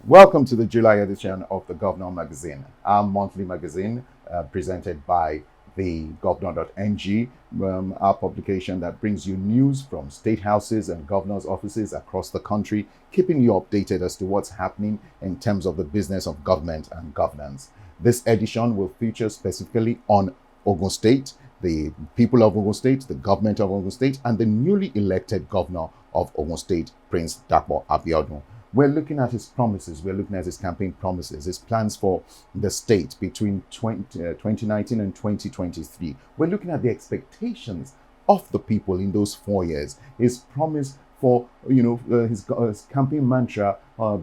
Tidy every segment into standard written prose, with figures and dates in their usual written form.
Welcome to the July edition of the Governor Magazine, our monthly magazine presented by the governor.ng, our publication that brings you news from state houses and governors' offices across the country, keeping you updated as to what's happening in terms of the business of government and governance. This edition will feature specifically on Ogun State, the people of Ogun State, the government of Ogun State, and the newly elected governor of Ogun State, Prince Dapo Abiodun. We're looking at his promises. We're looking at his campaign promises, his plans for the state between 2019 and 2023. We're looking at the expectations of the people in those 4 years. His promise for, his campaign mantra,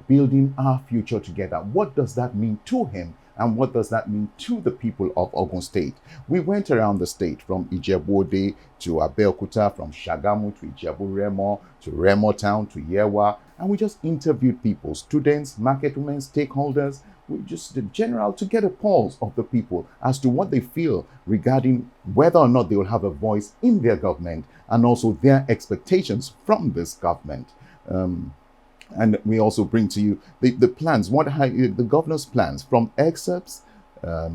building our future together. What does that mean to him? And what does that mean to the people of Ogun State? We went around the state from Ijebu-Ode to Abeokuta, from Shagamu to Ijebu-Remo, to Remo Town, to Yewa, and we just interviewed people, students, market women, stakeholders, the general, to get a pulse of the people as to what they feel regarding whether or not they will have a voice in their government and also their expectations from this government. And we also bring to you the plans, the governor's plans, from excerpts,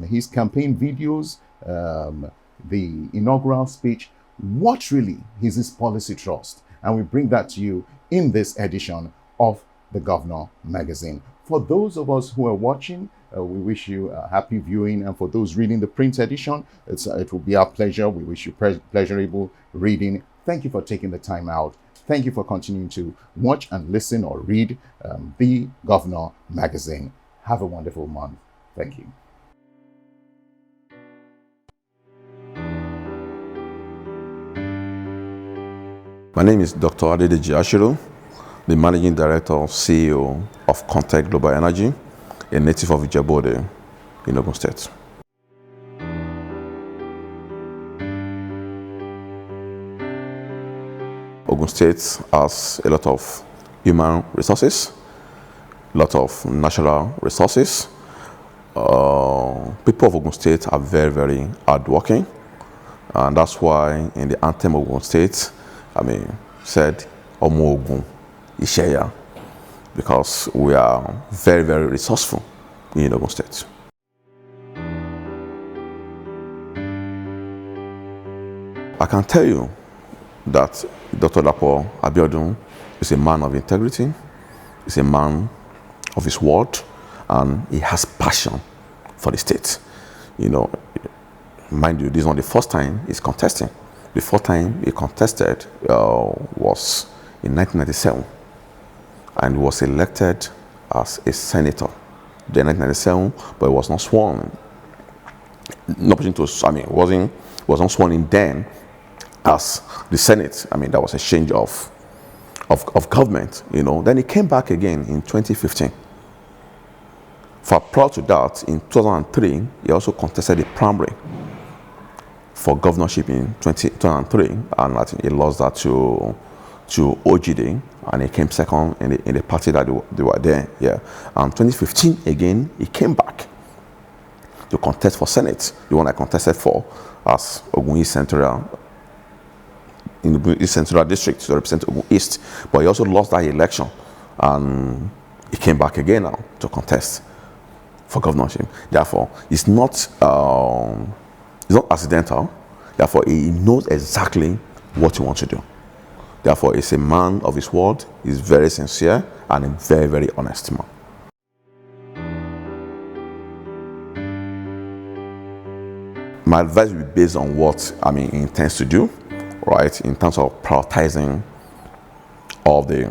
his campaign videos, the inaugural speech. What really is his policy trust? And we bring that to you in this edition of the Governor Magazine. For those of us who are watching, we wish you a happy viewing. And for those reading the print edition, it will be our pleasure. We wish you pleasurable reading. Thank you for taking the time out. Thank you for continuing to watch and listen or read the Governor Magazine. Have a wonderful month. Thank you. My name is Dr. Adedeji Ashiru, the Managing Director, CEO of Contact Global Energy, a native of Ijebu-Ode in Ogun State. Ogun State has a lot of human resources, a lot of natural resources. People of Ogun State are very, very hardworking, and that's why in the anthem of Ogun State, said Omo Ogun Isheya, because we are very, very resourceful in Ogun State. I can tell you that Dr. Dapo Abiodun is a man of integrity, is a man of his word, and he has passion for the state. Mind you, this is not the first time he's contesting. The first time he contested was in 1997, and was elected as a senator in 1997, but he was not sworn. Was not sworn in then as the Senate. There was a change of government. Then he came back again in 2015. Prior to that, in 2003, he also contested the primary for governorship in 2003, and I think he lost that to OGD, and he came second in the party that they were there. Yeah, and 2015 again, he came back to contest for Senate, the one I contested for as Ogun East Central, in the East Central District to represent Ogun East, but he also lost that election, and he came back again now to contest for governorship. Therefore, it's not accidental. Therefore, he knows exactly what he wants to do. Therefore, he's a man of his word. He's very sincere and a very, very honest man. My advice will be based on what he intends to do, right? In terms of prioritizing all the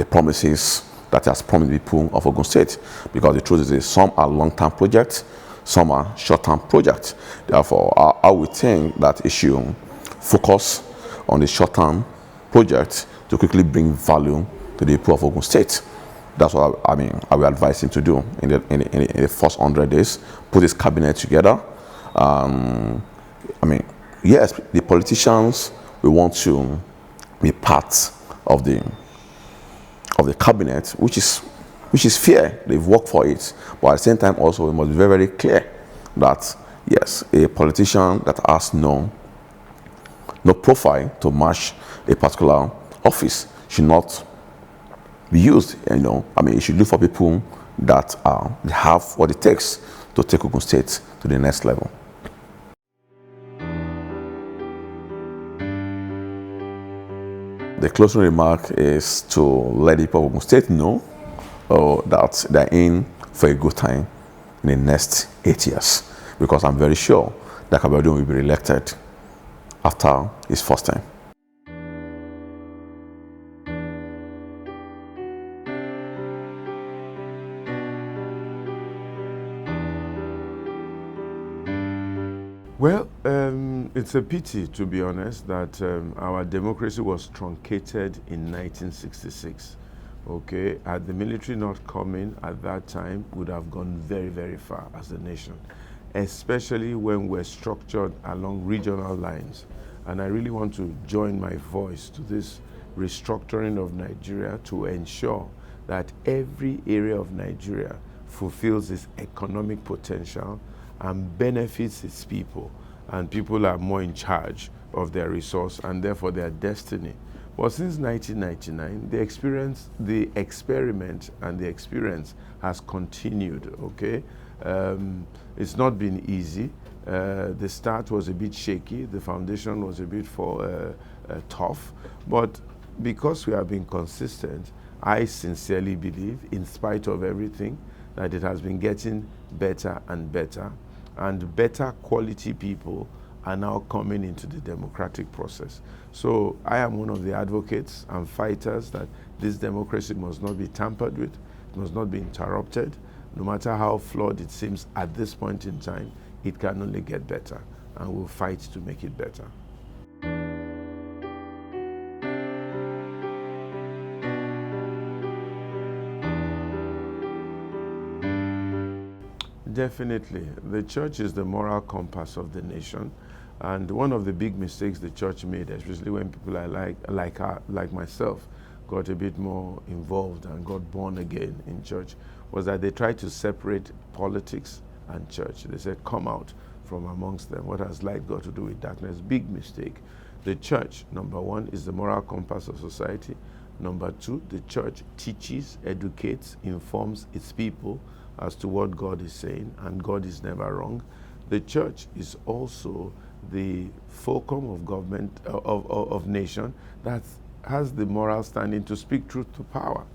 promises that he has promised people of Ogun State, because the truth is some are long-term projects, some are short-term projects. Therefore, I would think that he should focus on the short-term project to quickly bring value to the people of Ogun State. That's what I will advise him to do in the first 100 days. Put his cabinet together. Yes, the politicians will want to be part of the cabinet, which is fair. They've worked for it, but at the same time also we must be very, very clear that yes, a politician that has no profile to match a particular office should not be used. It should look for people that have what it takes to take Ogun State to the next level. The closing remark is to let the people of Ogun State know that they're in for a good time in the next 8 years, because I'm very sure that Kabedun will be re-elected after his first time. Well, it's a pity, to be honest, that our democracy was truncated in 1966. Okay, had the military not come in at that time, would have gone very, very far as a nation, especially when we're structured along regional lines. And I really want to join my voice to this restructuring of Nigeria to ensure that every area of Nigeria fulfills its economic potential and benefits its people, and people are more in charge of their resource and therefore their destiny. But since 1999, the experiment and the experience has continued, okay? It's not been easy. The start was a bit shaky, the foundation was a bit tough, but because we have been consistent, I sincerely believe, in spite of everything, that it has been getting better and better, and better quality people are now coming into the democratic process. So I am one of the advocates and fighters that this democracy must not be tampered with, it must not be interrupted. No matter how flawed it seems at this point in time, it can only get better, and we'll fight to make it better. Definitely. The church is the moral compass of the nation. And one of the big mistakes the church made, especially when people like myself got a bit more involved and got born again in church, was that they tried to separate politics and church. They said, come out from amongst them. What has light got to do with darkness? Big mistake. The church, number one, is the moral compass of society. Number two, the church teaches, educates, informs its people as to what God is saying, and God is never wrong. The church is also the fulcrum of government, of nation, that has the moral standing to speak truth to power.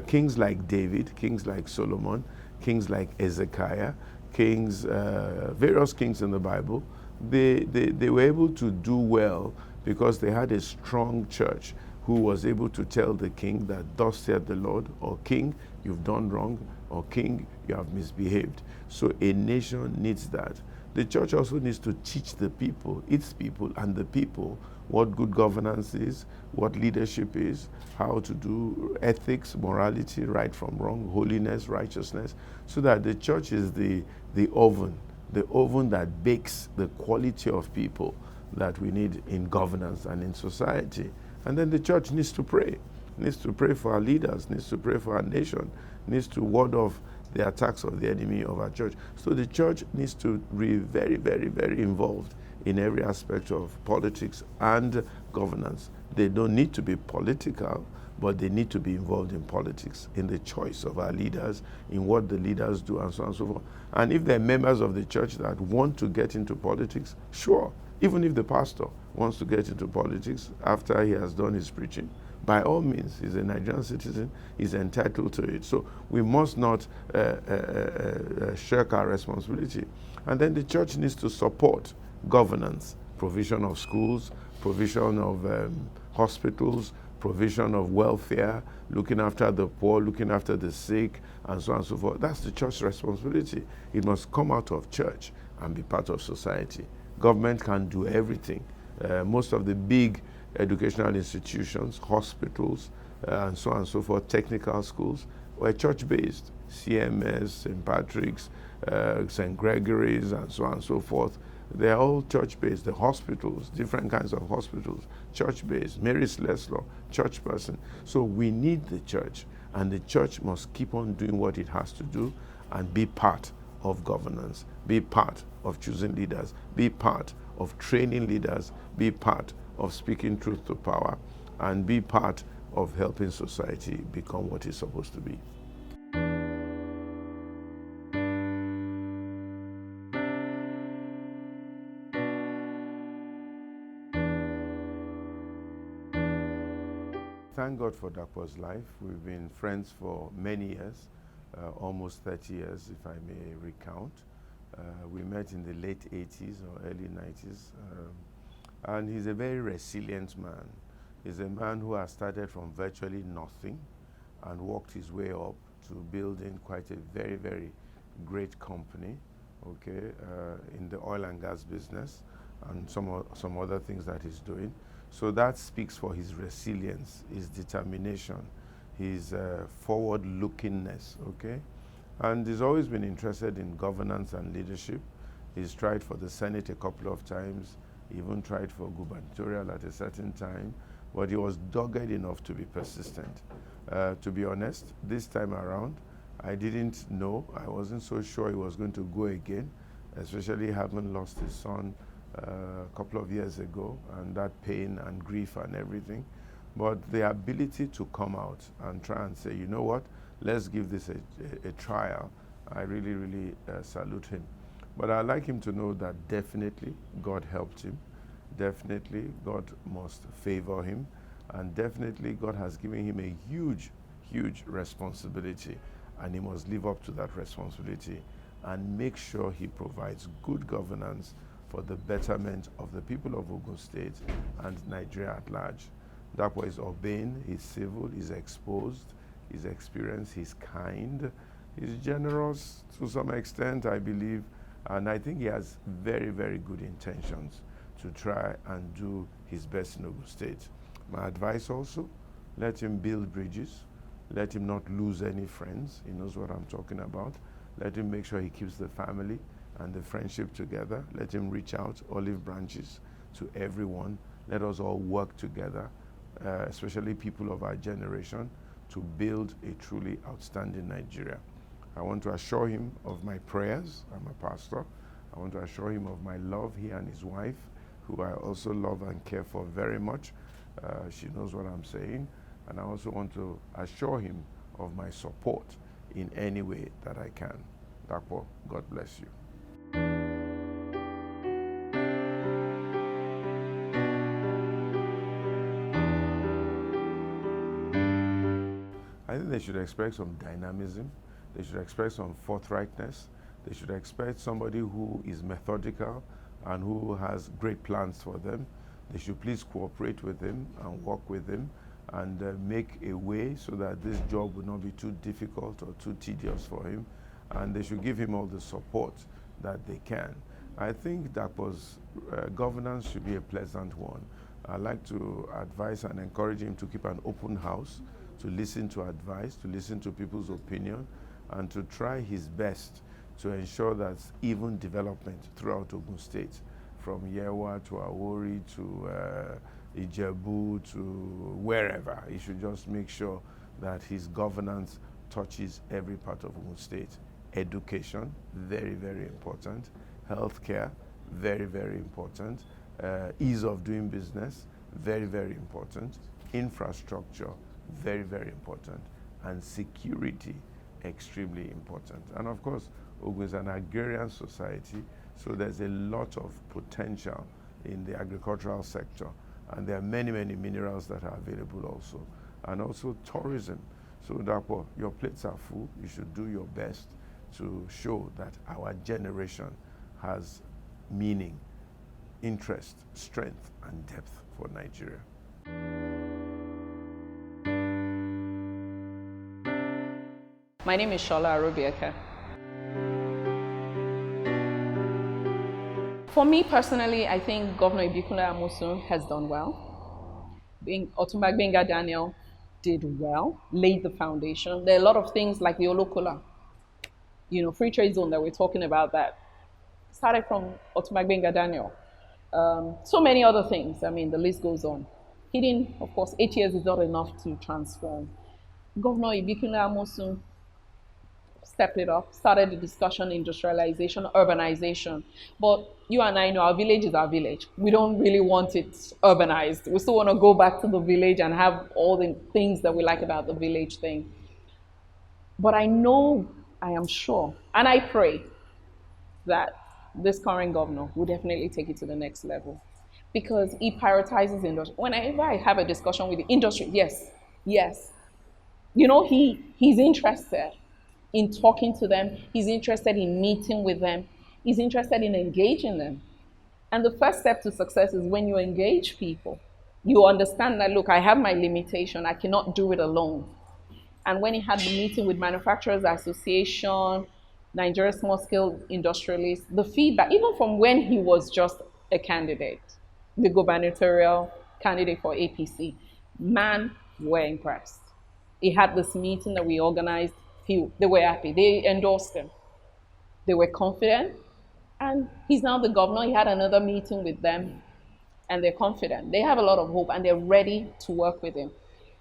Kings like David, kings like Solomon, kings like Ezekiah, various kings in the Bible, they were able to do well because they had a strong church who was able to tell the king that thus saith the Lord, or king, you've done wrong, or king, you have misbehaved. So a nation needs that. The church also needs to teach the people, its people and the people, what good governance is, what leadership is, how to do ethics, morality, right from wrong, holiness, righteousness, so that the church is the oven that bakes the quality of people that we need in governance and in society. And then the church needs to pray for our leaders, needs to pray for our nation, needs to ward off the attacks of the enemy of our church. So the church needs to be very, very, very involved in every aspect of politics and governance. They don't need to be political, but they need to be involved in politics, in the choice of our leaders, in what the leaders do, and so on and so forth. And if there are members of the church that want to get into politics, sure. Even if the pastor wants to get into politics after he has done his preaching, by all means, he's a Nigerian citizen, he's entitled to it. So we must not shirk our responsibility. And then the church needs to support governance, provision of schools, provision of hospitals, provision of welfare, looking after the poor, looking after the sick, and so on and so forth. That's the church's responsibility. It must come out of church and be part of society. Government can do everything. Most of the big educational institutions, hospitals, and so on and so forth, technical schools, were church-based. CMS, St. Patrick's, St. Gregory's, and so on and so forth. They're all church-based. The hospitals, different kinds of hospitals, church-based. Mary's Leslau, church person. So we need the church, and the church must keep on doing what it has to do and be part of governance, be part of choosing leaders, be part of training leaders, be part of speaking truth to power, and be part of helping society become what it's supposed to be. Thank God for Dapo's life. We've been friends for many years, almost 30 years if I may recount. We met in the late 80s or early 90s. And he's a very resilient man. He's a man who has started from virtually nothing and worked his way up to building quite a very, very great company, okay, in the oil and gas business and some other things that he's doing. So that speaks for his resilience, his determination, his forward-lookingness, okay? And he's always been interested in governance and leadership. He's tried for the Senate a couple of times, even tried for gubernatorial at a certain time, but he was dogged enough to be persistent. To be honest, this time around, I didn't know, I wasn't so sure he was going to go again, especially having lost his son a couple of years ago, and that pain and grief and everything. But the ability to come out and try and say, you know what, let's give this a trial, I really, really salute him. But I'd like him to know that definitely God helped him, definitely God must favor him, and definitely God has given him a huge, huge responsibility, and he must live up to that responsibility and make sure he provides good governance for the betterment of the people of Ogun State and Nigeria at large. Dapo is urbane, he's civil, he's exposed, he's experienced, he's kind, he's generous to some extent, I believe, and I think he has very, very good intentions to try and do his best in Ogun State. My advice also, let him build bridges, let him not lose any friends, he knows what I'm talking about, let him make sure he keeps the family and the friendship together. Let him reach out olive branches to everyone. Let us all work together, especially people of our generation, to build a truly outstanding Nigeria. I want to assure him of my prayers. I'm a pastor. I want to assure him of my love, he and his wife, who I also love and care for very much. She knows what I'm saying. And I also want to assure him of my support in any way that I can. Dapo, God bless you. I think they should expect some dynamism, they should expect some forthrightness, they should expect somebody who is methodical and who has great plans for them. They should please cooperate with him and work with him and make a way so that this job will not be too difficult or too tedious for him, and they should give him all the support that they can. I think Dapo's governance should be a pleasant one. I'd like to advise and encourage him to keep an open house, to listen to advice, to listen to people's opinion, and to try his best to ensure that even development throughout Ogun State, from Yewa to Awori to Ijebu to wherever, he should just make sure that his governance touches every part of Ogun State. Education, very, very important. Healthcare, very, very important. Ease of doing business, very, very important. Infrastructure, very, very important. And security, extremely important. And of course, Ogun is an agrarian society, so there's a lot of potential in the agricultural sector. And there are many, many minerals that are available also. And also tourism. So therefore, your plates are full. You should do your best to show that our generation has meaning, interest, strength, and depth for Nigeria. My name is Sola Arobieke. For me personally, I think Governor Ituah Ighodalo has done well. Otumba Gbenga Daniel did well, laid the foundation. There are a lot of things like the Olokola, free trade zone that we're talking about that started from Otumba Gbenga Daniel. So many other things. I mean, the list goes on. He didn't, of course, 8 years is not enough to transform. Governor Ituah Ighodalo stepped it up, started the discussion, industrialization, urbanization. But you and I know our village is our village. We don't really want it urbanized. We still want to go back to the village and have all the things that we like about the village thing. But I know, I am sure, and I pray that this current governor will definitely take it to the next level because he prioritizes industry. Whenever I have a discussion with the industry, yes, yes, you know, he's interested in talking to them. He's interested in meeting with them. He's interested in engaging them. And the first step to success is when you engage people. You understand that, look, I have my limitation. I cannot do it alone. And when he had the meeting with Manufacturers Association, Nigeria Small Scale Industrialists, the feedback, even from when he was just a candidate, the gubernatorial candidate for APC, man, were impressed. He had this meeting that we organized. They were happy. They endorsed him. They were confident. And he's now the governor. He had another meeting with them. And they're confident. They have a lot of hope. And they're ready to work with him.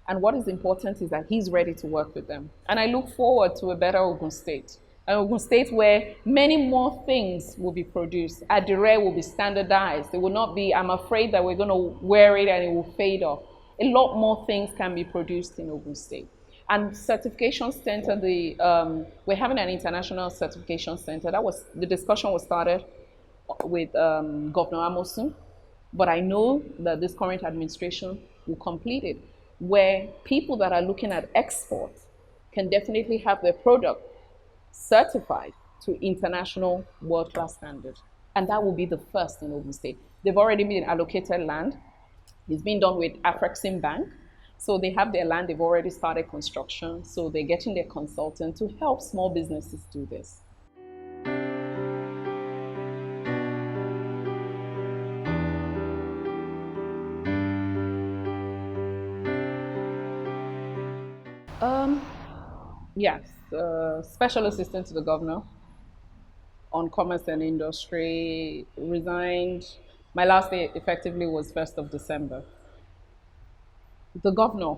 And what is important is that he's ready to work with them. And I look forward to a better Ogun State. An Ogun State where many more things will be produced. Adire will be standardized. It will not be, I'm afraid that we're going to wear it and it will fade off. A lot more things can be produced in Ogun State. And certification center, we're having an international certification center. The discussion was started with Governor Amosun, but I know that this current administration will complete it, where people that are looking at export can definitely have their product certified to international world-class standards. And that will be the first in Ogun State. They've already been allocated land. It's been done with Afrexim Bank. So they have their land, they've already started construction. So they're getting their consultant to help small businesses do this. Yes, special assistant to the governor on commerce and industry resigned. My last day effectively was 1st of December. The governor,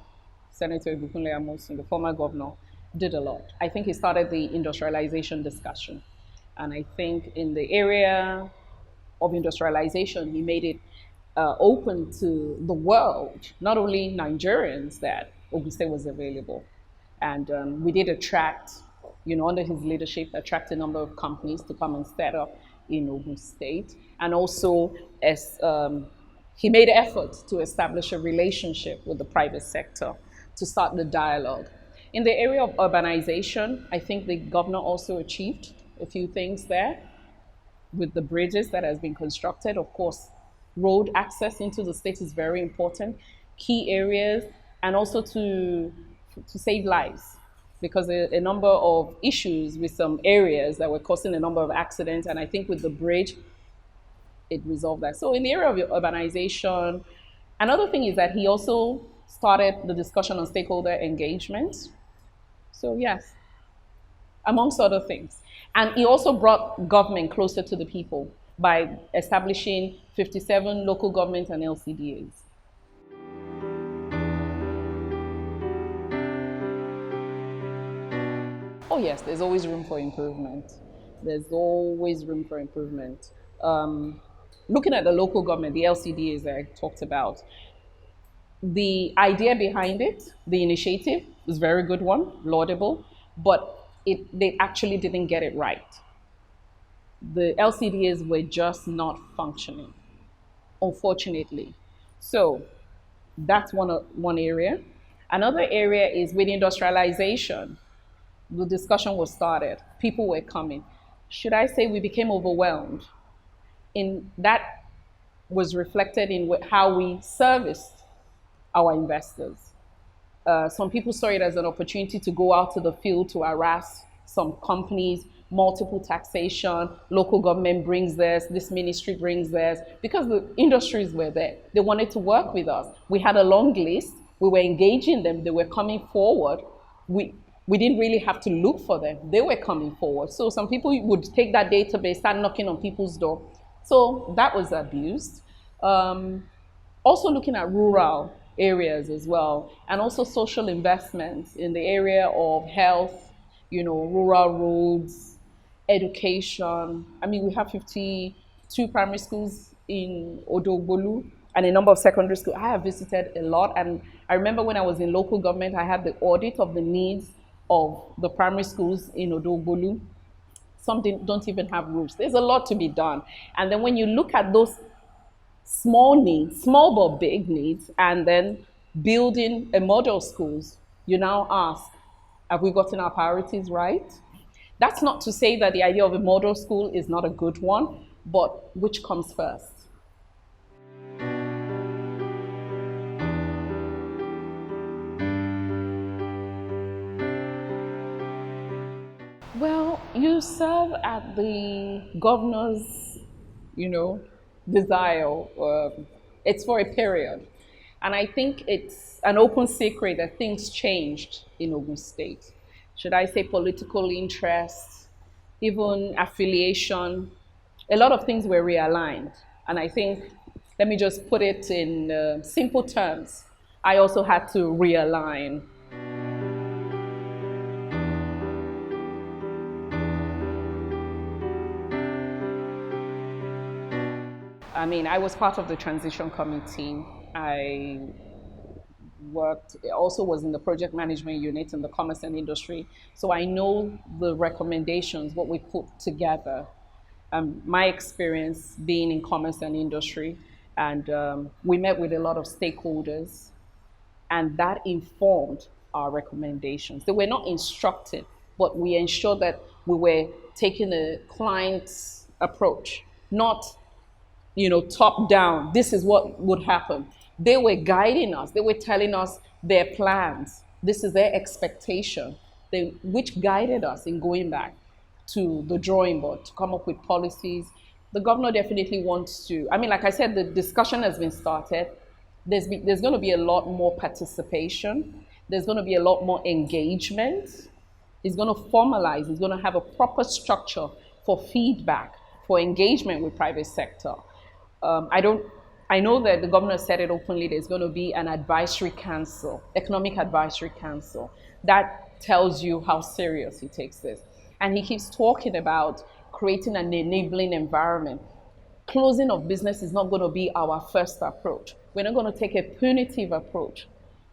Senator Ebumawe of Ago Iwoye, the former governor, did a lot. I think he started the industrialization discussion. And I think in the area of industrialization, he made it open to the world, not only Nigerians, that Ogun State was available. And we did attract, under his leadership, attract a number of companies to come and set up in Ogun State. And also, as he made efforts to establish a relationship with the private sector to start the dialogue. In the area of urbanization, I think the governor also achieved a few things there with the bridges that has been constructed. Of course, road access into the state is very important, key areas, and also to save lives, because a number of issues with some areas that were causing a number of accidents, and I think with the bridge, it resolved that. So in the area of urbanization, another thing is that he also started the discussion on stakeholder engagement. So yes, amongst other things. And he also brought government closer to the people by establishing 57 local governments and LCDAs. Oh yes, there's always room for improvement. There's always room for improvement. Looking at the local government, the LCDAs that I talked about, the idea behind it, the initiative, was a very good one, laudable, but they actually didn't get it right. The LCDAs were just not functioning, unfortunately. So that's one area. Another area is with industrialization. The discussion was started. People were coming. Should I say we became overwhelmed? That was reflected in how we serviced our investors. Some people saw it as an opportunity to go out to the field to harass some companies, multiple taxation, local government brings this ministry brings theirs, because the industries were there. They wanted to work with us. We had a long list. We were engaging them. They were coming forward. We didn't really have to look for them. They were coming forward. So some people would take that database, start knocking on people's door. So that was abused. Also looking at rural areas as well, and also social investments in the area of health, rural roads, education. I mean, we have 52 primary schools in Odogbolu and a number of secondary schools. I have visited a lot, and I remember when I was in local government, I had the audit of the needs of the primary schools in Odogbolu. Some don't even have roofs. There's a lot to be done. And then when you look at those small needs, small but big needs, and then building a model schools, you now ask, have we gotten our priorities right? That's not to say that the idea of a model school is not a good one, but which comes first? Well, you serve at the governor's, desire. It's for a period. And I think it's an open secret that things changed in Ogun State. Should I say political interest, even affiliation, a lot of things were realigned. And I think, let me just put it in simple terms, I also had to realign. I mean, I was part of the transition committee. I also was in the project management unit in the commerce and industry. So I know the recommendations, what we put together. My experience being in commerce and industry, and we met with a lot of stakeholders, and that informed our recommendations. They were not instructed, but we ensured that we were taking a client's approach, not top down, this is what would happen. They were guiding us. They were telling us their plans. This is their expectation, which guided us in going back to the drawing board to come up with policies. The governor definitely wants to, I mean, like I said, the discussion has been started. There's going to be a lot more participation. There's going to be a lot more engagement. He's going to formalize. He's going to have a proper structure for feedback, for engagement with private sector. I know that the governor said it openly, there's going to be an advisory council, economic advisory council. That tells you how serious he takes this. And he keeps talking about creating an enabling environment. Closing of business is not going to be our first approach. We're not going to take a punitive approach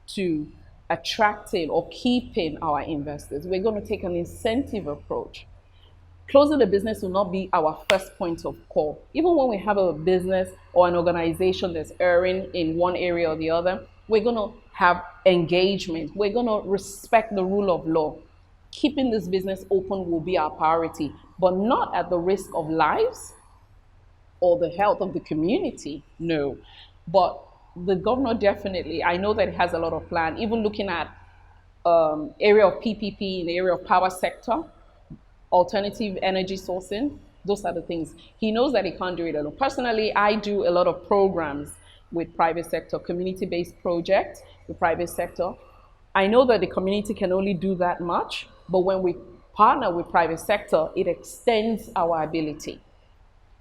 to attracting or keeping our investors. We're going to take an incentive approach. Closing the business will not be our first point of call. Even when we have a business or an organization that's erring in one area or the other, we're going to have engagement. We're going to respect the rule of law. Keeping this business open will be our priority, but not at the risk of lives or the health of the community, no. But the governor definitely, I know that he has a lot of plan, even looking at area of PPP in the area of power sector, alternative energy sourcing, those are the things. He knows that he can't do it alone. Personally, I do a lot of programs with private sector, community-based projects with private sector. I know that the community can only do that much, but when we partner with private sector, it extends our ability.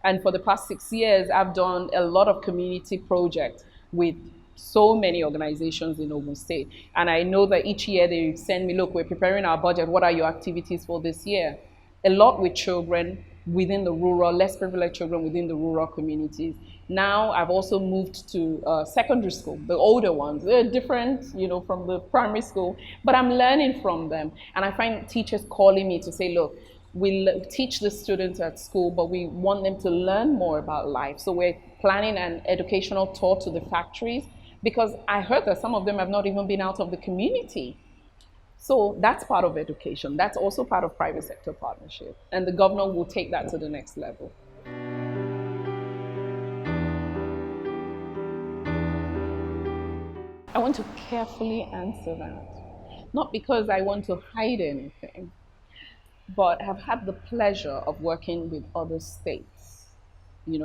And for the past 6 years, I've done a lot of community projects with so many organizations in Ogun State. And I know that each year they send me, look, we're preparing our budget. What are your activities for this year? A lot with children within the rural, less privileged children within the rural communities. Now I've also moved to secondary school, the older ones. They're different, from the primary school, but I'm learning from them. And I find teachers calling me to say, look, we teach the students at school, but we want them to learn more about life. So we're planning an educational tour to the factories, because I heard that some of them have not even been out of the community. So that's part of education. That's also part of private sector partnership. And the governor will take that to the next level. I want to carefully answer that. Not because I want to hide anything, but have had the pleasure of working with other states,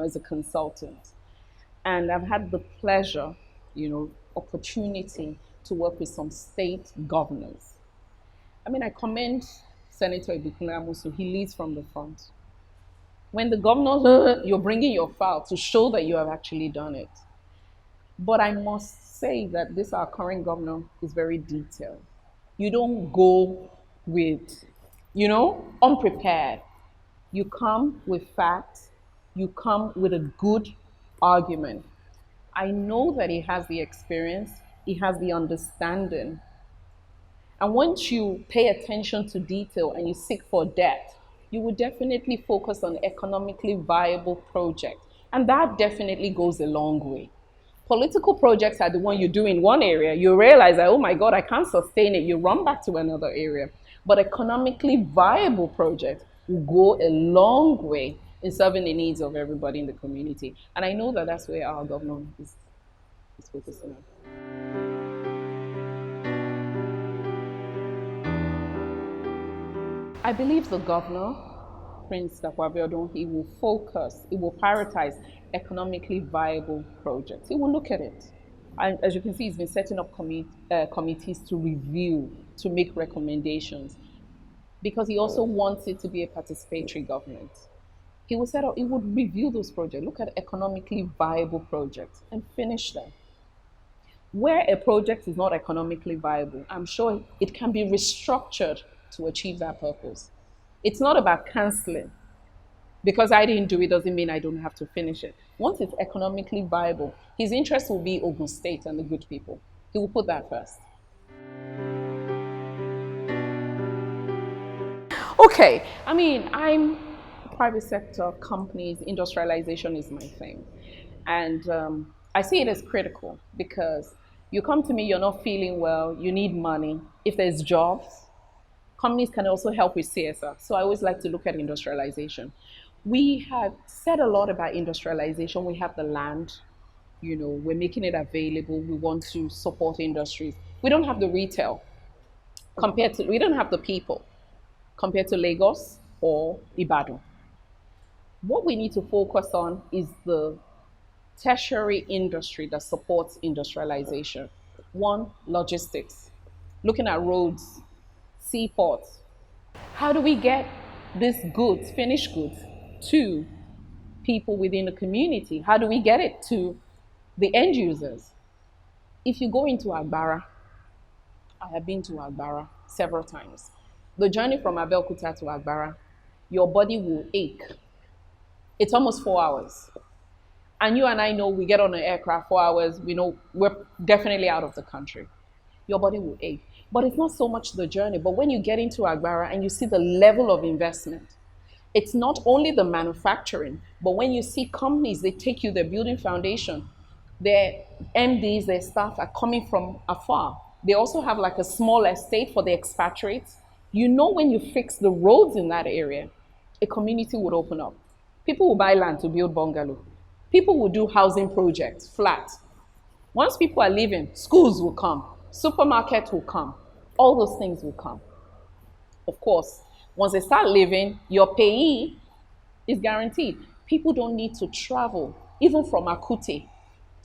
as a consultant. And I've had the pleasure, opportunity to work with some state governors. I mean, I commend Senator Ebumawe. He leads from the front. When the governor, you're bringing your file to show that you have actually done it. But I must say that our current governor is very detailed. You don't go with unprepared. You come with facts, you come with a good argument. I know that he has the experience, he has the understanding. And once you pay attention to detail and you seek for depth, you will definitely focus on economically viable projects. And that definitely goes a long way. Political projects are the one you do in one area. You realize that, oh my God, I can't sustain it. You run back to another area. But economically viable projects will go a long way in serving the needs of everybody in the community. And I know that that's where our governor is focusing on. I believe the governor, Prince Dapo Abiodun, he will prioritize economically viable projects. He will look at it. And as you can see, he's been setting up committees to review, to make recommendations, because he also wants it to be a participatory government. He would review those projects, look at economically viable projects, and finish them. Where a project is not economically viable, I'm sure it can be restructured to achieve that purpose. It's not about canceling. Because I didn't do it doesn't mean I don't have to finish it. Once it's economically viable, his interest will be Ogun State and the good people. He will put that first. Okay, I'm private sector, companies, industrialization is my thing. And I see it as critical because you come to me, you're not feeling well, you need money. If there's jobs, companies can also help with CSR. So I always like to look at industrialization. We have said a lot about industrialization. We have the land, we're making it available. We want to support industries. We don't have the retail we don't have the people compared to Lagos or Ibadan. What we need to focus on is the tertiary industry that supports industrialization. One, logistics, looking at roads, seaports. How do we get these goods, finished goods, to people within the community? How do we get it to the end users? If you go into Agbara, I have been to Agbara several times. The journey from Abeokuta to Agbara, your body will ache. It's almost 4 hours. And you and I know we get on an aircraft 4 hours, we know we're definitely out of the country. Your body will ache. But it's not so much the journey, but when you get into Agbara and you see the level of investment, it's not only the manufacturing, but when you see companies, they take you, they're building foundation. Their MDs, their staff are coming from afar. They also have like a small estate for the expatriates. When you fix the roads in that area, a community would open up. People will buy land to build bungalow. People will do housing projects, flat. Once people are leaving, schools will come, supermarkets will come, all those things will come. Of course, once they start living, your payee is guaranteed. People don't need to travel, even from Akute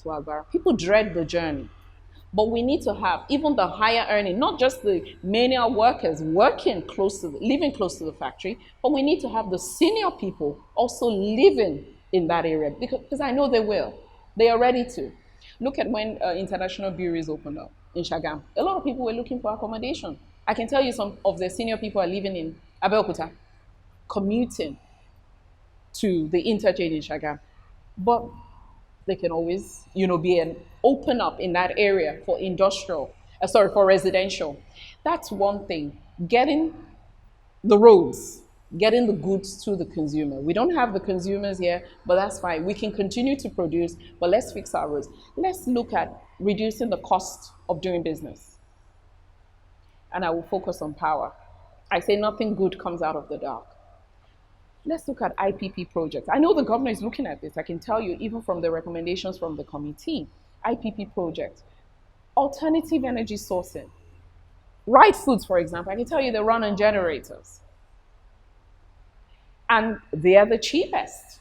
to Agbara. People dread the journey. But we need to have even the higher earning, not just the menial workers living close to the factory, but we need to have the senior people also living in that area, because I know they will. They are ready to. Look at when international breweries opened up in Shagam. A lot of people were looking for accommodation. I can tell you some of the senior people are living in Abeokuta, commuting to the interchange in Shagam. But they can always, open up in that area for for residential. That's one thing. Getting the roads, getting the goods to the consumer. We don't have the consumers here, but that's fine. We can continue to produce, but let's fix our roads. Let's look at reducing the cost of doing business. And I will focus on power. I say nothing good comes out of the dark. Let's look at IPP projects. I know the governor is looking at this. I can tell you, even from the recommendations from the committee, IPP projects, alternative energy sourcing. Right Foods, for example, I can tell you they run on generators. And they are the cheapest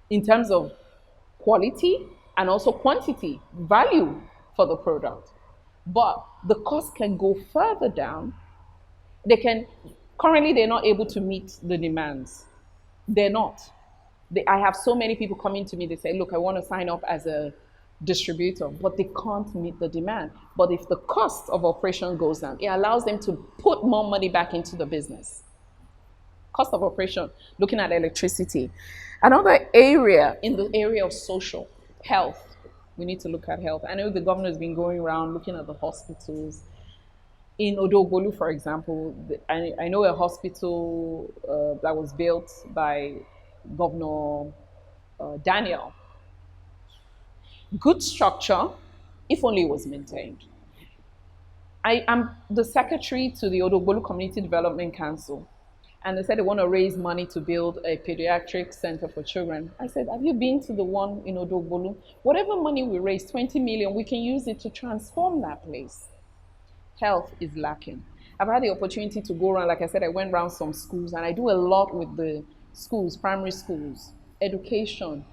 in terms of quality and also quantity, value for the product. But the cost can go further down. Currently, they're not able to meet the demands. They're not. I have so many people coming to me, they say, look, I want to sign up as a distributor, but they can't meet the demand. But if the cost of operation goes down, it allows them to put more money back into the business. Cost of operation, looking at electricity. Another area in the area of social health, we need to look at health. I know the governor has been going around looking at the hospitals. In Odogbolu, for example, I know a hospital that was built by Governor Daniel. Good structure, if only it was maintained. I am the secretary to the Odogbolu Community Development Council, and they said they want to raise money to build a pediatric center for children. I said, have you been to the one in Odogbolu? Whatever money we raise, 20 million, we can use it to transform that place. Health is lacking. I've had the opportunity to go around, like I said, I went around some schools, and I do a lot with the schools, primary schools, education.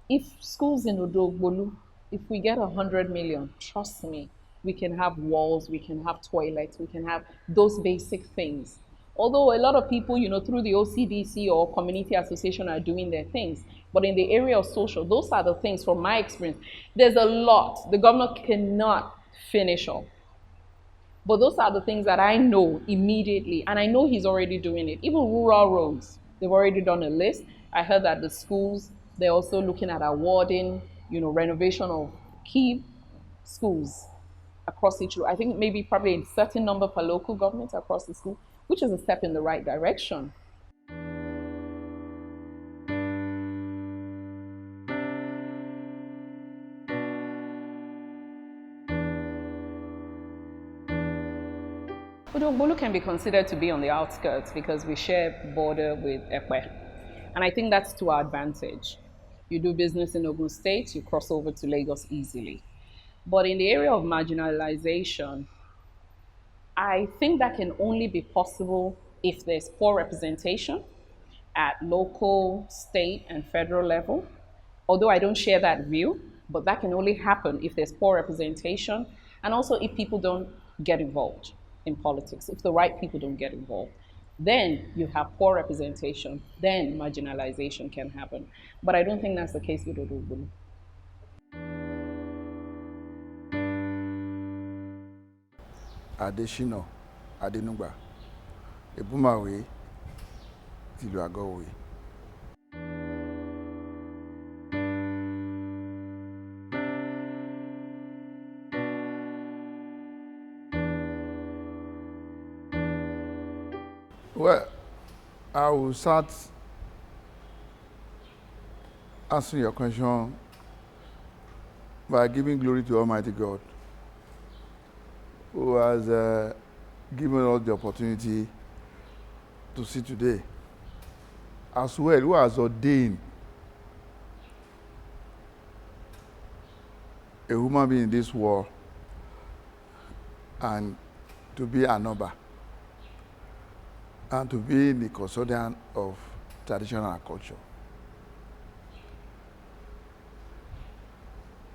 If schools in Odogbolu, if we get 100 million, trust me, we can have walls, we can have toilets, we can have those basic things. Although a lot of people, through the OCDC or community association are doing their things, but in the area of social, those are the things from my experience. There's a lot. The governor cannot finish all. But those are the things that I know immediately, and I know he's already doing it. Even rural roads, they've already done a list. I heard that the schools, they're also looking at awarding, renovation of key schools across each. I think maybe probably a certain number per local government across the school, which is a step in the right direction. Odogbolu can be considered to be on the outskirts because we share border with Ekpe. And I think that's to our advantage. You do business in Ogun State, you cross over to Lagos easily. But in the area of marginalization, I think that can only be possible if there's poor representation at local, state, and federal level. Although I don't share that view, but that can only happen if there's poor representation and also if people don't get involved in politics, if the right people don't get involved. Then you have poor representation, then marginalization can happen. But I don't think that's the case with Odogbolu. Adeshina Adenugba, Ebumawe of Ago Iwoye. Well, I will start answering your question by giving glory to Almighty God, who has given us the opportunity to see today, as well, who has ordained a human being in this world and to be an Oba and to be the custodian of traditional culture.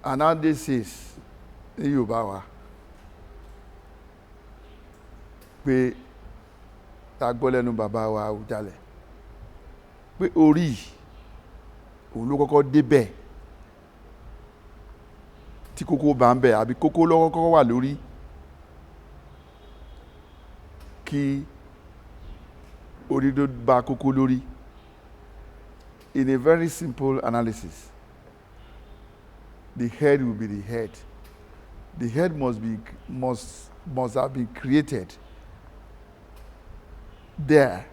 And now this is ní Yorùbá wa pé ta gbọ́ lẹ́nu bàbá wa Awùjalẹ̀ pé orí òun ló kọ́kọ́ débẹ̀ tí kókó bá ń bẹ̀ àbí kókó ló kọ́kọ́ wà lórí kí orí tó bá kókó lórí. In a very simple analysis, the head will be the head. The head must have been created there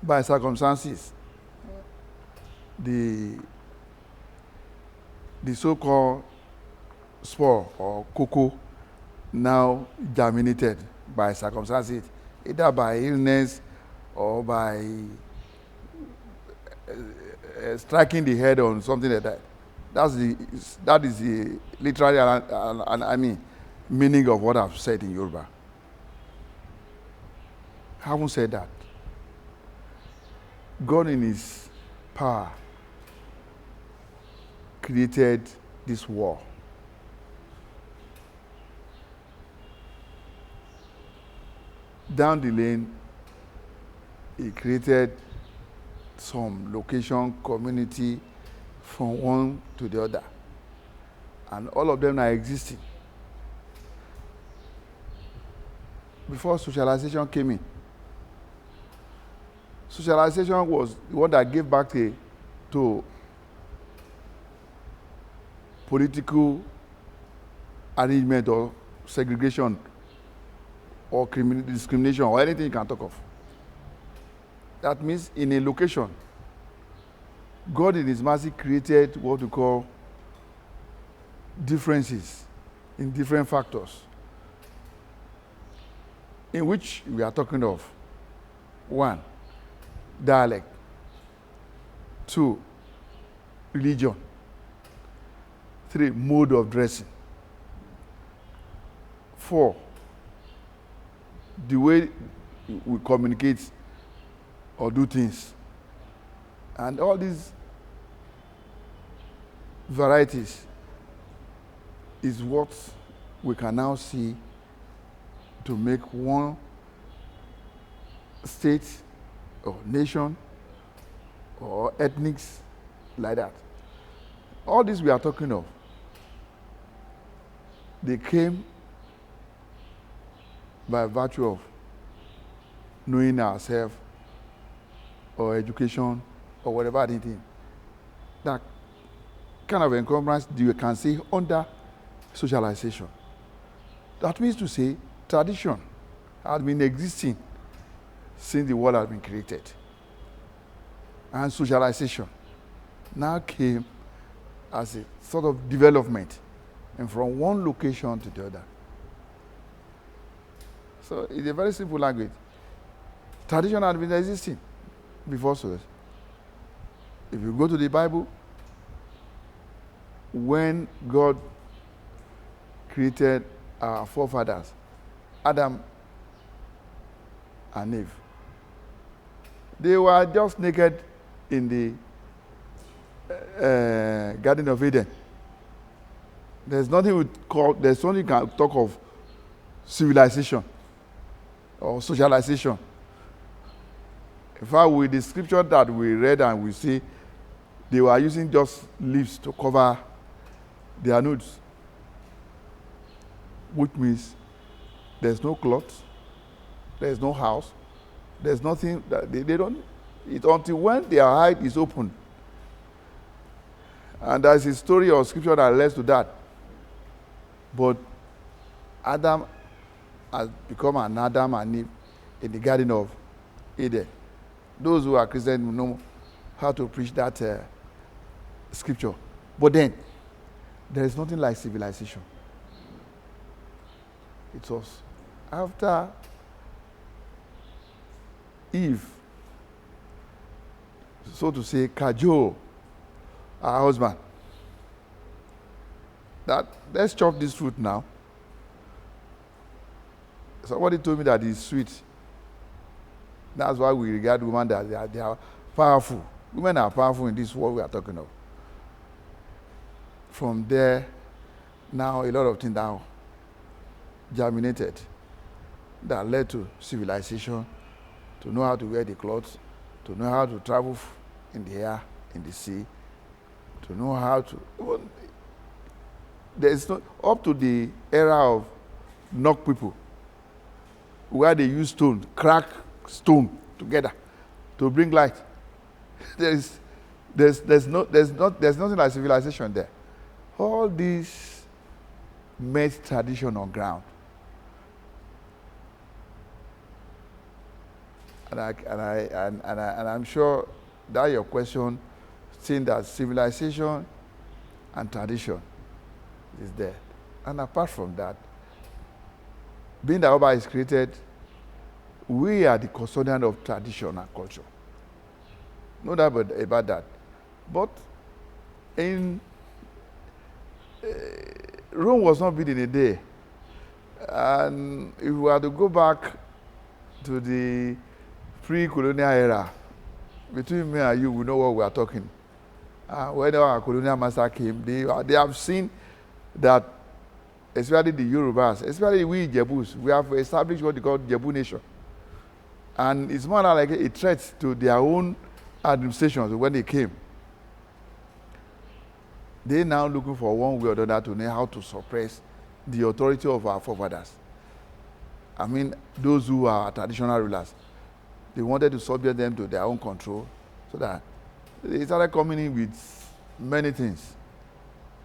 by circumstances. The so-called spore or cocoa now germinated by circumstances, either by illness or by striking the head on something like that. That is the literary meaning of what I've said in Yoruba. Having said that, God in his power created this war. Down the lane, he created some location, community from one to the other. And all of them are existing. Before socialization came in. Socialization was the one that gave back to political arrangement or segregation or discrimination or anything you can talk of. That means in a location, God in His mercy created what we call differences in different factors, in which we are talking of 1, dialect, 2, religion, 3, mode of dressing, 4, the way we communicate or do things. And all these varieties is what we can now see to make one state or nation or ethnics like that. All this we are talking of, they came by virtue of knowing ourselves or education or whatever it is. That kind of encumbrance you can see under socialization. That means to say tradition has been existing since the world has been created. And socialization now came as a sort of development and from one location to the other. So it's a very simple language. Tradition had been existing before so. If you go to the Bible, when God created our forefathers, Adam and Eve, they were just naked in the Garden of Eden. There's nothing there's only can talk of civilization or socialization. In fact, with the scripture that we read and we see, they were using just leaves to cover their nudes, which means there's no clothes, there's no house, there's nothing that they don't eat until when their hide is open. And there's a story or scripture that leads to that. But Adam has become an Adam and Eve in the Garden of Eden. Those who are Christians know how to preach that scripture. But then, there is nothing like civilization. It was after Eve, so to say, cajole her husband, that let's chop this fruit now. Somebody told me that it's sweet. That's why we regard women that they are powerful. Women are powerful in this world we are talking of. From there, now a lot of things now germinated that led to civilization, to know how to wear the clothes, to know how to travel in the air, in the sea, to know how to. Well, there's no up to the era of knock people, where they use stone, crack stone together to bring light. There's nothing like civilization there. All these made tradition on ground. And I'm sure that your question, seeing that civilization and tradition is there. And apart from that, being that Oba is created, we are the custodian of tradition and culture. No doubt about that. But in Rome was not built in a day. And if we were to go back to the pre-colonial era, between me and you, we know what we are talking. When our colonial master came, they have seen that, especially the Yorubas, especially we Jebus, we have established what they call Jebu nation. And it's more like a threat to their own administrations when they came. They now looking for one way or the other to know how to suppress the authority of our forefathers. I mean, those who are traditional rulers, they wanted to subject them to their own control, so that they started coming in with many things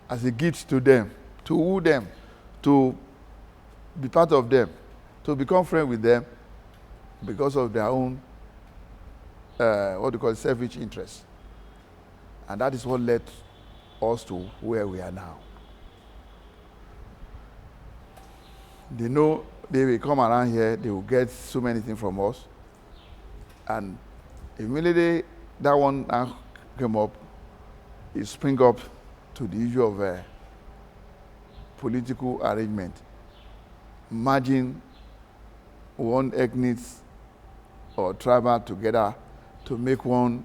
as a gift to them, to woo them, to be part of them, to become friends with them because of their own, selfish interests. And that is what led us to where we are now. They know they will come around here, they will get so many things from us. And immediately that one came up, it spring up to the issue of political arrangement, merging one ethnic or tribal together to make one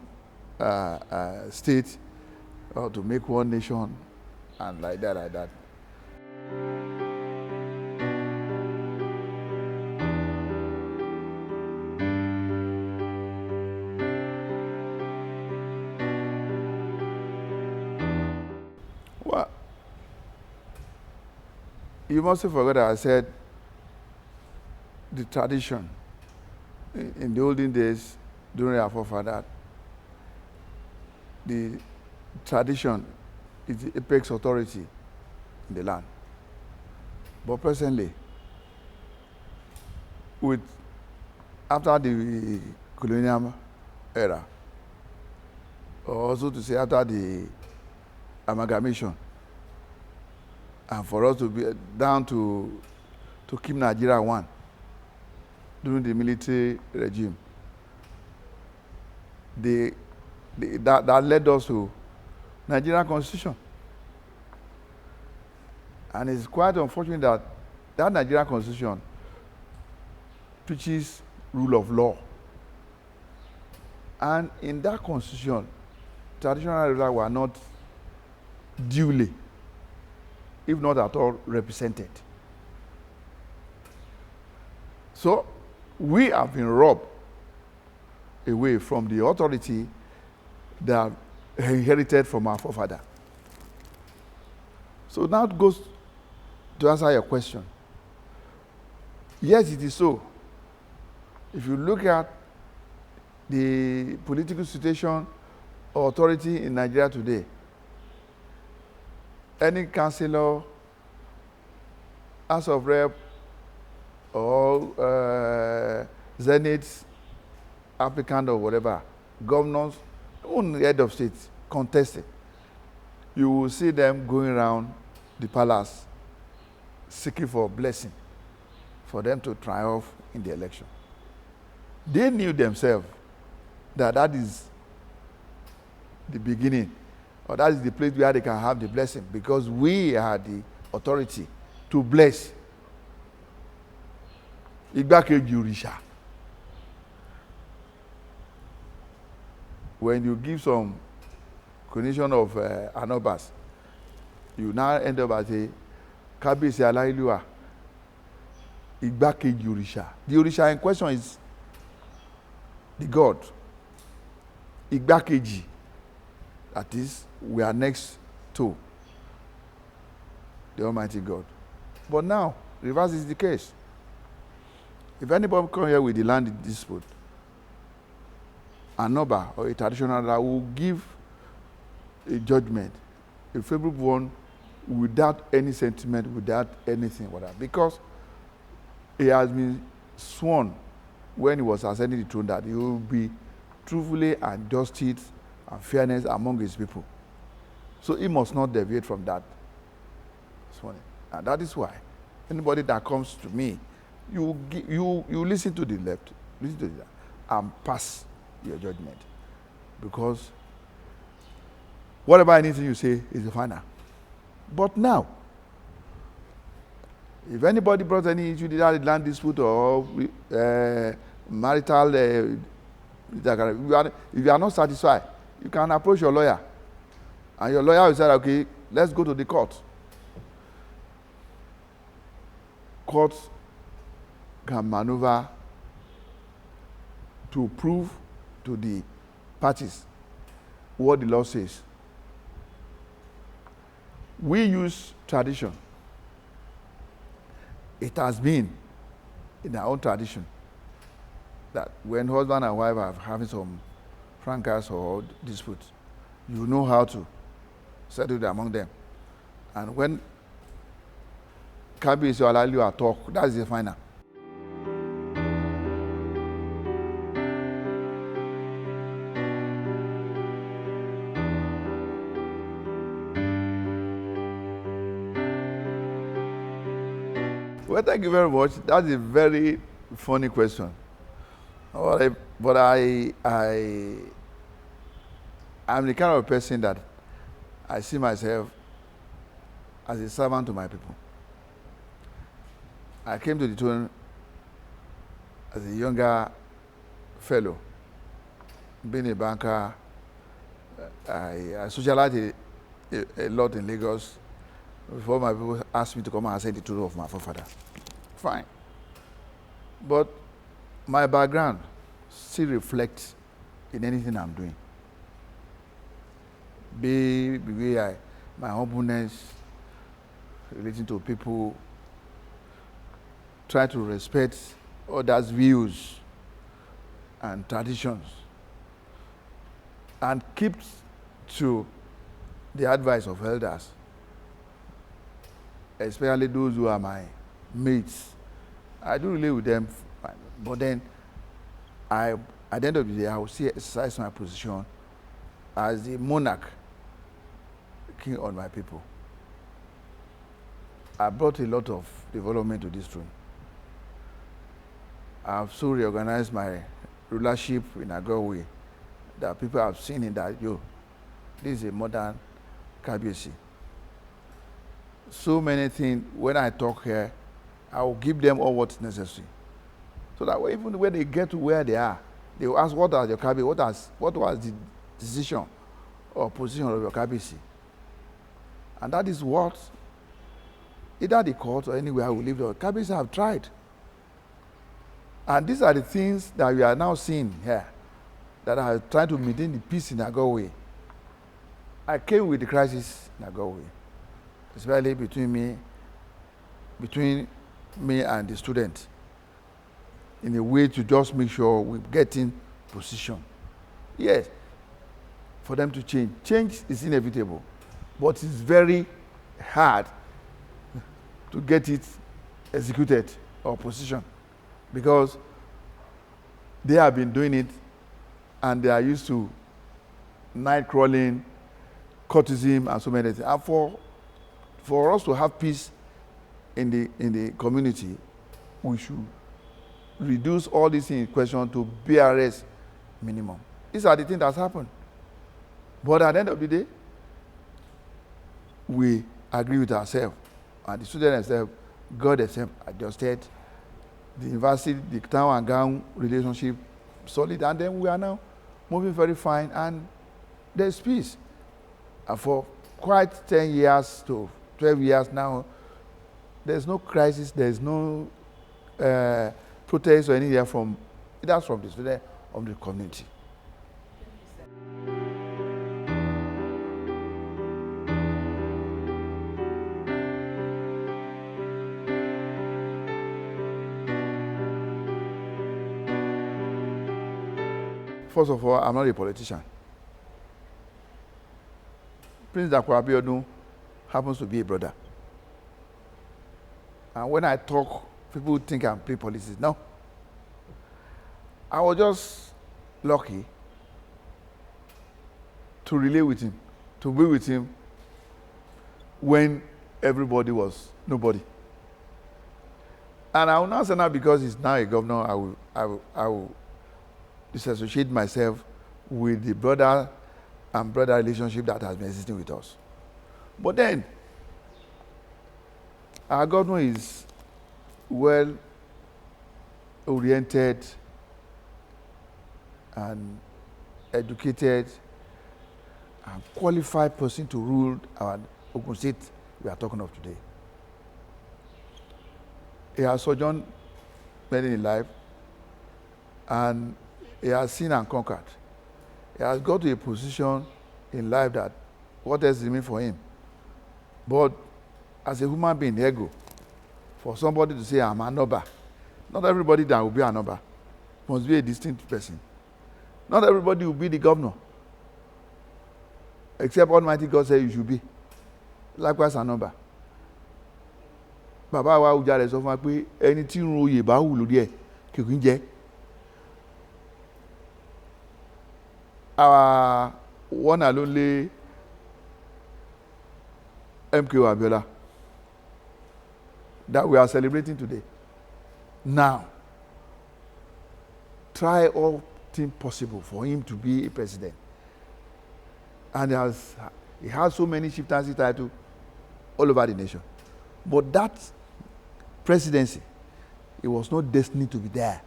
state or to make one nation, and like that. Well, you must have forgot that I said the tradition in the olden days during our forefathers. The tradition is the apex authority in the land. But presently, after the colonial era, or also to say after the amalgamation, and for us to be down to keep Nigeria one during the military regime, that led us to Nigerian Constitution. And it's quite unfortunate that Nigerian Constitution preaches rule of law. And in that Constitution, traditional rulers were not duly, if not at all, represented. So we have been robbed away from the authority that inherited from our forefather. So now it goes to answer your question. Yes, it is so. If you look at the political situation or authority in Nigeria today, any councillor, House of Rep, or Zenith applicant or whatever, governors, even the head of state contesting, you will see them going around the palace seeking for a blessing for them to triumph in the election. They knew themselves that is the beginning, or that is the place where they can have the blessing, because we are the authority to bless. Igbakeji Orisha. When you give some condition of anobas, you now end up as a Kabiyesi Aláìlúwà, Igbakeji Orisha. The Orisha in question is the God. Igbakeji, that is, we are next to the Almighty God. But now, reverse is the case. If anybody come here with the land dispute, an Oba or a traditional ruler will give a judgment, a favorable one, without any sentiment, without anything, whatever, because he has been sworn when he was ascending the throne that he will be truthfully and justice and fairness among his people. So he must not deviate from that sworn. And that is why anybody that comes to me, you listen to the left, listen to the left, and pass your judgment, because whatever anything you say is the final. But now, if anybody brought any issue, either land dispute or marital, if you are not satisfied, you can approach your lawyer, and your lawyer will say, okay, let's go to the court. Court can maneuver to prove to the parties what the law says. We use tradition. It has been in our own tradition that when husband and wife are having some fracas or disputes, you know how to settle it among them. And when Kabiyesi allow you to talk, that's the final. Well, thank you very much. That's a very funny question. But I'm the kind of person that I see myself as a servant to my people. I came to the throne as a younger fellow, being a banker. I socialized a lot in Lagos before my people asked me to come and say the truth of my forefather. Fine. But my background still reflects in anything I'm doing. Be the way my humbleness, relating to people, try to respect others' views and traditions, and keep to the advice of elders, especially those who are my mates. I do relate with them, but then at the end of the day, I will still exercise my position as the monarch, king on my people. I brought a lot of development to this throne. I've so reorganized my rulership in Ago Iwoye that people have seen it that, this is a modern Kabiyesi. So many things, when I talk here, I will give them all what's necessary. So that even when they get to where they are, they will ask, what are your Kabiyesi? What was the decision or position of your Kabiyesi? And that is what, either the court or anywhere I will leave, the Kabiyesi have tried. And these are the things that we are now seeing here, that are trying to maintain the peace in Ago Iwoye. I came with the crisis in Ago Iwoye, especially between me and the student, in a way to just make sure we get in position. Yes, for them to change. Change is inevitable, but it's very hard to get it executed or position, because they have been doing it and they are used to night crawling, courtism, and so many things. And for us to have peace in the community, we should reduce all these things in question to BRS minimum. These are the things that happened. But at the end of the day, we agree with ourselves, and the students themselves, God themselves adjusted. The university, the town and gown relationship solid, and then we are now moving very fine, and there's peace. And for quite 10 years to 12 years now, there's no crisis, there's no protest or anything from the student of the community. First of all, I'm not a politician. Prince Ituah Ighodalo happens to be a brother. And when I talk, people think I'm playing politics. No. I was just lucky to relate with him, to be with him when everybody was nobody. And I will not say now because he's now a governor, I will disassociate myself with the brother and brother relationship that has been existing with us. But then, our governor is well oriented and educated and qualified person to rule our Ogun State we are talking of today. He has sojourned many in life, and he has seen and conquered. He has got to a position in life that what else remains for him But as a human being, ego, for somebody to say, I'm an Oba, not everybody that will be an Oba must be a distinct person. Not everybody will be the governor. Except Almighty God said you should be. Likewise, an Oba. Bàbá wa Ujare sọ fún wa pé ẹni tí ń ro oyè bá wù lórí ẹ̀ kì í jẹ́. Our one and only MKO Abiola that we are celebrating today. Now, try all things possible for him to be a president. And he has so many chieftaincy titles all over the nation. But that presidency, it was not destined to be there.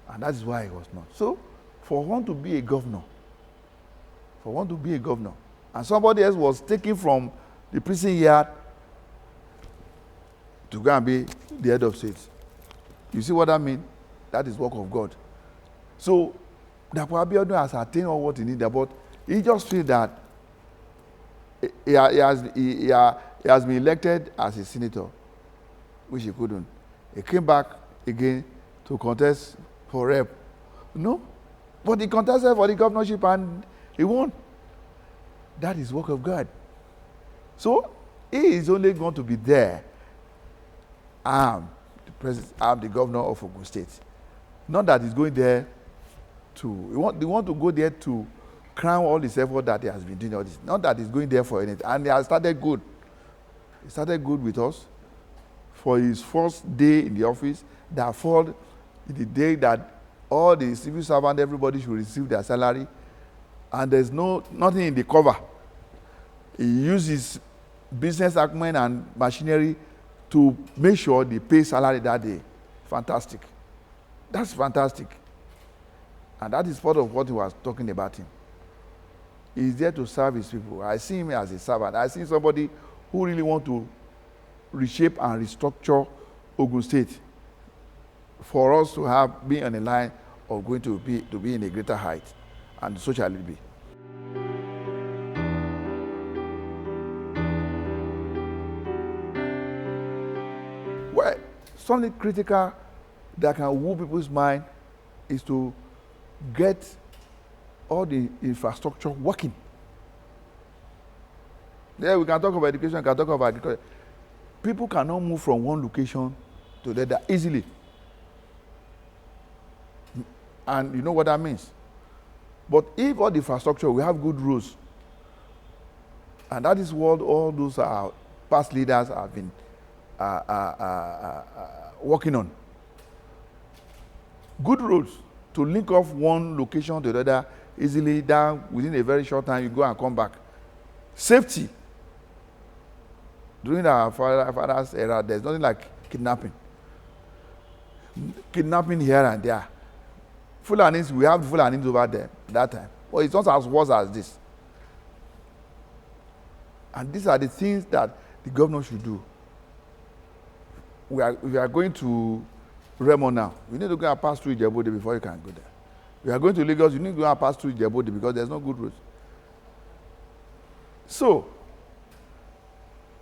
And that is why it was not. So, for one to be a governor, and somebody else was taken from the prison yard to go and be the head of state. You see what I mean? That is work of God. So, Dapo Abiodun has attained all what he needed, but he just feels that he has been elected as a senator, which he couldn't. He came back again to contest for rep. No, but he contested for the governorship and he won. That is work of God. So he is only going to be there. I'm the governor of Ogun State. Not that he's going there to, they want to go there to crown all his effort that he has been doing all this. Not that he's going there for anything. And he has started good. He started good with us. For his first day in the office, that followed the day that all the civil servants, everybody should receive their salary, and there's nothing in the cover. He uses business acumen and machinery to make sure they pay salary that day. Fantastic. That's fantastic. And that is part of what he was talking about him. He's there to serve his people. I see him as a servant. I see somebody who really want to reshape and restructure Ogun State for us to have been on a line of going to be in a greater height, and so shall it be. Well, something critical that can woo people's mind is to get all the infrastructure working. There we can talk about education, we can talk about agriculture. People cannot move from one location to the other easily. And you know what that means. But if all the infrastructure, we have good roads, and that is what all those past leaders have been working on. Good roads to link off one location to the other easily, down within a very short time, you go and come back. Safety. During our father's era, there's nothing like kidnapping. Kidnapping here and there. Fulanis, we have Fulanis over there that time. But it's not as worse as this. And these are the things that the governor should do. We are going to Remo now. You need to go and pass through Ijebode before you can go there. We are going to Lagos, you need to go and pass through Ijebode because there's no good roads. So,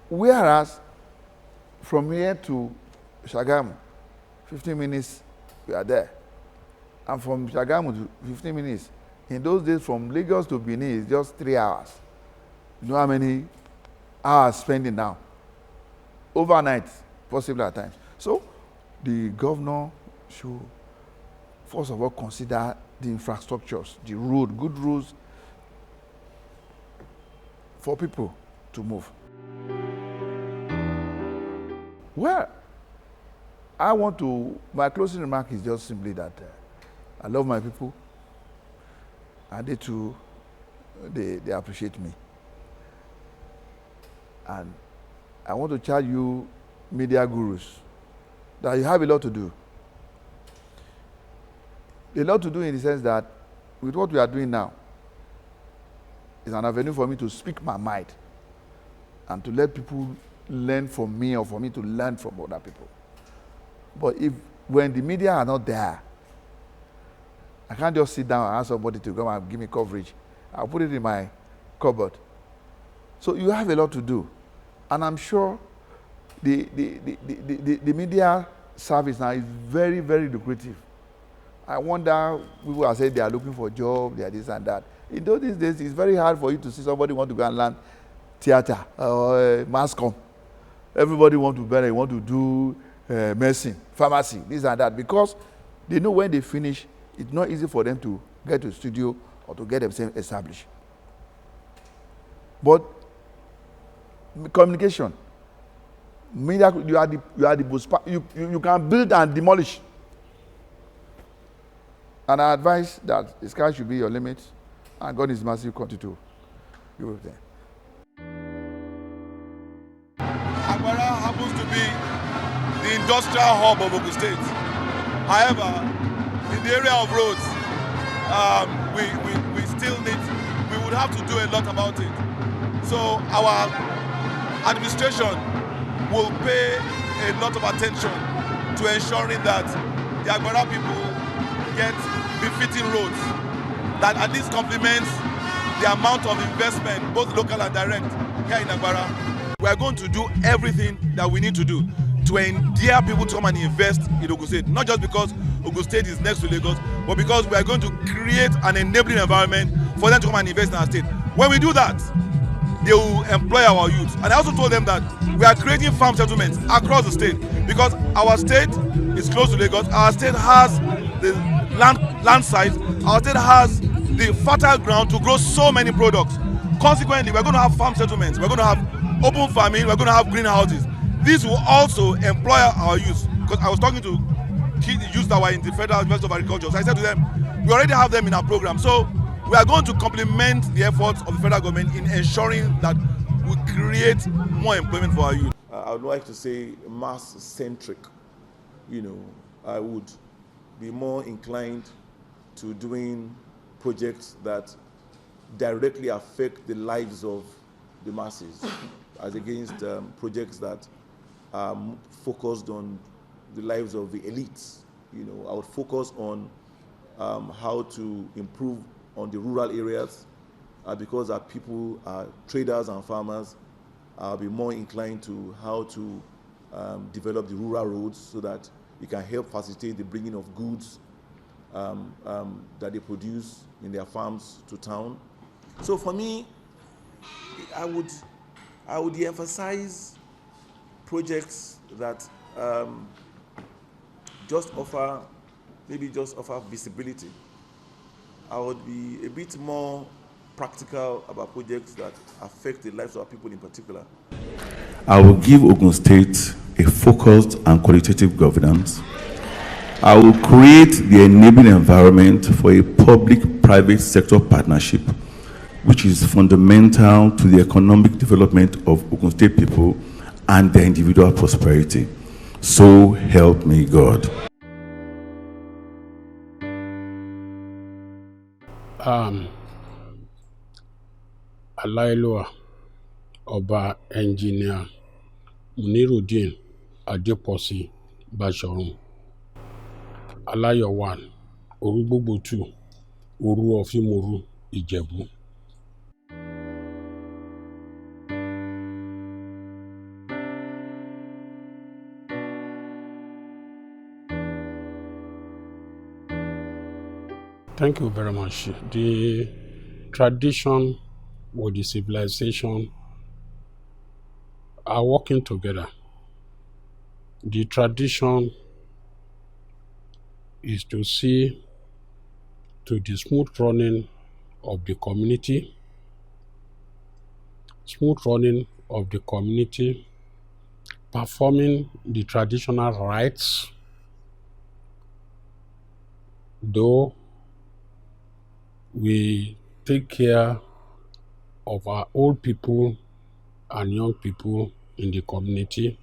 whereas from here to Shagamu, 15 minutes, we are there. And from Shagamu to 15 minutes. In those days, from Lagos to Benin is just 3 hours. You know how many hours spending now? Overnight, possible at times. So, the governor should, first of all, consider the infrastructures, the road, good roads for people to move. Well, my closing remark is just simply that I love my people, and they too, they appreciate me. And I want to charge you, media gurus, that you have a lot to do. A lot to do in the sense that with what we are doing now, is an avenue for me to speak my mind and to let people learn from me or for me to learn from other people. But when the media are not there, I can't just sit down and ask somebody to come and give me coverage. I'll put it in my cupboard. So you have a lot to do. And I'm sure the media service now is very, very lucrative. I wonder, people are saying they are looking for jobs, they are this and that. In those days, it's very hard for you to see somebody want to go and learn theater or mass comm. Everybody want to do medicine, pharmacy, this and that, because they know when they finish, it's not easy for them to get to the studio or to get themselves established. But communication, media, you are the most, you can build and demolish. And I advise that the sky should be your limit, and God is mercy continue to be with them. Agbara happens to be the industrial hub of Ogun State. However, in the area of roads, we still we would have to do a lot about it. So our administration will pay a lot of attention to ensuring that the Agbara people get befitting roads that at least complements the amount of investment, both local and direct, here in Agbara. We are going to do everything that we need to do to endear people to come and invest in Ogun State. Not just because Ogun State is next to Lagos, but because we are going to create an enabling environment for them to come and invest in our state. When we do that, they will employ our youth. And I also told them that we are creating farm settlements across the state because our state is close to Lagos. Our state has the land size. Our state has the fertile ground to grow so many products. Consequently, we're going to have farm settlements. We're going to have open farming. We're going to have greenhouses. This will also employ our youth. Because I was talking to youth that were in the Federal University of Agriculture. So I said to them, we already have them in our program. So we are going to complement the efforts of the federal government in ensuring that we create more employment for our youth. I would like to say mass-centric. I would be more inclined to doing projects that directly affect the lives of the masses, as against projects that are focused on the lives of the elites. I would focus on how to improve on the rural areas, because our people are traders and farmers. I'll be more inclined to how to develop the rural roads so that it can help facilitate the bringing of goods that they produce in their farms to town. So for me, I would emphasize projects that just offer visibility. I would be a bit more practical about projects that affect the lives of our people in particular. I will give Ogun State a focused and qualitative governance. I will create the enabling environment for a public-private sector partnership, which is fundamental to the economic development of Ogun State people and their individual prosperity. So help me God. Alailua Ọba Engineer Munirudeen Adeposi Bashorun Alayowan Orugbogbo 2 Oru of Imoru Ijebu. Thank you very much. The tradition or the civilization are working together. The tradition is to see to the smooth running of the community, performing the traditional rites, though we take care of our old people and young people in the community,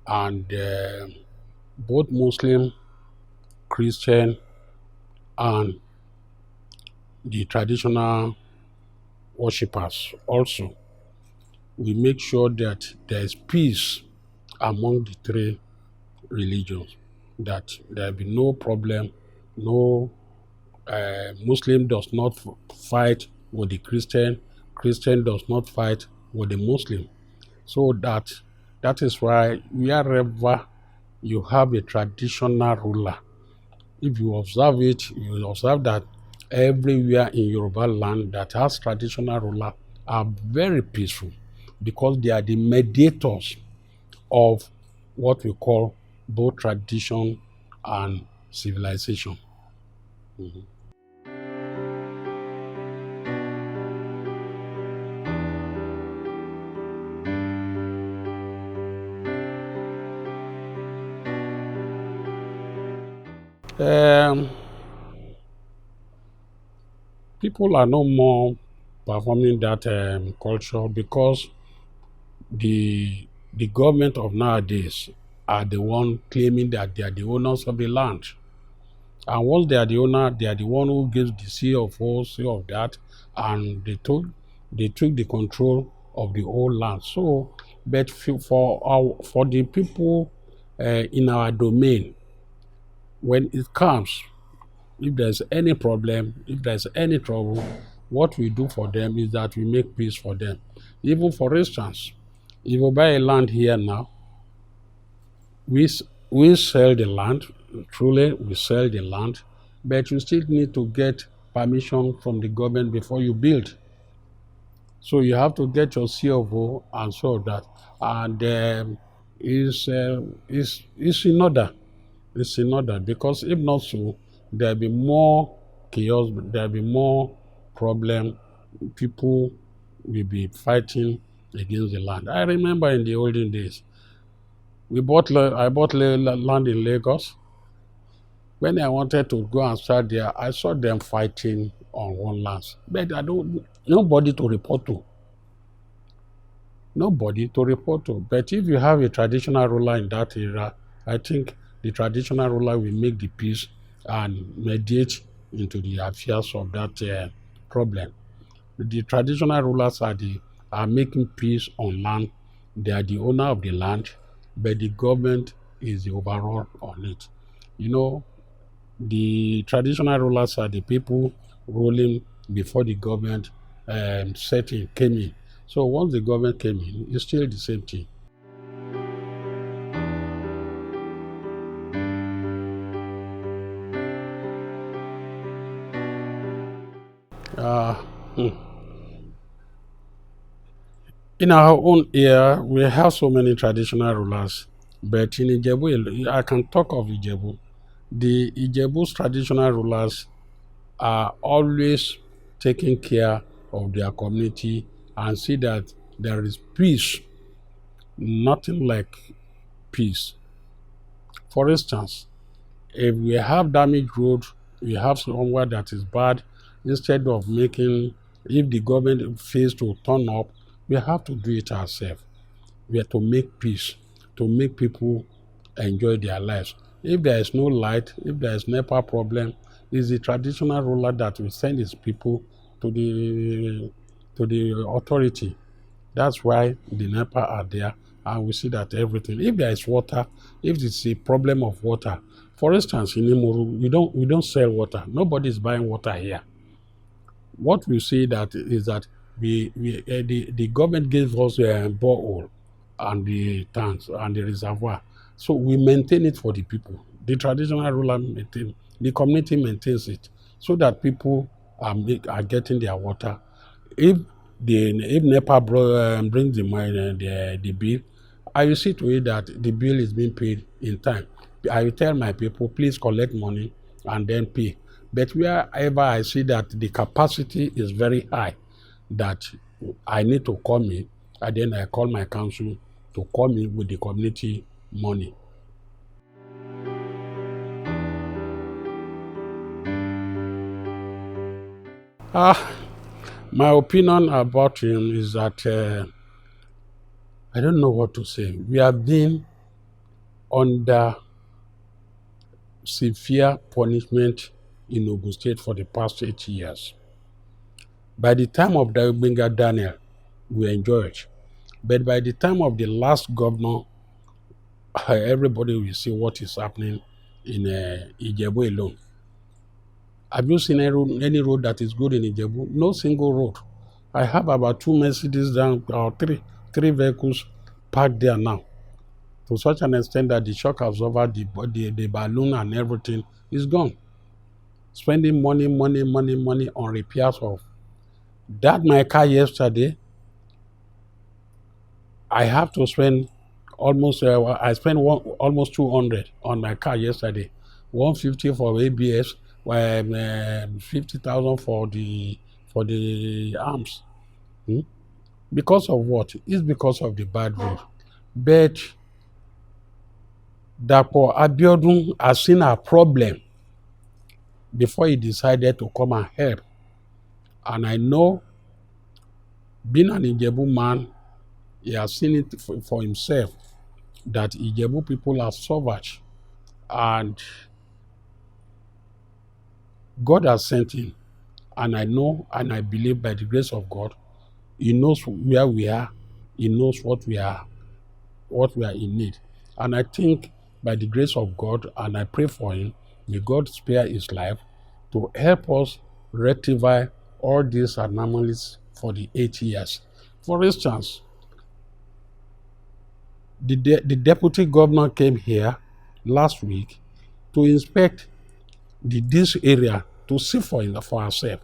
and both Muslim, Christian, and the traditional worshippers also. We make sure that there is peace among the three religions, that there be no problem, no Muslim does not fight with the Christian, Christian does not fight with the Muslim. So that is why wherever you have a traditional ruler, if you observe it, you will observe that everywhere in Yoruba land that has traditional ruler are very peaceful because they are the mediators of what we call both tradition and civilization. Um, People are no more performing that culture because the government of nowadays are the one claiming that they are the owners of the land. And once they are the owner, they are the one who gives the CFO, say of that, and they took the control of the whole land. So, but for the people in our domain, when it comes, if there's any problem, if there's any trouble, what we do for them is that we make peace for them. Even for instance, if you buy a land here now, we sell the land, truly we sell the land, but you still need to get permission from the government before you build. So you have to get your CFO and so that, and it's in order. It's in order because if not so, there'll be more chaos, there'll be more problem. People will be fighting against the land. I remember in the olden days, I bought land in Lagos. When I wanted to go and start there, I saw them fighting on one land. But nobody to report to. Nobody to report to. But if you have a traditional ruler in that area, I think the traditional ruler will make the peace and mediate into the affairs of that problem. The traditional rulers are making peace on land. They are the owner of the land, but the government is the overall on it. You know, the traditional rulers are the people ruling before the government setting came in. So once the government came in, it's still the same thing. Uh, hmm. In our own area, we have so many traditional rulers, but in Ijebu, I can talk of Ijebu. The Ijebu's traditional rulers are always taking care of their community and see that there is peace, nothing like peace. For instance, if we have damaged road, we have somewhere that is bad, instead of making, if the government fails to turn up, we have to do it ourselves. We have to make peace, to make people enjoy their lives. If there is no light, if there is NEPA problem, it's the traditional ruler that will send his people to the authority. That's why the NEPA are there, and we see that everything. If there is water, if it's a problem of water, for instance, in Imoru, we don't sell water. Nobody is buying water here. What we see that is that the government gives us a borehole and the tanks and the reservoir, so we maintain it for the people. The traditional ruler maintain, the community maintains it, so that people are getting their water. If NEPA brings the money, the bill, I will see to it that the bill is being paid in time. I will tell my people, please collect money and then pay. But wherever I see that the capacity is very high, that I need to come in, and then I call my council to come in with the community money. My opinion about him is that I don't know what to say. We have been under severe punishment in Ogun State for the past 8 years. By the time of Benga Daniel, we enjoyed it. But by the time of the last governor, everybody will see what is happening in Ijebu alone. Have you seen any road that is good in Ijebu? No single road. I have about 2 Mercedes down, or three vehicles parked there now, to such an extent that the shock absorber, the balloon and everything is gone. Spending money on repairs of that. My car yesterday, I have to spend almost, I spent almost 200 on my car yesterday. 150 for ABS, 50,000 for the arms. Because of what? It's because of the bad road. But Dapo Abiodun has seen a problem before he decided to come and help. And I know, being an Ijebu man, he has seen it for himself that Ijebu people are suffered. And God has sent him. And I know and I believe by the grace of God, he knows where we are. He knows what we are in need. And I think by the grace of God, and I pray for him, may God spare his life to help us rectify all these anomalies for the 8 years. For instance, the deputy governor came here last week to inspect this area to see for ourselves.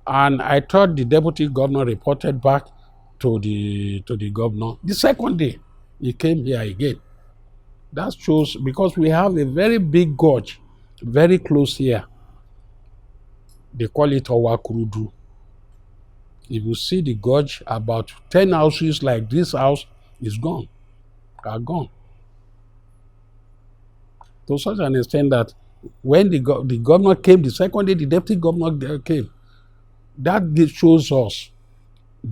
And I thought the deputy governor reported back to the governor. The second day, he came here again. That shows, because we have a very big gorge very close here. They call it Owakurudu. If you see the gorge, about 10 houses like this house is gone, are gone. To such an extent that when the governor came, the second day the deputy governor came, that shows us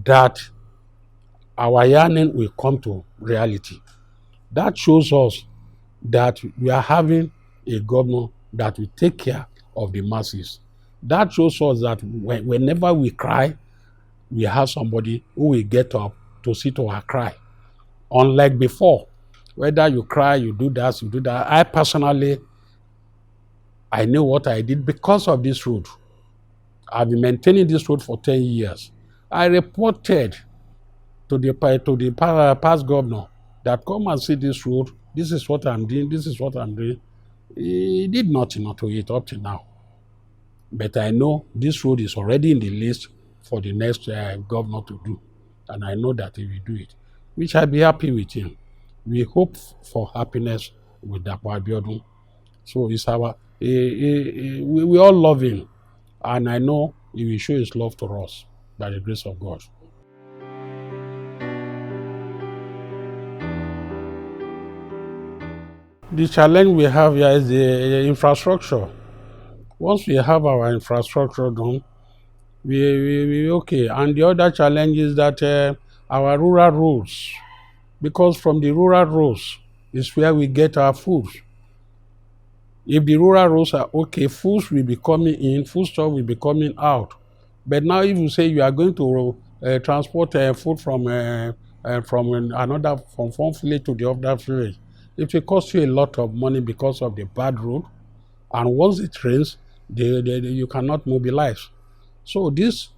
that our yearning will come to reality. That shows us that we are having a governor that will take care of the masses. That shows us that whenever we cry, we have somebody who will get up to see to our cry. Unlike before, whether you cry, you do that, you do that. I personally, I know what I did because of this road. I've been maintaining this road for 10 years. I reported to the past governor that come and see this road. This is what I'm doing. This is what I'm doing. He did nothing to it up to now. But I know this road is already in the list for the next governor to do. And I know that he will do it. We shall be happy with him. We hope for happiness with Dapo Abiodun. So it's we all love him. And I know he will show his love to us by the grace of God. The challenge we have here is the infrastructure. Once we have our infrastructure done, we okay. And the other challenge is that our rural roads, because from the rural roads is where we get our food. If the rural roads are okay, foods will be coming in, foodstuff will be coming out. But now if you say you are going to transport food from one village to the other village, it will cost you a lot of money because of the bad road. And once it rains, you cannot mobilize. So this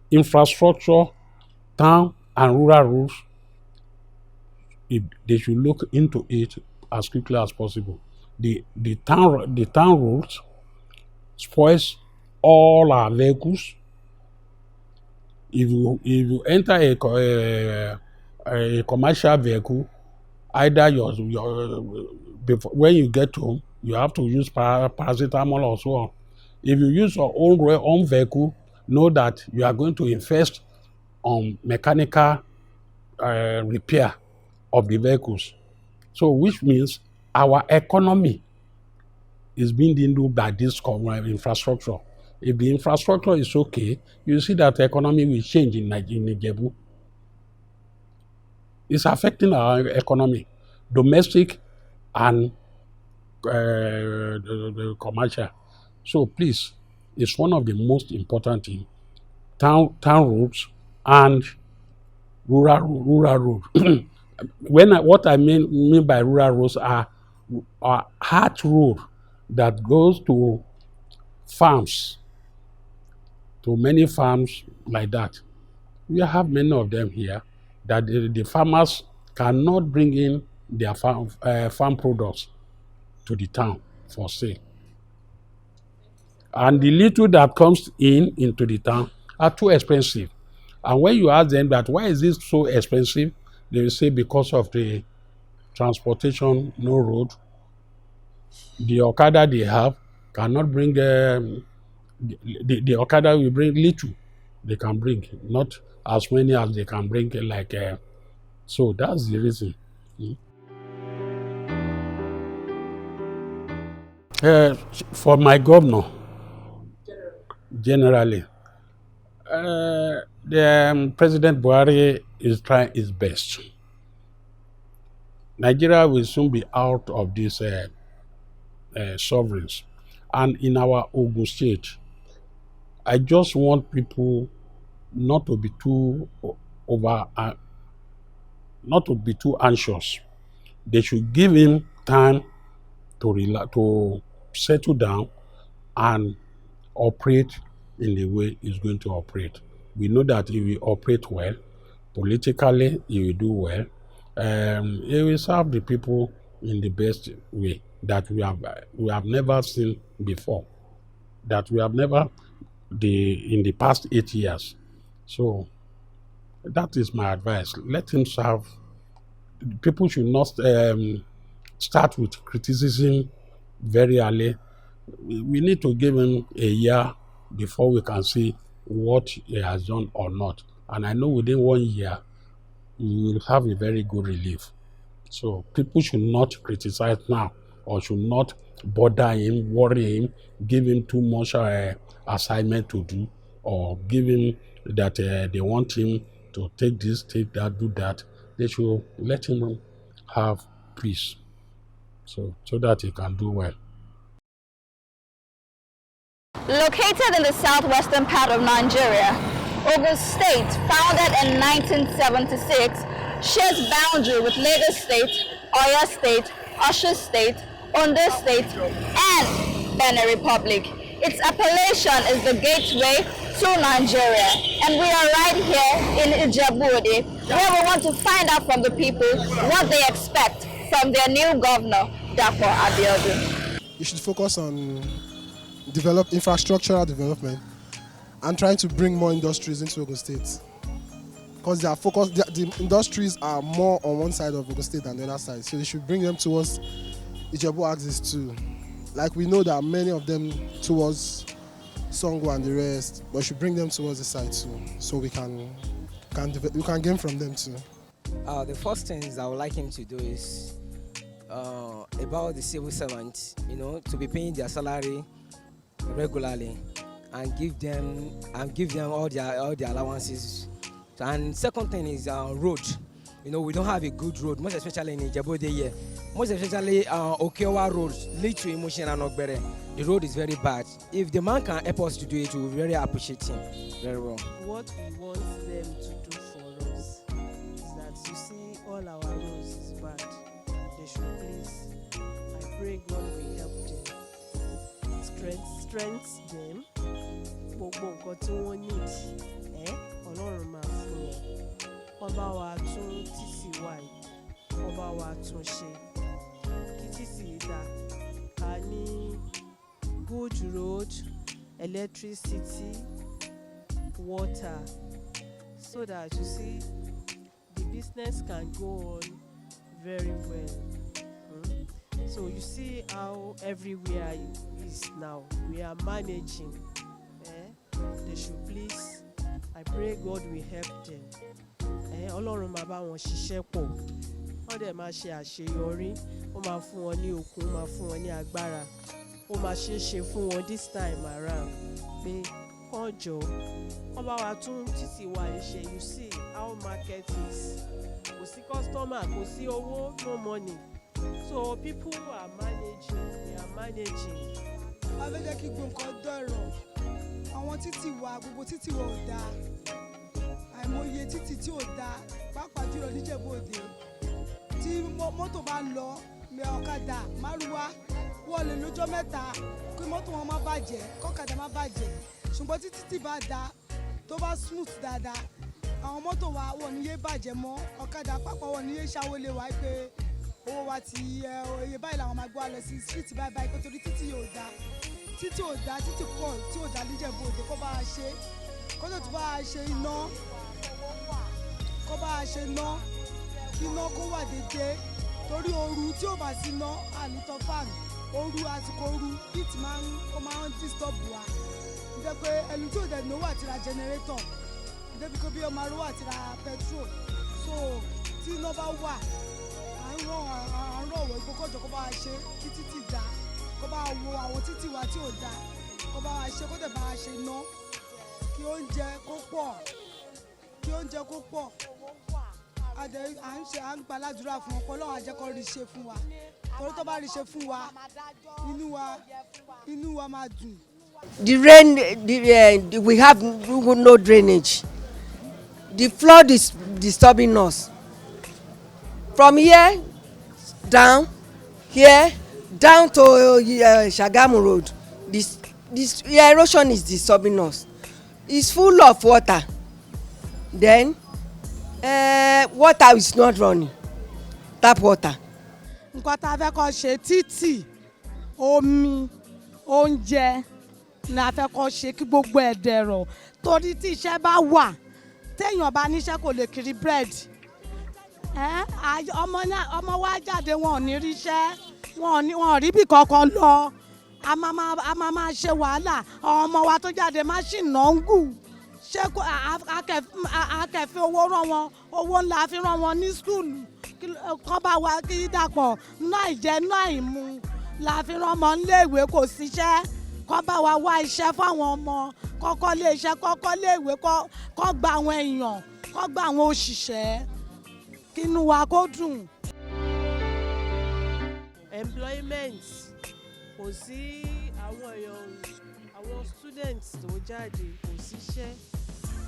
infrastructure, town and rural roads, they should look into it as quickly as possible. The town roads spoils all our vehicles. If you enter a commercial vehicle, either when you get home, you have to use paracetamol or so on. If you use your own vehicle, know that you are going to invest on mechanical repair of the vehicles. So which means our economy is being hindered by this infrastructure. If the infrastructure is okay, you see that the economy will change in Ijebu. It's affecting our economy, domestic and the commercial. So please, it's one of the most important things. Town roads and rural road. What I mean by rural roads are hard road that goes to farms, to many farms like that. We have many of them here. that the farmers cannot bring in their farm products to the town for sale. And the little that comes into the town are too expensive. And when you ask them that why is this so expensive, they will say because of the transportation, no road. The Okada they have cannot bring the Okada will bring little they can bring, not as many as they can bring. So that's the reason. For my governor, generally, the President Buhari is trying his best. Nigeria will soon be out of these sovereigns. And in our Ogun state, I just want people not to be too not to be too anxious. They should give him time to settle down and operate in the way he's going to operate. We know that he will operate well. Politically, he will do well. He will serve the people in the best way that we have never seen before, that we have never in the past 8 years. So that is my advice. Let him serve. People should not start with criticism very early. We need to give him a year before we can see what he has done or not. And I know within 1 year, you will have a very good relief. So people should not criticize now or should not bother him, worry him, give him too much assignment to do, or give him that they want him to take this, take that, do that. They should let him have peace so that he can do well. Located in the southwestern part of Nigeria, Ogun State, founded in 1976, shares boundary with Lagos State, Oyo State, Osun State, Ondo State, and Benin Republic. Its appellation is the gateway to Nigeria, and we are right here in Ijebu-Ode, where we want to find out from the people what they expect from their new governor, Dapo Abiodun. You should focus on infrastructural development and trying to bring more industries into Ogun State, because the industries are more on one side of Ogun State than the other side, so they should bring them towards Ijebu axis too. Like we know that many of them towards Songo and the rest, but we should bring them towards the side too, so we can gain from them too. The first things I would like him to do is about the civil servants, to be paying their salary regularly and give them all their allowances. And second thing is road. We don't have a good road, most especially in Ijebu-Ode here. Most especially Okeowa Road lead to Emotion and Ogbere. The road is very bad. If the man can help us to do it, we will really appreciate him very well. What we want them to do for us is that, you see, all our roads is bad. They should please, I pray God will help them, strength them, gbogbo nǹkan tí wọ́n need, Ọlọ́run máa fún wọn. Ọba wa tún títì wa yìí, ọba wa tún ṣe, kí títì yìí dá, ká ní good road, electricity, water, so that, you see, the business can go on very well. So you see how everywhere is now. We are managing. They should please, I pray God will help them. Ọlọ́run máa bá wọn ṣiṣẹ́ pọ̀. Wọ́n dẹ̀ máa ṣe àṣeyọrí. Ó máa fún wọn ní okun, ó máa fún wọn ní agbára. Ó máa ṣe fún wọn this time around. Pé kán jọ, wọ́n bá wa tún títì wa ṣe. You see how market is. Kò sí customer, kò sí owó, no money. So people are managing, they are managing. A fẹ́ jẹ́ kí gbogbo nǹkan dọ̀rọ̀. Àwọn títì wa, gbogbo títì wa ò dáa. Àìmọye títì tí ò dáa, pàápàá jùlọ níjẹ̀bú-Òde. Tí mọ́tò bá lọ, ọ̀kadà, márúwá, wọ́n lè lọ́jọ́ mẹ́ta kí mọ́tò wọn má bàjẹ́, kọ́kadà má bàjẹ́. Ṣùgbọ́n tí títì bá dáa, tó bá smooth dáadáa, àwọn mọ́tò wa wọ́n ní yé bàjẹ́ mọ́ ọ̀kadà pápá wọ́n ní yé ṣàwọlé wa pé owó wa ti iye báyìí làwọn máa gbé wa lọ sí street báyìí báyìí pé torí títì yóò da títì ò da títì pọ̀ tí ò da níjẹ̀bú òde kó bá a ṣe kó tó bá a ṣe iná kó bá a ṣe iná kí iná kó wà dédé torí ooru tí ò bá sí iná ànítọ́ fan ooru àsìkò ooru heat máa ń disturb wa ǹjẹ́ pé ẹni tí ò dẹ̀ náwó àti ra generator débi kó bí ọmọ arówó àti ra petrol so tí iná bá wà à ń ràn ọ̀wọ́ ìgbókòjò kó bá wa ṣe kí títì dá kó bá wo àwọn títì wa tí ò dá kó bá wa ṣe kó dẹ̀ bá wa ṣe iná kí oúnjẹ kó pọ̀ à ń gbàládùra fún ọpọlọ àwọn àjẹkọ rí ṣe fún wa torí tó bá rí ṣe fún wa inú wa máa dùn. The rain, we have no drainage. The flood is disturbing us. From here down to Shagamu Road, this erosion is disturbing us. It's full of water. Then water is not running. Tap water. Nǹkan tá a fẹ́ kọ́ ṣe títì, omi, oúnjẹ ni a fẹ́ kọ́ ṣe kí gbogbo ẹ̀ dẹ̀rọ̀ torí tí iṣẹ́ bá wà téèyàn bá níṣẹ́ kò lè kiri búrẹ́dì ọmọ wa jáde wọn ò ní ríṣẹ́ wọn ò rí bí kankan lọ a máa ṣe wàhálà ọmọ wa tó jáde máṣíìnì náà ń gùn ṣé akẹ́fẹ́ owó rán wọn owó ńlá fi rán wọn ní skúlù kọ́ bá wa kí dàpọ̀ náà ìjẹ náà ìmu la fi rán ọmọ níléèwé kò síṣẹ́ kọ́ bá wa wá iṣẹ́ fáwọn ọmọ kọ́kọ́ lé iṣẹ́ kọ́kọ́ léèwé kọ́ gba àwọn èèyàn kọ́ gba àwọn òṣìṣẹ́ kínú wa kó dùn. Employment kò sí àwọn èèyàn àwọn students tó jáde kò síṣẹ́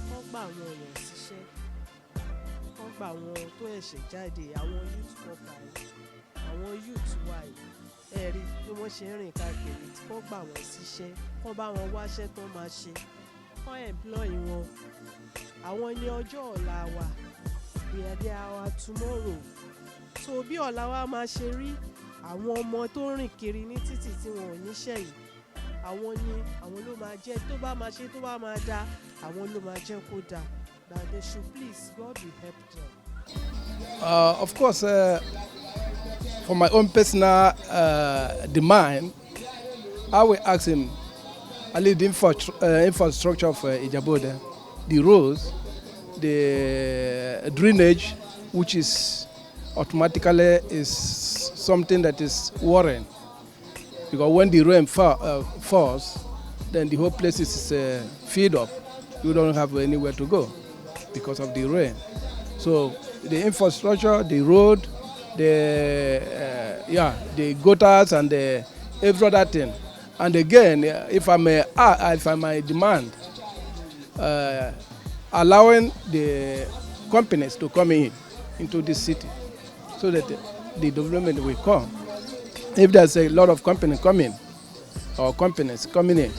kọ́ gba àwọn èèyàn síṣẹ́ kọ́ gba àwọn tó ẹ̀ṣẹ̀ jáde àwọn youth corporate àwọn youth wide ẹ̀rí bí wọ́n ṣe ń rìn káàkiri kọ́ gbà wọ́n síṣẹ́ kọ́ bá wọn wáṣẹ́ tó máa ṣe kọ́ employ wọn àwọn ní ọjọ́ ọ̀la wa we are there our tomorrow so bí ọ̀la wa máa ṣe rí àwọn ọmọ tó rìn kiri ní títì tí wọn ò níṣẹ́ yìí àwọn ló máa jẹ́ tó bá máa ṣe tó bá máa dá àwọn ló máa jẹ́ kó dá that they should please God will help them. Of course, for my own personal demand, I will ask him, I lead the infrastructure of Ijebu, the roads, the drainage, which is automatically is something that is worrying. Because when the rain falls, then the whole place is filled up. You don't have anywhere to go because of the rain. So the infrastructure, the road, the gutters and every other thing. And again, if I may demand, allowing the companies to come into this city so that the development will come. If there's a lot of companies coming in,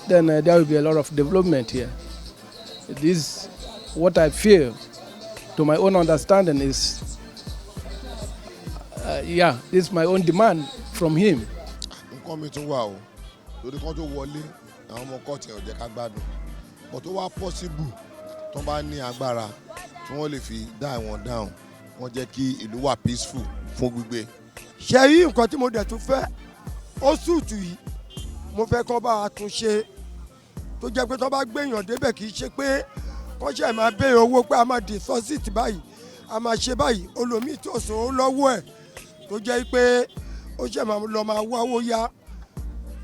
then there will be a lot of development here. This is what I feel, to my own understanding, is this is my own demand from him. Nǹkan mi tún wà o lórí kan tó wọlé àwọn ọmọ kọ́ọ̀tì ẹ̀ ò jẹ́ ká gbádùn but tó wá possible tó bá ní agbára tí wọ́n lè fi dá ìwọ̀n down wọ́n jẹ́ kí ìlú wà peaceful fún gbígbé. ṣe yí nǹkan tí mo dẹ̀ tún fẹ́ ó sùtù yìí mo fẹ́ kán bá a tún ṣe tó jẹ́ pé tó bá gbéyàn débẹ̀ kì í ṣe pé kán ṣe máa béèrè owó pé a máa deposit báyìí a máa ṣe báyìí olómi tó sùn ó lọ́wọ́ ẹ̀ tó jẹ́ pé ó ṣe máa lọ máa wá owó yá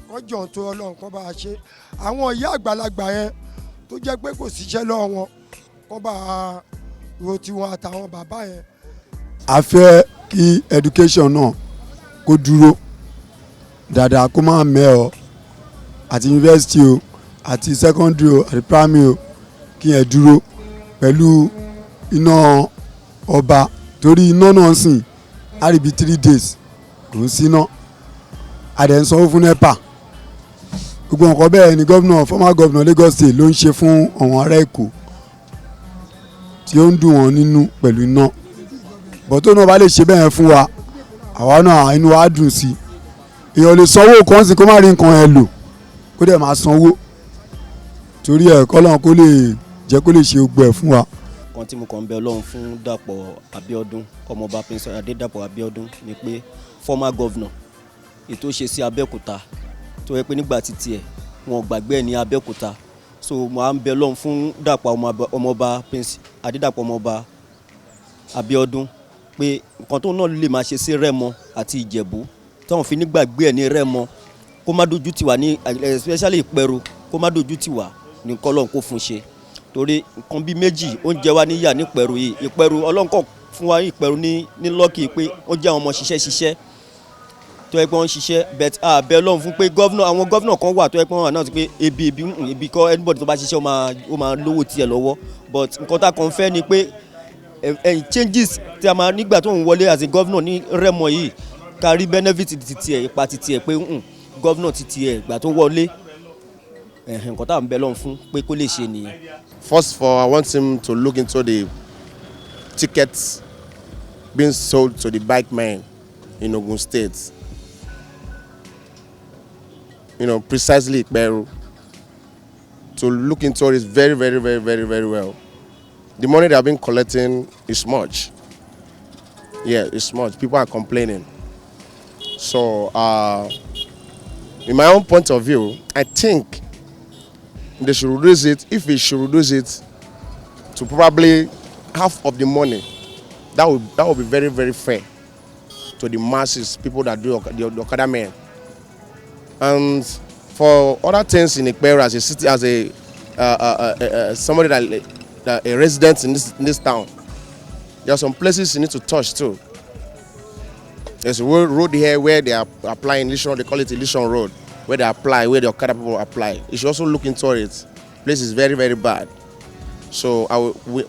kán jọ̀ tó ọlọ́run kán bá a ṣe àwọn ìyá àgbàlagbà yẹn tó jẹ́ pé kò síṣẹ́ lọ́wọ́ wọn kán bá a ro tiwọn àtàwọn bàbá yẹn. a fẹ́ kí education náà kó dúró dáadáa kó máa mẹ́ ọ àti university o àti secondary o àti primary o kí yẹn dúró pẹ̀lú iná ọba torí iná náà sìn á rí bí 3 days kò ń síná àdẹ̀ ń sanwó fún NEPA gbogbo nǹkan bẹ́ẹ̀ ni former governor Lagos State ló ń ṣe fún àwọn ará Èkó tí ó ń dùn wọ́n nínú pẹ̀lú iná bọ̀ tó náà bá lè ṣe bẹ́ẹ̀ fún wa àwa náà inú wa dùn sí i èèyàn lè sanwó kan sí kó má rí nǹkan ẹ lò kó dẹ̀ máa sanwó torí ẹ̀ kọ́lọ́n kó lè jẹ́ kó lè ṣe gbogbo ẹ̀ fún wa. kan tí mo kàn ń bẹ Ọlọ́run fún Dàpọ̀ Abíọ́dún ọmọọba Prince Adédàpọ̀ Abíọ́dún ni pé former governor ètò ṣe sí Abẹ́òkúta tó yẹ pé nígbà títí ẹ̀ wọn gbàgbé ẹ̀ ní Abẹ́òkúta so mo à ń bẹ Ọlọ́run fún Dàpọ̀ ọmọọba Prince Adédàpọ̀ ọmọọba Abíọ́dún pé nǹkan tó náà lè máa ṣe sí Rẹ́mọ àti Ìjẹ̀bú táwọn fi nígbàgbé ẹ̀ ní Rẹ́mọ kó má dojú tì wá ní especially Ìpẹ́rù kó má dojú tì wá ní kọ́lọ́n kó fún ṣe torí nǹkan bíi méjì ó ń jẹ wá níyà ní Ìpẹ́rù yìí Ìpẹ́rù ọlọ́nkọ̀ fún wa Ìpẹ́rù ní lọ́ọ̀kì pé ó jẹ́ àwọn ọmọ ṣiṣẹ́ tó yẹ pé wọ́n ń ṣiṣẹ́ bet àbẹ̀ Ọlọ́run fún pé àwọn gọ́vnọ̀ kan wà tó yẹ pé wọ́n wà náà ti pé ebi kọ́ anybody tó bá ṣiṣẹ́ ó máa lówó tiẹ̀ lọ́wọ́ but nǹkan tá a kàn fẹ́ ni pé changes tí a máa nígbà tó ń wọlé as a governor ní Rẹ́mọ yìí kárí benefit ti tiẹ̀ ipa ti tiẹ̀ pé governor ti tiẹ̀ ìgbà tó wọlé nǹkan tá à ń bẹ lọ́n fún pé kó lè ṣe nìyẹn. First of all, I want him to look into the tickets being sold to the bike men in Ogun State. Precisely Ikperu. To look into it very, very, very, very, very well. The money they have been collecting is much. Yeah, it's much. People are complaining. So, in my own point of view, I think they should reduce it. If we should reduce it to probably half of the money, that would be very, very fair to the masses, people that do the Okada men. And for other things in Ikperu as a city, as somebody that a resident in this town, there are some places you need to touch too. There's a road here where they are applying Illusion, they call it Illusion Road, where they apply, where the Okada people apply. You should also look into it. The place is very, very bad. So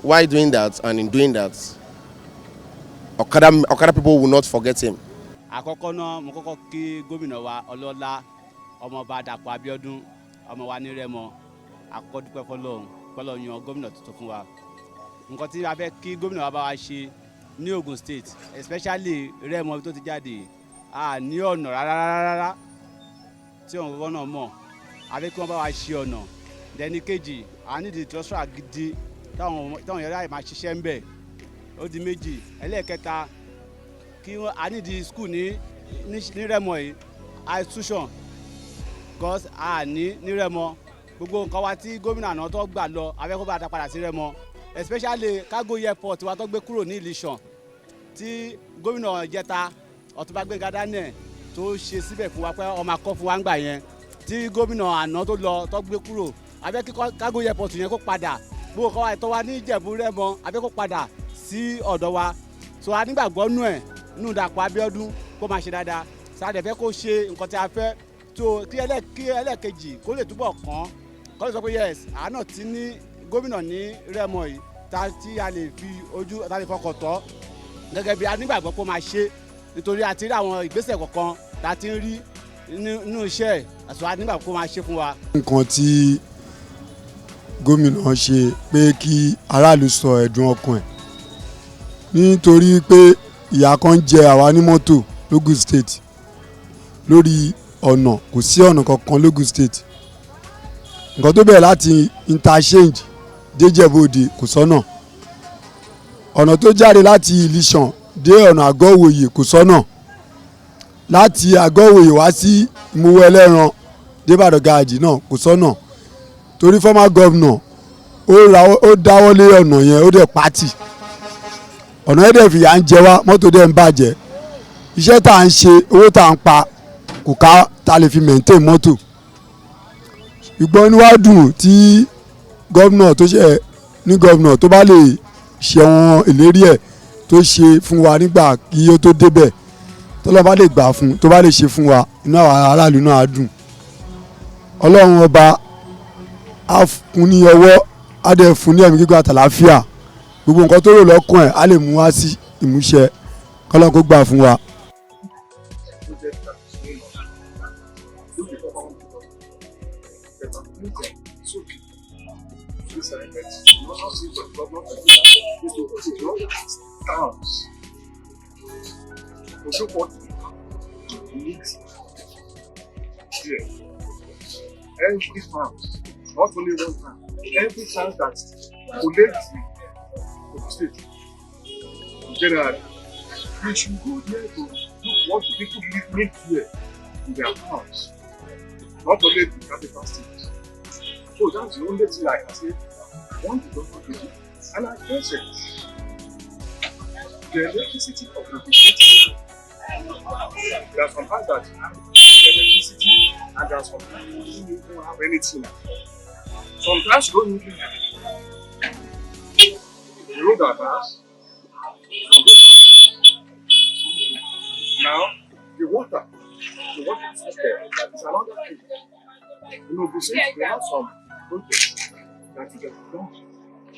why doing that? And in doing that, Okada people will not forget him. Àkọ́kọ́ náà mo kọ́kọ́ kí gómìnà wa ọlọ́lá ọmọọba Dàpọ̀ Abíọ́dún ọmọ wa ní Rẹ́mọ àkọ́dúpẹ́ fọlọ́run yan gómìnà tuntun fún wa. Nǹkan tí a fẹ́ kí gómìnà wa bá wa ṣe ní Ogun State especially Rẹ́mọ tó ti jáde a ní ọ̀nà rárá tí òun kọ́kọ́ náà mọ̀ a fẹ́ kí wọ́n bá wa ṣe ọ̀nà dẹni kejì a ní di trọ́sọ̀ gidi táwọn yàrá máa ṣiṣẹ́ ń bẹ̀ ó di méjì ẹlẹ́ẹ̀kẹta kí a ní di school ní Rẹ́mọ yìí institution because a ní Rẹ́mọ gbogbo nǹkan wa tí gómìnà náà tó gbà lọ a fẹ́ kó bá a padà sí Rẹ́mọ especially cargo airport wa tó gbé kúrò ní Ìlíṣàn tí gómìnà ìjẹta Ọ̀túnba Gbénga Daniel tó ṣe síbẹ̀ fún wa pé ọmọ akọ́ fún wa ń gbà yẹn tí gómìnà àná tó lọ tó gbé kúrò a fẹ́ kí cargo airport yẹn kó padà gbogbo nǹkan wa ètò wa ní Ìjẹ̀bú Rẹ́mọ a fẹ́ kó padà sí ọ̀dọ̀ wa so a nígbàgbọ́ nù ẹ̀ nù Dàpọ̀ Abíọ́dún kó máa ṣe dáadáa sáà dẹ̀ fẹ́ kó ṣe nǹkan tí a fẹ́ tó kí ẹlẹ́ẹ̀kejì kó lè túbọ̀ kàn kó lè sọ pé yes àánà tí ní gómìnà ní Rẹ́mọ yìí tí a lè fi ojú ta lè fọkàn tọ́ gẹ́gẹ́ bí a nígbàgbọ́ kó máa ṣe nítorí a ti rí àwọn ìgbésẹ̀ kọ̀ọ̀kan tá a ti ń rí nínú iṣẹ́ ẹ̀ àti a nígbàgbọ́ kó máa ṣe fún wa. nǹkan tí gómìnà ṣe pé kí aráàlú sọ ẹ̀dùn ọkàn ẹ̀ nítorí pé ìyà kan jẹ àwa ní mọ́tò l'Ogun State lórí ọ̀nà kò sí ọ̀nà kankan l'Ogun State nǹkan tó bẹ̀rẹ̀ láti interchange déjẹ̀bọ̀dé kò sọ́nà ọ̀nà tó jáde láti Ìlíṣàn dé ọ̀nà Àgọ́ Ìwòye kò sọ́nà láti Àgọ́ Ìwòye wá sí Ìmúwọ Ẹlẹ́ran débàdàn gàájì náà kò sọ́nà torí former governor ó dáwọ́lé ọ̀nà yẹn ó dẹ̀ pátì ọ̀nà yẹn dẹ̀ fìyà ń jẹ wá mọ́tò dẹ̀ ń bàjẹ́ iṣẹ́ tá à ń ṣe owó tá à ń pa kò ká tá a lè fi maintain mọ́tò ìgbọ́n ni wàá dùn tí gómìnà tó ṣe ní gómìnà tó bá lè ṣe àwọn ìlérí ẹ̀ tó ṣe fún wa nígbà kí ó tó débẹ̀ tó lọ́ bá lè gbà fún tó bá lè ṣe fún wa inú àwọn aráàlú náà á dùn ọlọ́run ọba á fún ní ọwọ́ á dẹ̀ fún ní ẹ̀mí gígùn àtàlàáfíà gbogbo nǹkan tó rò lọ́kàn ẹ̀ á lè mú wá sí ìmúṣẹ kọ́lọ́n kó gbà fún wa. this side, but you also see the government is to towns. Also, what we need here, every farm, not only one farm, every farm that collects the state, generally, we should go there to look what the people living here in their house, not only the capital cities. So that's the only thing I can say. Want the government to do, and I guess it. The electricity of the state. There are some parts that have electricity, and there are some parts that don't have anything. Sometimes don't even have the road are bad. Now, the water system is another thing. You know, besides, we have some projects that you get done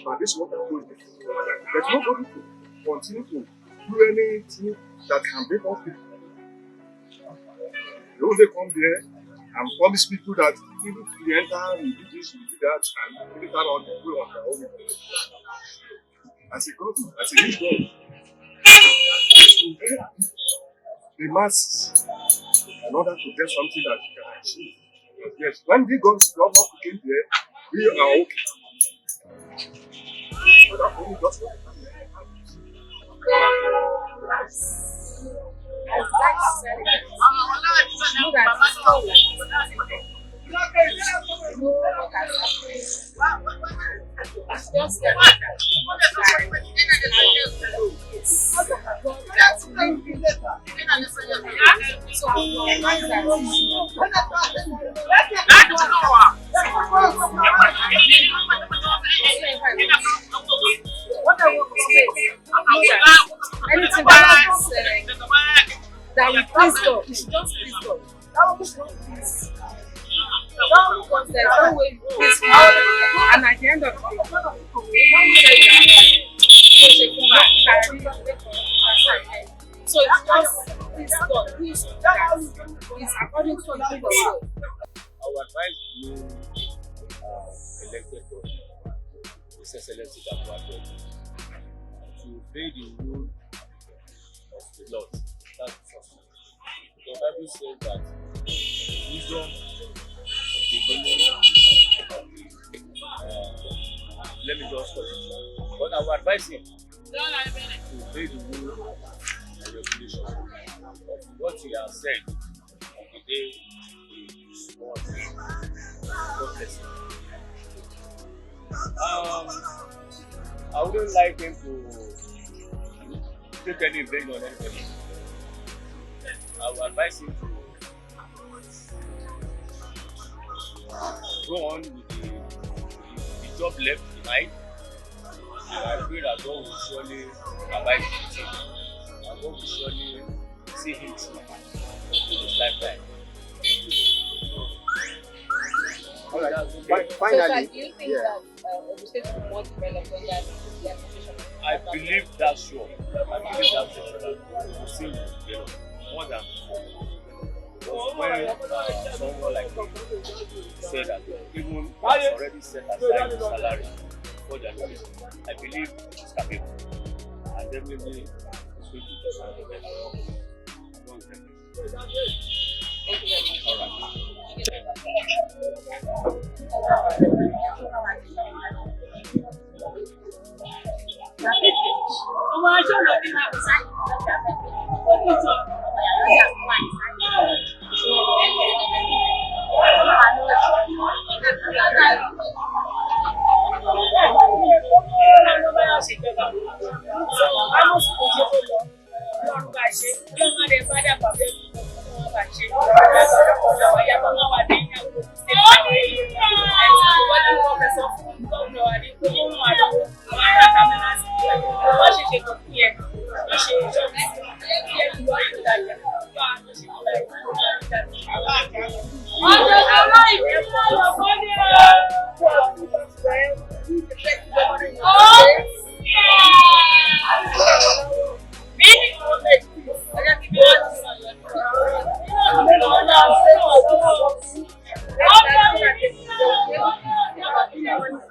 by this water project. But nobody to continue to do anything that can break up people. They only come there and promise people that if we enter, we do this, we do that, and we later on they go on their own. As a government, as a rich government, the masses in order to get something that you can achieve. Yes, when we go to government came there, we are okay. But that's only just what anything that we please God, we should just please God. Because there's no way peace and at the end of the day, so it's just please God, please that is according to the will of God. Our advice to elected His Excellency Ituah Ighodalo to obey the rule of the Lord. That's the first one. The Bible says that wisdom let me just put it. But I will advise him to obey the rule and regulation of what he has said on the day he swore. God bless him. I wouldn't like him to take any blame on anybody. I will advise him to go on with the job left behind. I pray that God will surely abide with him and God will surely see him through in his lifetime. All right. Finally, so, do you think that Ogun State will be more developed than the administration? I believe that's sure. I believe that's sure that we'll see more than before. When someone like me said that even has already set aside the salary for the administration, I believe it's capable. And definitely it's going to be one of the best. Thank you very much. All right.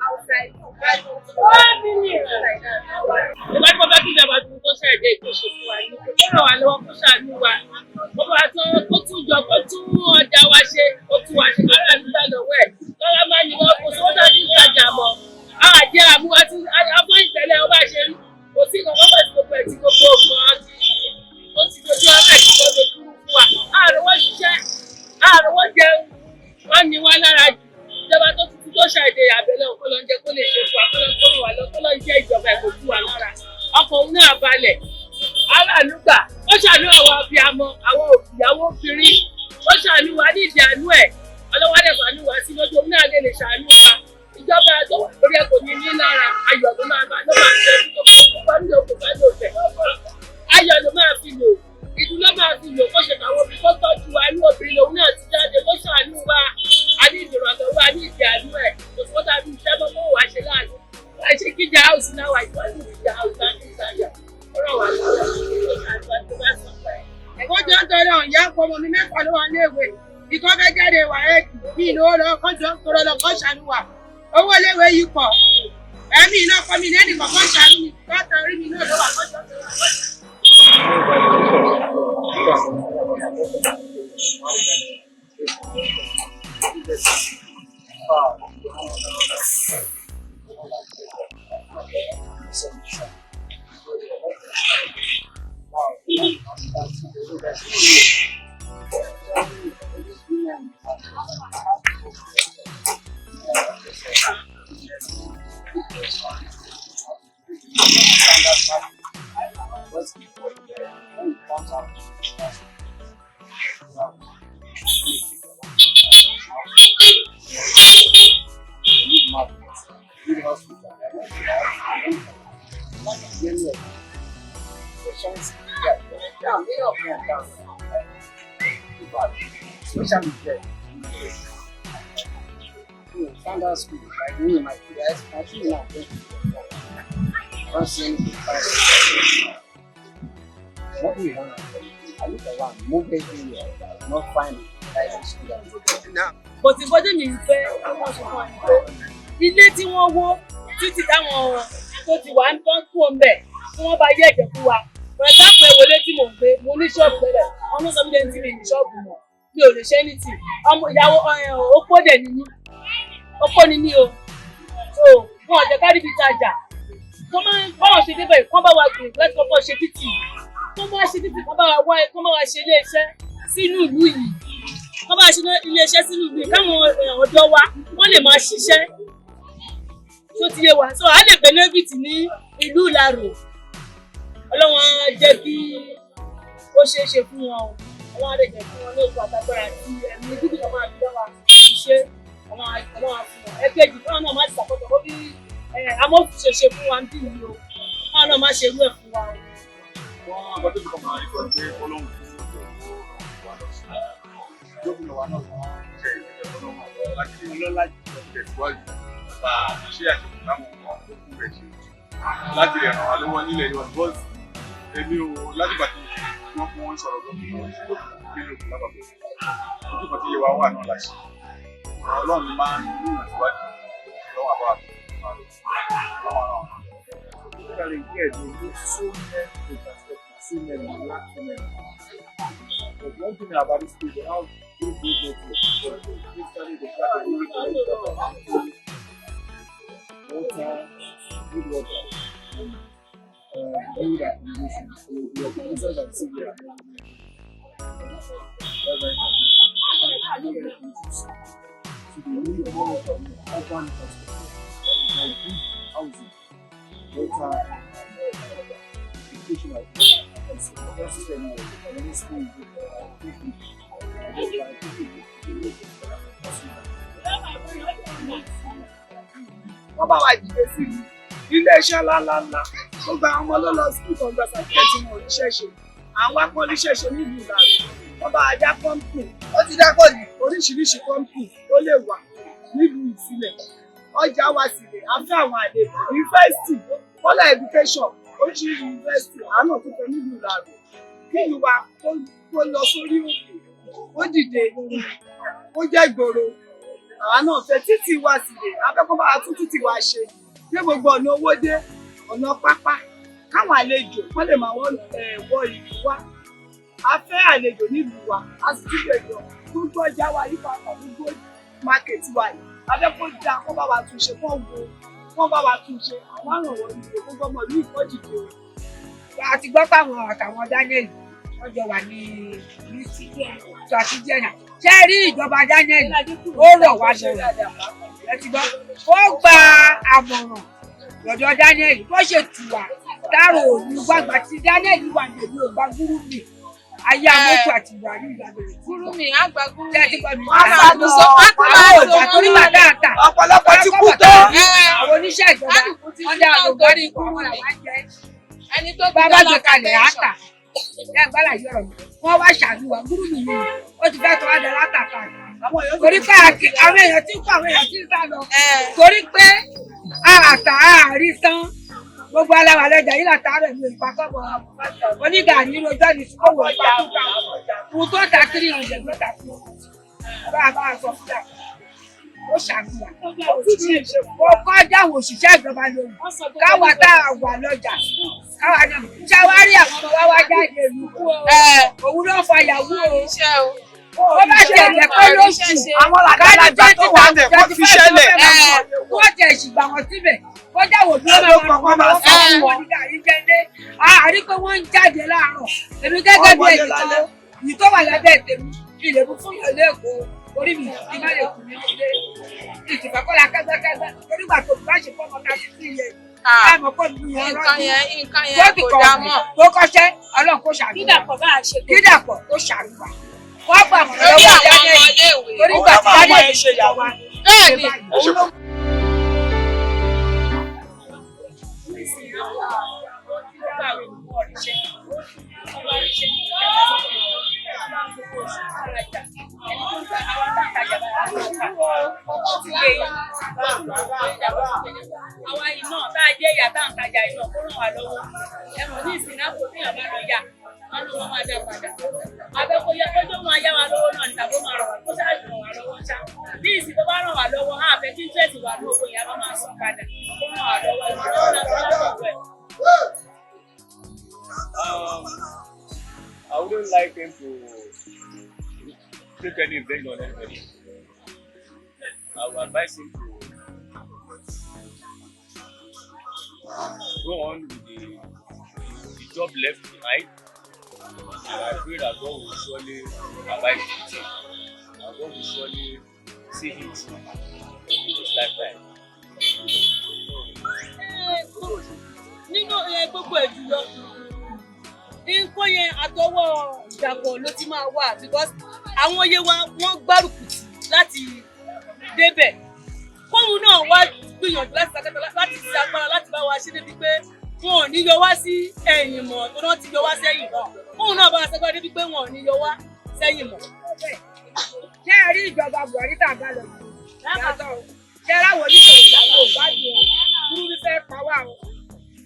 Outside Ìgbà tí mo bá kí ìjọba tuntun tó ṣẹ̀dẹ̀ ìkóṣe fún wa ní kó ràn wá lọ́wọ́ kó ṣàánú wa. Ó bá tó kó tún jọ kó tún ọjà wa ṣe, ó tún wá ṣe kára nígbà lọ́wọ́ ẹ̀. Lọ́wọ́ máa ń yọ kó sówó náà ní ìtajà mọ́. Àwọn àjẹ́ àmúwá tí afọ́ ìtẹ̀lẹ̀ ọba ṣe rí. Kò sí ìkọ̀kọ́ pẹ̀lú gbogbo ẹ̀ tí gbogbo ògùn ọtí. Ó ti dojú ọ̀rẹ́ tí wọ́n dojú fún wa. Àrùn wọn ṣiṣẹ́, àrùn wọn jẹun, wọ́n ní wá lára jù. Ìjọba tó tuntun tó ṣàìdè àbẹ̀lẹ̀ òkú ló ń jẹ́ kó lè ṣe fún wa, kó ló ń kó wà lọ, kó ló ń jẹ́ ìjọba ẹ̀kọ́ tú wa lára. Ọkọ̀ òun náà balẹ̀. Aláàánú gbà, ó ṣàánú àwọn abiyamọ, àwọn ìyàwó obìnrin, ó ṣàánú wa ní ìdí àánú ẹ̀. Ọlọ́wọ́ dẹ̀ fàánú wa sí lójú òun náà lè ṣàánú wa. Ìjọba tó wà lórí ẹ̀kọ́ ní ní lára ayọ̀ ló máa bá ló máa ṣe tó bá ní òkú bá lò fẹ́. Ayọ̀ ló máa fi lò, ìlú ló máa fi lò kó ṣe káwọn obìnrin tó tọ́jú wa ní obìnrin lòun náà ti jáde ló ṣàánú wa. A ní ìdìrọ̀lọ́wọ́, a ní ìdí àánú ẹ̀, kò sí wọ́n tàbí iṣẹ́ mọ́ kó wà ṣe láàánú. Wọ́n ṣe kíjà áùsì náà wà ìwádìí ìjà áùsì láti ìtajà. Ó rọ̀ wá lọ́wọ́ ẹ̀kọ́ jọ ń tọrọ ìyá ọmọ mi mẹ́fà ló wà léèwé. Ìkọ́ fẹ́ jáde wà ẹ́ẹ̀kì bí ìnáwó lọ kọ́jọ́ tọrọ lọ kọ́ ṣàánú wa. Owó léwé yìí pọ̀. Ẹ̀mí iná kọ́ mi lẹ́nu kọ̀ọ̀kan ṣàánú mi. Tọ́tọ̀ rí mi náà ló wà kọ́jọ́ tọrọ lọ. Standard school, like me, my kids, I feel now. Don't see anything. What do you want? I look around, move everywhere, not find private school. Kò sí bọ́dé mi ń fẹ́ ọmọ ṣùgbọ́n ní pé ilé tí wọ́n wó títí táwọn tó ti wà ń tán kú ọmọ ẹ̀ tí wọ́n bá yẹ ẹ̀jẹ̀ fún wa. For example, ìwọlé tí mò ń gbé, mo ní ṣọ́ọ̀bù tẹ́lẹ̀, ọmọ sọ mi lẹ́nu tí mi ní ṣọ́ọ̀bù mọ̀, mi ò lè ṣe anything. Ọmọ ìyàwó opó dẹ̀ ni mí, opó ni mí o. So wọn ò jẹ́ ká níbi ìtajà. Báwọn ṣe débẹ̀ kán bá wa gbìn láti kọ́kọ́ ṣe títì. Kán bá ṣe títì kán bá wa wá kán bá wa ṣe ilé iṣẹ́ sínú ìlú yìí. Kán bá ṣe ilé iṣẹ́ sínú ìlú yìí káwọn ọ̀dọ́ wa wọ́n lè máa ṣiṣẹ́. Tó ti yé wa, so a lè benefit ní ìlú Ìlarò. Ọlọ́run á jẹ́ kí ó ṣeé ṣe fún wọn o. Ọlọ́run á lè jẹ́ fún wọn ní òkú àtàgbára àti ẹ̀mí gidi kan máa fi lọ́wọ́ ṣiṣẹ́ àwọn àfihàn ẹgbẹ́jì fún wọn náà máa ti ṣàkóso ó bí amófin ṣe fún wa ń bí yìí o. Wọn náà máa ṣe irú ẹ̀ fún wa o. Wọ́n àgbàdo kan máa ń sọ pé Ọlọ́run fún wa lọ sí gómìnà wa náà wọ́n ṣe ìpínlẹ̀ Ọlọ́run láti ní ọlọ́lá jùlọ tẹ̀síwájú nípa iṣẹ́ àṣepọ̀ láwọn ọmọ àkókò rẹ̀ ṣe láti rẹ̀ ràn wá lọ́wọ́ nílẹ̀ yóò bọ́ọ̀sì èmi ò látìgbà tí wọ́n fún wọn sọ̀rọ̀ gómìnà wọn ṣe nínú ìlú lápapọ̀ ojú kan tí yẹ wá wà náà láṣẹ Ọlọ́run máa ń mú ìtẹ̀síwájú lọ́wọ́ àbá So one thing about this stage, how good it is. Basically, the fact that water, good water, and build accommodation. So the organizers that see here, very important. So they need more from urban perspective, like good housing, water, education like this. Wọ́n bá wa dìde sí ilé-iṣẹ́ ńláńlá. Ó gba àwọn ọmọ lọ́lọ́ sí ìkọ̀ǹgbà sàkẹ́tì wọn oníṣẹ́ ṣe. Àwọn akọ́ oníṣẹ́ ṣe nílùú Ìlàrò. Wọ́n bá wa dá kọ́ńpì. Ó ti dákọ̀ ní oríṣiríṣi kọ́ńpì tó lè wà nílùú ìsílẹ̀. Ọjà wa sì lè afẹ́ àwọn àlejò. Yunifásitì, Sola Education, oríṣiríṣi yunifásitì àánú tó fẹ́ nílùú Ìlàrò. Kí ìlú wa kó lọ sórí òkè, ó dìde, ó jẹ́ ìgboro. Àwa náà fẹ́ títì wa sì lè, afẹ́kọ́ bá wa tún títì wa ṣe. dé gbogbo ọ̀nà owó dé ọ̀nà pápá káwọn àlejò wọ́n lè máa wọ ìlú wa a fẹ́ àlejò nílùú wa a sì tún lè yọ gbogbo ọjà wa yìí papọ̀ gbogbo mákètì wa yìí abẹ́kọ̀ dá kó bá wa tún ṣe kó bá wa tún ṣe àwọn àrànwọ́ ìlú gbogbo ọmọ ìlú ìkọ́jìdè o. àti gbọ́ pàwọn àtàwọn Daniel wọ́n jọ wà ní ṣàtúnjẹ́ náà ṣé rí ìjọba Daniel ó rọ̀ wá lọ́wọ́ ẹ ti gbọ́ ó gba àmọ̀ràn lọ́dọ̀ Daniel bó ṣe tù wá dárò òní gbàgbà tí Daniel wà nílùú ọgbà gúrúmì ayé amókù àti Buhari ìgbàgbọ́ gúrúmì àgbà gúrúmì àwọn ọjà torí bàtà àtà ọ̀pọ̀lọpọ̀ ti kú tó àwọn oníṣẹ́ ìjọba wọ́n dá ọgbà ní ikú àwọn làwọn jẹ́ ẹni tó bá bá gbé kalẹ̀ àtà ẹ̀ gbọ́dọ̀ yọ̀rọ̀ wọ́n wá ṣàánú wa gúrúmì yìí ó ti fẹ́ tó wá dá látàkà torí pé àwọn èèyàn tí ń kó àwọn èèyàn tí ń sá lọ torí pé àtà àárí tán gbogbo aláwa lọjà yìí látàárọ̀ ìlú ìpàkọ́bọ̀ onígàrí lójọ́ ní sọ́wọ́ ìpàkọ́bọ̀ ohun tó ta 300 ló ta fún bá a bá a sọ fún yàrá ó ṣàfihàn ó kọjá àwọn òṣìṣẹ́ ìjọba lóhùn káwa tá a wà lọ́jà káwa náà ṣàwárí àwọn ọmọ wa jáde ìlú òun ló fa yàwó ó bá tiẹ̀ jẹ́ pé lóṣù àwọn làgbàlagbà tó wà bẹ̀ wọ́n fi ṣẹlẹ̀ wọ́n tẹ̀ ṣìgbà wọn síbẹ̀ wọ́n jáwọ́ bí wọ́n máa sọ fún wọn nígbà yìí jẹ́ndé àárí pé wọ́n ń jáde láàárọ̀ èmi gẹ́gẹ́ bí ẹ̀jẹ̀ tó yìí tó wà lábẹ́ tèmi ilé mú fún yàn lẹ́kọ̀ọ́ orí mi kí má lè kù ní ilé ìtìfẹ́ kọ́ la kẹ́gbẹ́kẹ́gbẹ́ onígbà tó bá ṣe fọ́mọ ká sí sí ilé káàmọ́ kọ́ mi yẹn rántí tó kò mọ̀ tó kọ́ṣẹ́ ọlọ́run kó ṣàdúrà kídàpọ̀ tó ṣàdúrà wọ́n gbà mọ̀ lọ́wọ́ Daniel torí gbà tí Daniel ṣe yà wá. Àwa iná tá a jẹ́ ìyá tá à ń tajà iná kó ràn wá lọ́wọ́ ẹ̀mọ̀ ní ìsìn náà kò téèyàn bá lọ yà wọ́n ló wọ́n máa dá padà abẹ́kọ̀yà kọjọ́ máa yá wa lọ́wọ́ náà níta kó máa ràn wá kó sáà ràn wá lọ́wọ́ ṣá bí ìsìn tó bá ràn wá lọ́wọ́ á fẹ́ kí tírẹ̀sì wà ní owó ìyá bá máa san padà kó ràn wá lọ́wọ́ ìrànlọ́wọ́ náà tó lọ́wọ́ ẹ̀. I wouldn't like him to take any revenge on anybody. I would advise him to go on with the job left behind. And I pray that God will surely abide with him. And God will surely see him through his lifetime. Nínú gbogbo ìjùlọ nǹkan yẹn àtọwọ́ Dàpọ̀ ló ti máa wà because àwọn oyè wa wọ́n gbárùkù tì láti débẹ̀ fóun náà wá gbìyànjú láti ṣe agbára láti bá wa ṣe débi pé wọn ò ní yọ wá sí ẹ̀yìn mọ́ tó náà ti yọ wá sẹ́yìn mọ́ fóun náà bá wa ṣẹgbẹ́ débi pé wọn ò ní yọ wá sẹ́yìn mọ́. ṣé ẹ rí ìjọba Buhari tá a bá lọ yàtọ̀ ṣé ẹ ráwọ̀ oníṣòwò ìyàwó ìbádùn burú ní fẹ́ pa wá o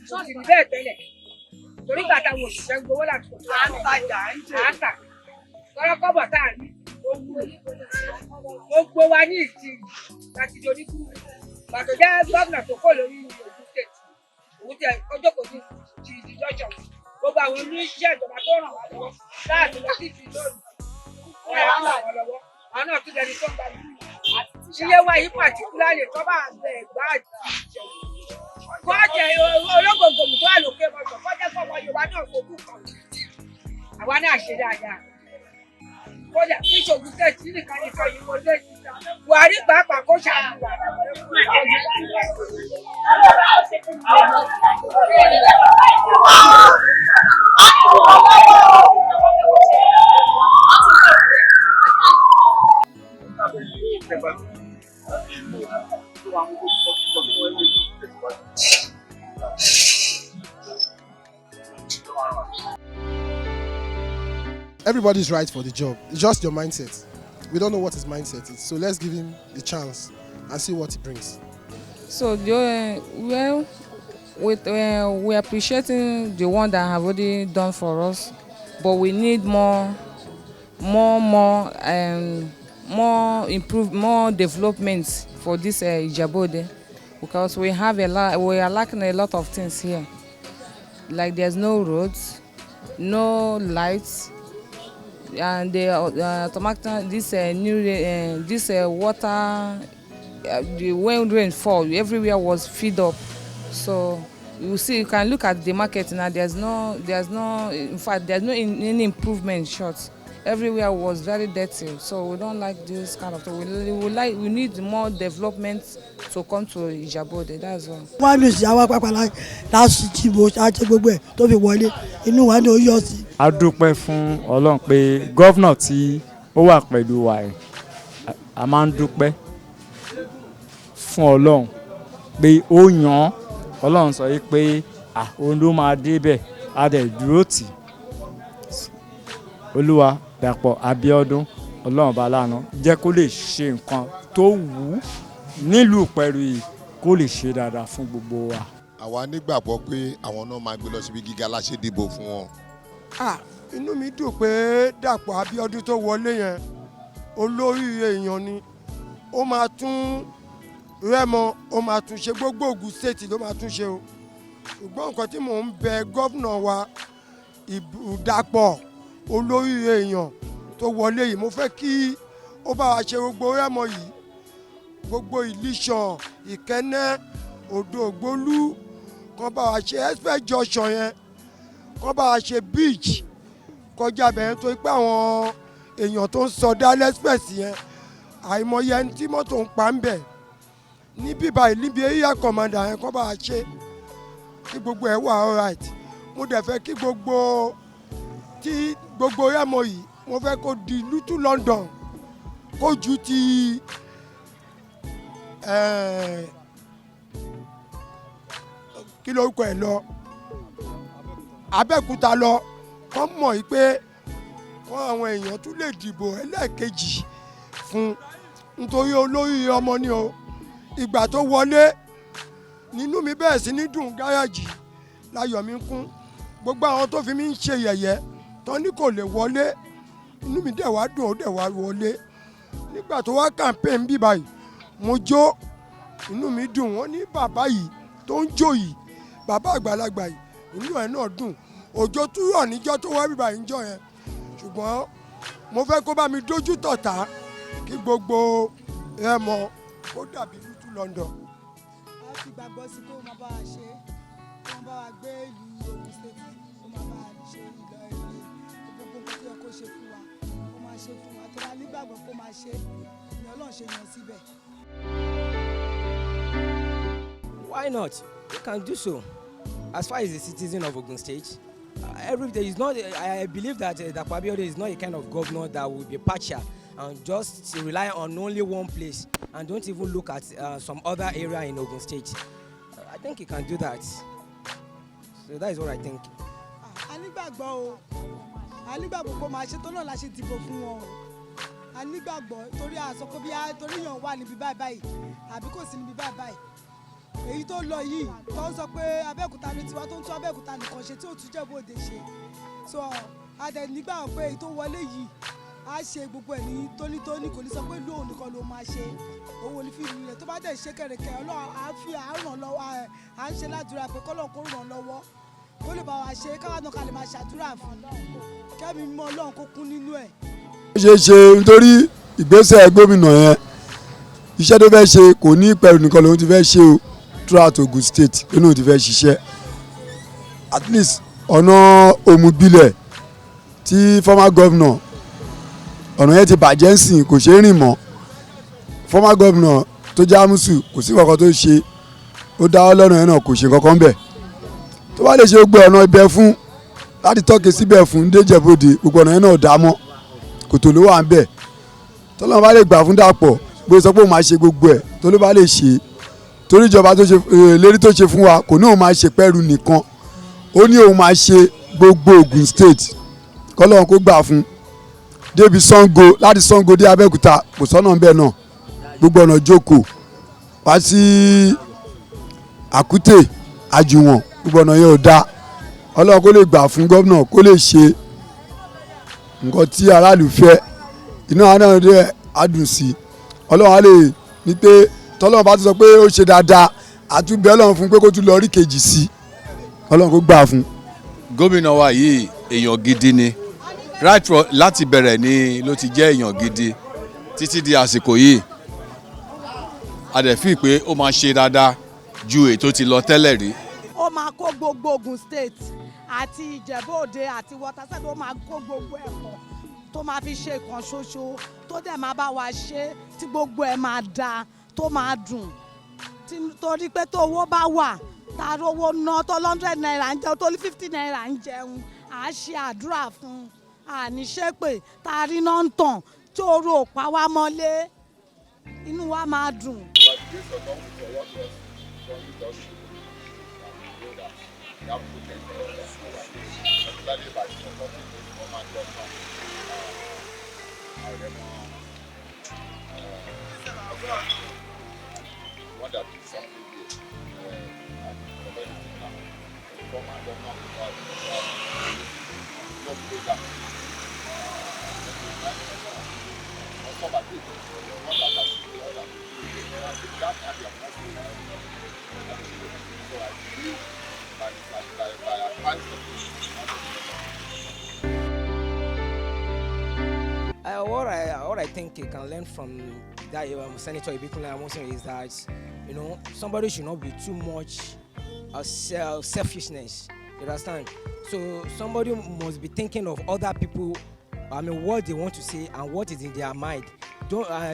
ṣọ́ọ̀ṣì ní bẹ́ẹ̀ tẹ́lẹ̀ torí gbàtà wo òṣìṣẹ́ ń gbowó láti kọ̀ọ̀tún àwọn àǹtà kọ́rọ́kọ́bọ̀ tá a rí ó wúlò gbogbo wa ní ìsìn láti di oníkú gbàtò jẹ́ gómìnà tó kò lórí Ogun State òun tẹ ọjọ́ kò ní ti ìdíjọ́jọ́ gbogbo àwọn oníṣẹ́ ìjọba tó ràn wá lọ́wọ́ láti lọ sí ìfìlónì wọ́n yà ràn wá lọ́wọ́ àwọn náà tún lẹni tó ń gba ìlú iye wa yìí pàtíkúlárì tó bá bẹ ẹgbà àti ìjẹun kọ́ọ̀jẹ̀ ológògòmù tó wà lókè mọ́tò kọ́jẹ́ fọmọ Yorùbá náà fojú kan àwa náà ṣe dáadáa kódà kí Ogun State nìkan nìkan yìí mo lé Buhari pàápàá kó ṣàánú wa. Everybody's right for the job. It's just your mindset. We don't know what his mindset is, so let's give him the chance and see what he brings. So, well, we're appreciating the one that have already done for us, but we need more developments for this Ijabode. because we are lacking a lot of things here. Like there's no roads, no lights, and the water, when rain fall, everywhere was filled up. So you can look at the market now. In fact, there's no any improvement. Short, everywhere was very dirty. So we don't like this kind of thing. We need more development to come to Ijabode. That's all. wọ́n ní ìṣe àwọn pápálá láti jí bó ṣáàjẹ́ gbogbo ẹ̀ tó fi wọlé inú wa ni ó yọ sí. a dúpẹ́ fún Ọlọ́run pé gọ́vnà tí ó wà pẹ̀lú wa ẹ̀ a máa ń dúpẹ́ fún Ọlọ́run pé ó yàn Ọlọ́run sọ yìí pé òun ló máa débẹ̀ a dẹ̀ dúró tì Olúwa Dàpọ̀ Abíọ́dún Ọlọ́run bá láàánú jẹ́ kó lè ṣe nǹkan tó wù ú nílùú Ìpẹ̀rù yìí kó lè ṣe dáadáa fún gbogbo wa. àwa nígbàgbọ́ pé àwọn náà máa gbé lọ síbi gíga láṣẹ dìbò fún wọn. inú mi dùn pé Dàpọ̀ Abíọ́dún tó wọlé yẹn olórí èèyàn ni ó máa tún Rẹ́mọ ó máa tún ṣe gbogbo Ògùn state ló máa tún ṣe o ṣùgbọ́n nǹkan tí mò ń bẹ gọ́vnà wa Dàpọ̀ olórí èèyàn tó wọlé yìí mo fẹ́ kí ó bá wa ṣe gbogbo Rẹ́mọ yìí gbogbo Ìlíṣàn Ìkẹ́nẹ́ Odò Ògbólú kan bá wa ṣe express junction yẹn kan bá wa ṣe beach kọjá bẹ̀rẹ̀ tó pé àwọn èèyàn tó ń sọdá express yẹn àìmọye ẹni tí mọ́tò ń pa ń bẹ̀ ní bíbá ìlíbi area commander yẹn kan bá wa ṣe kí gbogbo ẹ̀ wà alright mo dẹ̀ fẹ́ kí gbogbo Rẹ́mọ yìí mo fẹ́ kó di Little London kó ju ti kí lórúkọ ẹ̀ lọ Abẹ́òkúta lọ kọ́ mọ̀ yìí pé kọ́ àwọn èèyàn tún lè dìbò ẹlẹ́ẹ̀kejì fún nítorí olórí ọmọ ni o ìgbà tó wọlé nínú mi bẹ́ẹ̀ sí ní dùn gáràjì láyọ̀ mi kún gbogbo àwọn tó fi mí ń ṣe yẹ̀yẹ́ tán ní kò lè wọlé inú mi dẹ̀ wá dùn ó dẹ̀ wá wọlé nígbà tó wá campaign bí báyìí mo jó inú mi dùn wọ́n ní bàbá yìí tó ń jó yìí bàbá àgbàlagbà yìí inú ẹ̀ náà dùn òjò tún rọ̀ níjọ́ tó wá bí báyìí ń jọ yẹn ṣùgbọ́n mo fẹ́ kó bá mi dójú tọ̀tá kí gbogbo Rẹ́mọ kó dàbí Little London. a ti gbàgbọ́ sí pé ó máa bá wa ṣe ó máa bá wa gbé ìlú Ògùn state ó máa bá wa ṣe ìlọ ilé gbogbo nǹkan tó yẹ kó ṣe fún wa ó máa ṣe fún wa tó bá nígbàgbọ́ kó máa ṣe ni Ọlọ́run ṣe yàn síbẹ̀. Why not? You can do so. As far as a citizen of Ogun State, every day is not. I believe that Dàpọ̀ Abíọ́dún is not a kind of governor that will be partial and just rely on only one place and don't even look at some other area in Ogun State. I think he can do that. So that is what I think. a nígbàgbọ́ o a nígbàgbọ́ kó máa ṣe tó náà la ṣe dìbò fún wọn o a nígbàgbọ́ torí àsọkò bí torí yàn wà níbi báyìí àbí kò sí níbi báyìí èyí tó lọ yìí tó ń sọ pé Abẹ́òkúta ní tiwa tó ń tún Abẹ́òkúta nìkan ṣe tí ò tún Ìjẹ̀bú-Òde ṣe so adẹ nígbà pé èyí tó wọlé yìí á ṣe gbogbo ẹ̀ ní tónítóní kò ní sọ pé ìlú òun nìkan ló máa ṣe owó ní fíìmù rẹ̀ tó bá dẹ̀ ṣe kẹ̀rẹ̀kẹ̀ Ọlọ́run á fi àárọ̀ lọ́wọ́ à ń ṣe ládùúrà pé kọ́lọ́run kó ràn lọ́wọ́ kó lè bá wa ṣe káwọn náà ká lè máa ṣàdúrà fún kẹ́mi mọ́ Ọlọ́run kó kún nínú ẹ̀. ó ṣeé ṣe nítorí ìgbésẹ̀ gómìnà yẹn iṣẹ́ tó fẹ́ ṣe kò ní Ìpẹ̀rù nìkan lòun ti fẹ́ ṣe o throughout Ogun State lónìí ti fẹ́ ṣiṣẹ́ at least ọ̀nà òmùgbilẹ̀ tí former governor ọ̀nà yẹn ti bàjẹ́ ńsìn kò ṣeé rìn mọ́ former governor tó jẹ́ Amusu kò sí kankan tó ṣe ó dá ọlọ́run yẹn náà kò ṣe kankan bẹ̀ tó bá lè ṣe gbogbo ọ̀nà ibẹ̀ fún láti tọ́kì síbẹ̀ fún Ìjẹ̀bú-Òde gbogbo ọ̀nà yẹn náà dá mọ́ kòtò ló wà ń bẹ̀ tọ́lọ́run bá lè gbà fún Dàpọ̀ gbé sọ pé òun máa ṣe gbogbo ẹ̀ tó ló bá lè ṣe torí ìjọba tó ṣe lérí tó ṣe fún wa kò ní òun máa ṣe Ìpẹ̀rù nìkan ó ní òun máa ṣe gbogbo Ogun State kọ́lọ́run kó gbà fún débi Ṣàngó láti Ṣàngó dé Abẹ́òkúta kò sọ́nà ń bẹ̀ náà gbogbo ọ̀nà jókòó wá sí Àkútè Àjùwọ̀n gbogbo ọ̀nà yẹn ò dáa Ọlọ́run kó lè gbà fún gómìnà kó lè ṣe nǹkan tí aráàlú fẹ́ iná náà dé adùn sí Ọlọ́run á lè ní pé tọ́lọ́run bá ti sọ pé ó ṣe dáadáa àtúbẹ̀ ọlọ́run fún pé kó tún lọ rí kejì sí ọlọ́run kó gbà fún. gómìnà wa yìí èèyàn gidi ni láti bẹ̀rẹ̀ ni ló ti jẹ́ èèyàn gidi títí di àsìkò yìí a dẹ̀ fi pé ó máa ṣe dáadáa ju ètò ti lọ tẹ́lẹ̀ rí. ó máa kó gbogbo Ogun State àti Ìjẹ̀bú-Òde àti Waterside ó máa kó gbogbo ẹ̀ pọ̀ tó máa fi ṣe ìkan ṣoṣo tó dẹ̀ máa bá wa ṣe tí gbogbo ẹ̀ máa dáa tó máa dùn torí pé tó owó bá wà tá a rówó ná tó 100 naira ń jẹun tó 50 naira ń jẹun à á ṣe àdúrà fún àní ṣépè tá a rí náà ń tàn tí oru ò pa wá mọ́lé inú wa máa dùn. What I think you can learn from that Senator Ibikula Amosun is that, you know, somebody should not be too much selfishness. You understand? So somebody must be thinking of other people. I mean, what they want to say and what is in their mind.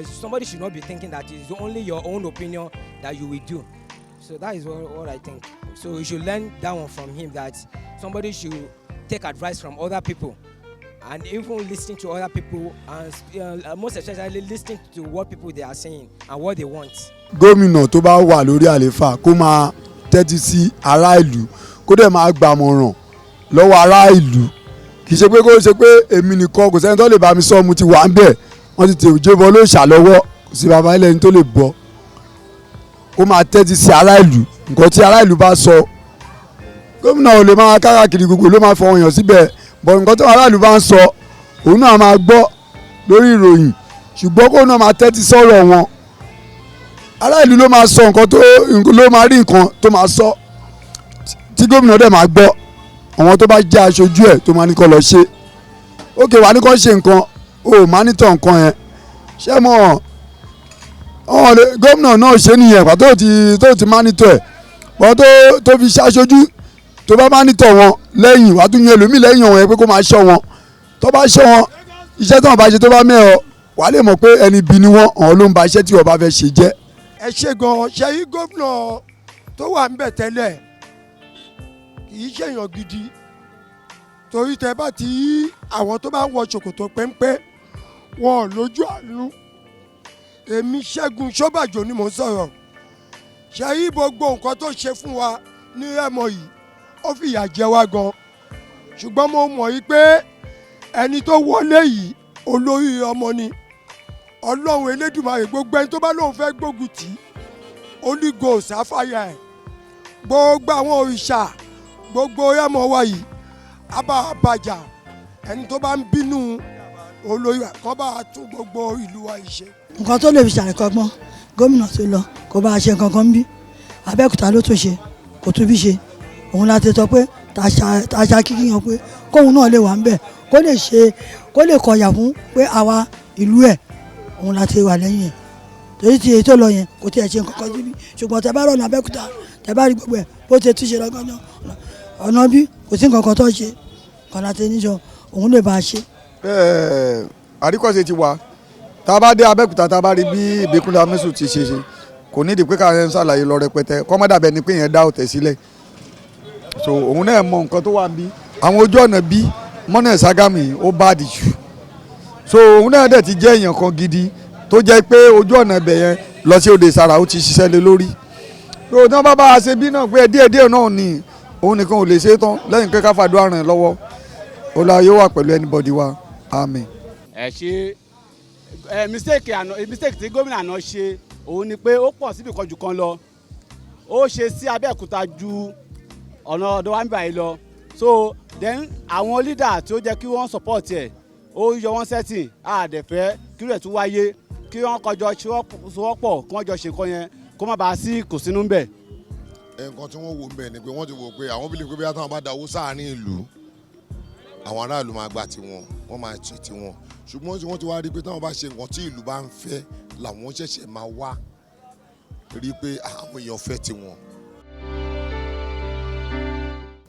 Somebody should not be thinking that it's only your own opinion that you will do. So that is what I think. So you should learn that one from him, that somebody should take advice from other people and even listen to other people and most especially listen to what people they are saying and what they want. gómìnà tó bá wà lórí àlééfà kó máa tẹ́tí sí ará ìlú kó dẹ̀ máa gbàmọ̀ràn lọ́wọ́ ará ìlú kì í ṣe pé kó ṣe pé èmi nìkan kò sẹ́ni tó lè bá mi sọ mo ti wà ń bẹ̀ wọ́n ti tèwé jébọ ló ṣàlọ́wọ́ kò sí bàbá ilẹ̀ ní tó lè bọ́ kó máa tẹ́tí sí ará ìlú nǹkan tí ará ìlú bá sọ gómìnà ò lè máa káàkiri gbogbo ló máa fọwọ́ yàn síbẹ̀ bọ̀ nǹkan tó ará ìlú bá ń sọ òun náà máa gbọ́ lórí ìròyìn ṣùgbọ́n kó náà máa tẹ́tí sọ̀rọ̀ wọn ará ìlú ló máa sọ nǹkan tó ló máa rí nǹkan tó máa sọ tí gómìnà dẹ̀ máa gbọ́ àwọn tó bá jẹ́ aṣojú ẹ̀ tó máa ní kó lọ ṣe ókè wà ní kó ṣe nǹkan ó máa nítọ̀ nǹkan yẹn ṣé mọ̀ gómìnà náà ṣe nìyẹn pàtó tó ti máa nítọ̀ ẹ̀ pọ̀ tó fi ṣaṣojú tó bá máa nítọ̀ wọn lẹ́yìn wàá tún yẹn lómi lẹ́yìn ọ̀hún yẹn pé kó máa ṣọ́ wọn tó bá ṣọ́ wọn iṣẹ́ tí wọ́n bá ṣe tó bá mẹ́ọ̀ wàá lè mọ̀ pé ẹni bí ni wọ́n ọ̀hún ló ń ba iṣẹ́ tí wọ́n bá fẹ́ ṣe jẹ́. ẹ ṣe gan-an ṣe yí gómìnà tó wà ń bẹ̀ tẹ́lẹ̀ kì í ṣèyàn gidi torí tẹ bá ti yí àwọn tó bá ń wọ ṣòkòtò péńpé wọn lójú àánú èmi Ṣẹ́gun Ṣọ́bàjò ni mò ń sọ̀rọ̀ ṣe yí gbogbo nǹkan tó ṣe fún wa ní Rẹ́mọ yìí ó fìyà jẹ wá gan ṣùgbọ́n mo mọ̀ yí pé ẹni tó wọlé yìí olórí ọmọ ni Ọlọ́run Elédùmarè gbogbo ẹni tó bá lóun fẹ́ gbógun tì í Holy Ghost àfàyà ẹ̀ gbogbo àwọn òrìṣà gbogbo Rẹ́mọ wa yìí abàjà ẹni tó bá ń bínú olórí kan bá tún gbogbo ìlú wa yìí ṣe. nǹkan tó lè fi ṣàríkọ́gbọ́n gómìnà tó lọ kó bá a ṣe nǹkan kan bí Abẹ́òkúta ló tún ṣe kò tún bí ṣe òun láti sọ pé tàṣà kíkì yàn pé kóun náà lè wà ń bẹ̀ kó lè kọyà fún pé àwa ìlú ẹ̀ òun láti wà lẹ́yìn ẹ̀ torí ti èyí tó lọ yẹn kò tiẹ̀ ṣe nǹkan kan síbi ṣùgbọ́n tẹ bá rọ̀ ní Abẹ́òkúta tẹ bá rí gbogbo ẹ̀ bó ti túnṣe lọ́gọ́jọ́ ọ̀nà bí kò sí nǹkan kan tó ṣe kan láti níjọ òun lè bá a ṣe. àríkọ́ṣe ti wà tá a bá dé Abẹ́òkúta tá a bá rí bí Ìbíkúnlé Amósùn ti ṣe kò nídìí pé káyọ̀ ń ṣàlàyé lọ rẹpẹtẹ kọ́mọ́dàbẹ̀ ni pé yẹn dá òtẹ̀ sílẹ̀ so òun náà mọ nǹkan tó wà bí àwọn ojú ọ̀nà bí mọ́nà Ṣàgámù ó bá dì jù so òun náà dẹ̀ ti jẹ́ èèyàn kan gidi tó jẹ́ pé ojú ọ̀nà ibẹ̀ yẹn lọ sí Òde Ìsàrà ó ti ṣiṣẹ́ lé lórí so tí wọ́n bá bá a ṣe bí náà pé díẹ̀díẹ̀ náà ni òun nìkan ò lè ṣe é tán lẹ́yìn pé ká fàdúrà ràn lọ́wọ́ ọlá yóò wà pẹ̀lú anybody wa amen. ẹ ṣe mistake tí gómìnà náà ṣe òun ni pé ó pọ̀ síbi kan jù kan lọ ó ṣe sí Abẹ́òkúta ju ọ̀nà ọ̀dọ̀ wa ń báyìí lọ so then àwọn leader tí ó jẹ́ kí wọ́n support ẹ̀ ó yọ wọ́n setting àdẹ̀fẹ́ kí rẹ̀ tún wáyé kí wọ́n kọjọ ṣọwọ́pọ̀ kí wọ́n jọ ṣe nǹkan yẹn kó má bàa sí kò sínú ń bẹ̀ nǹkan tí wọ́n wò ń bẹ̀ ni pé wọ́n ti wò pé àwọn bílẹ̀ pé bí wọ́n bá da owó sáàárín ìlú àwọn aráàlú máa gba tiwọn wọ́n máa ṣe tiwọn ṣùgbọ́n tí wọ́n ti wá rí pé táwọn bá ṣe nǹkan tí ìlú bá ń fẹ́ làwọn ṣẹ̀ṣẹ̀ máa wá rí pé àwọn èèyàn fẹ́ tiwọn.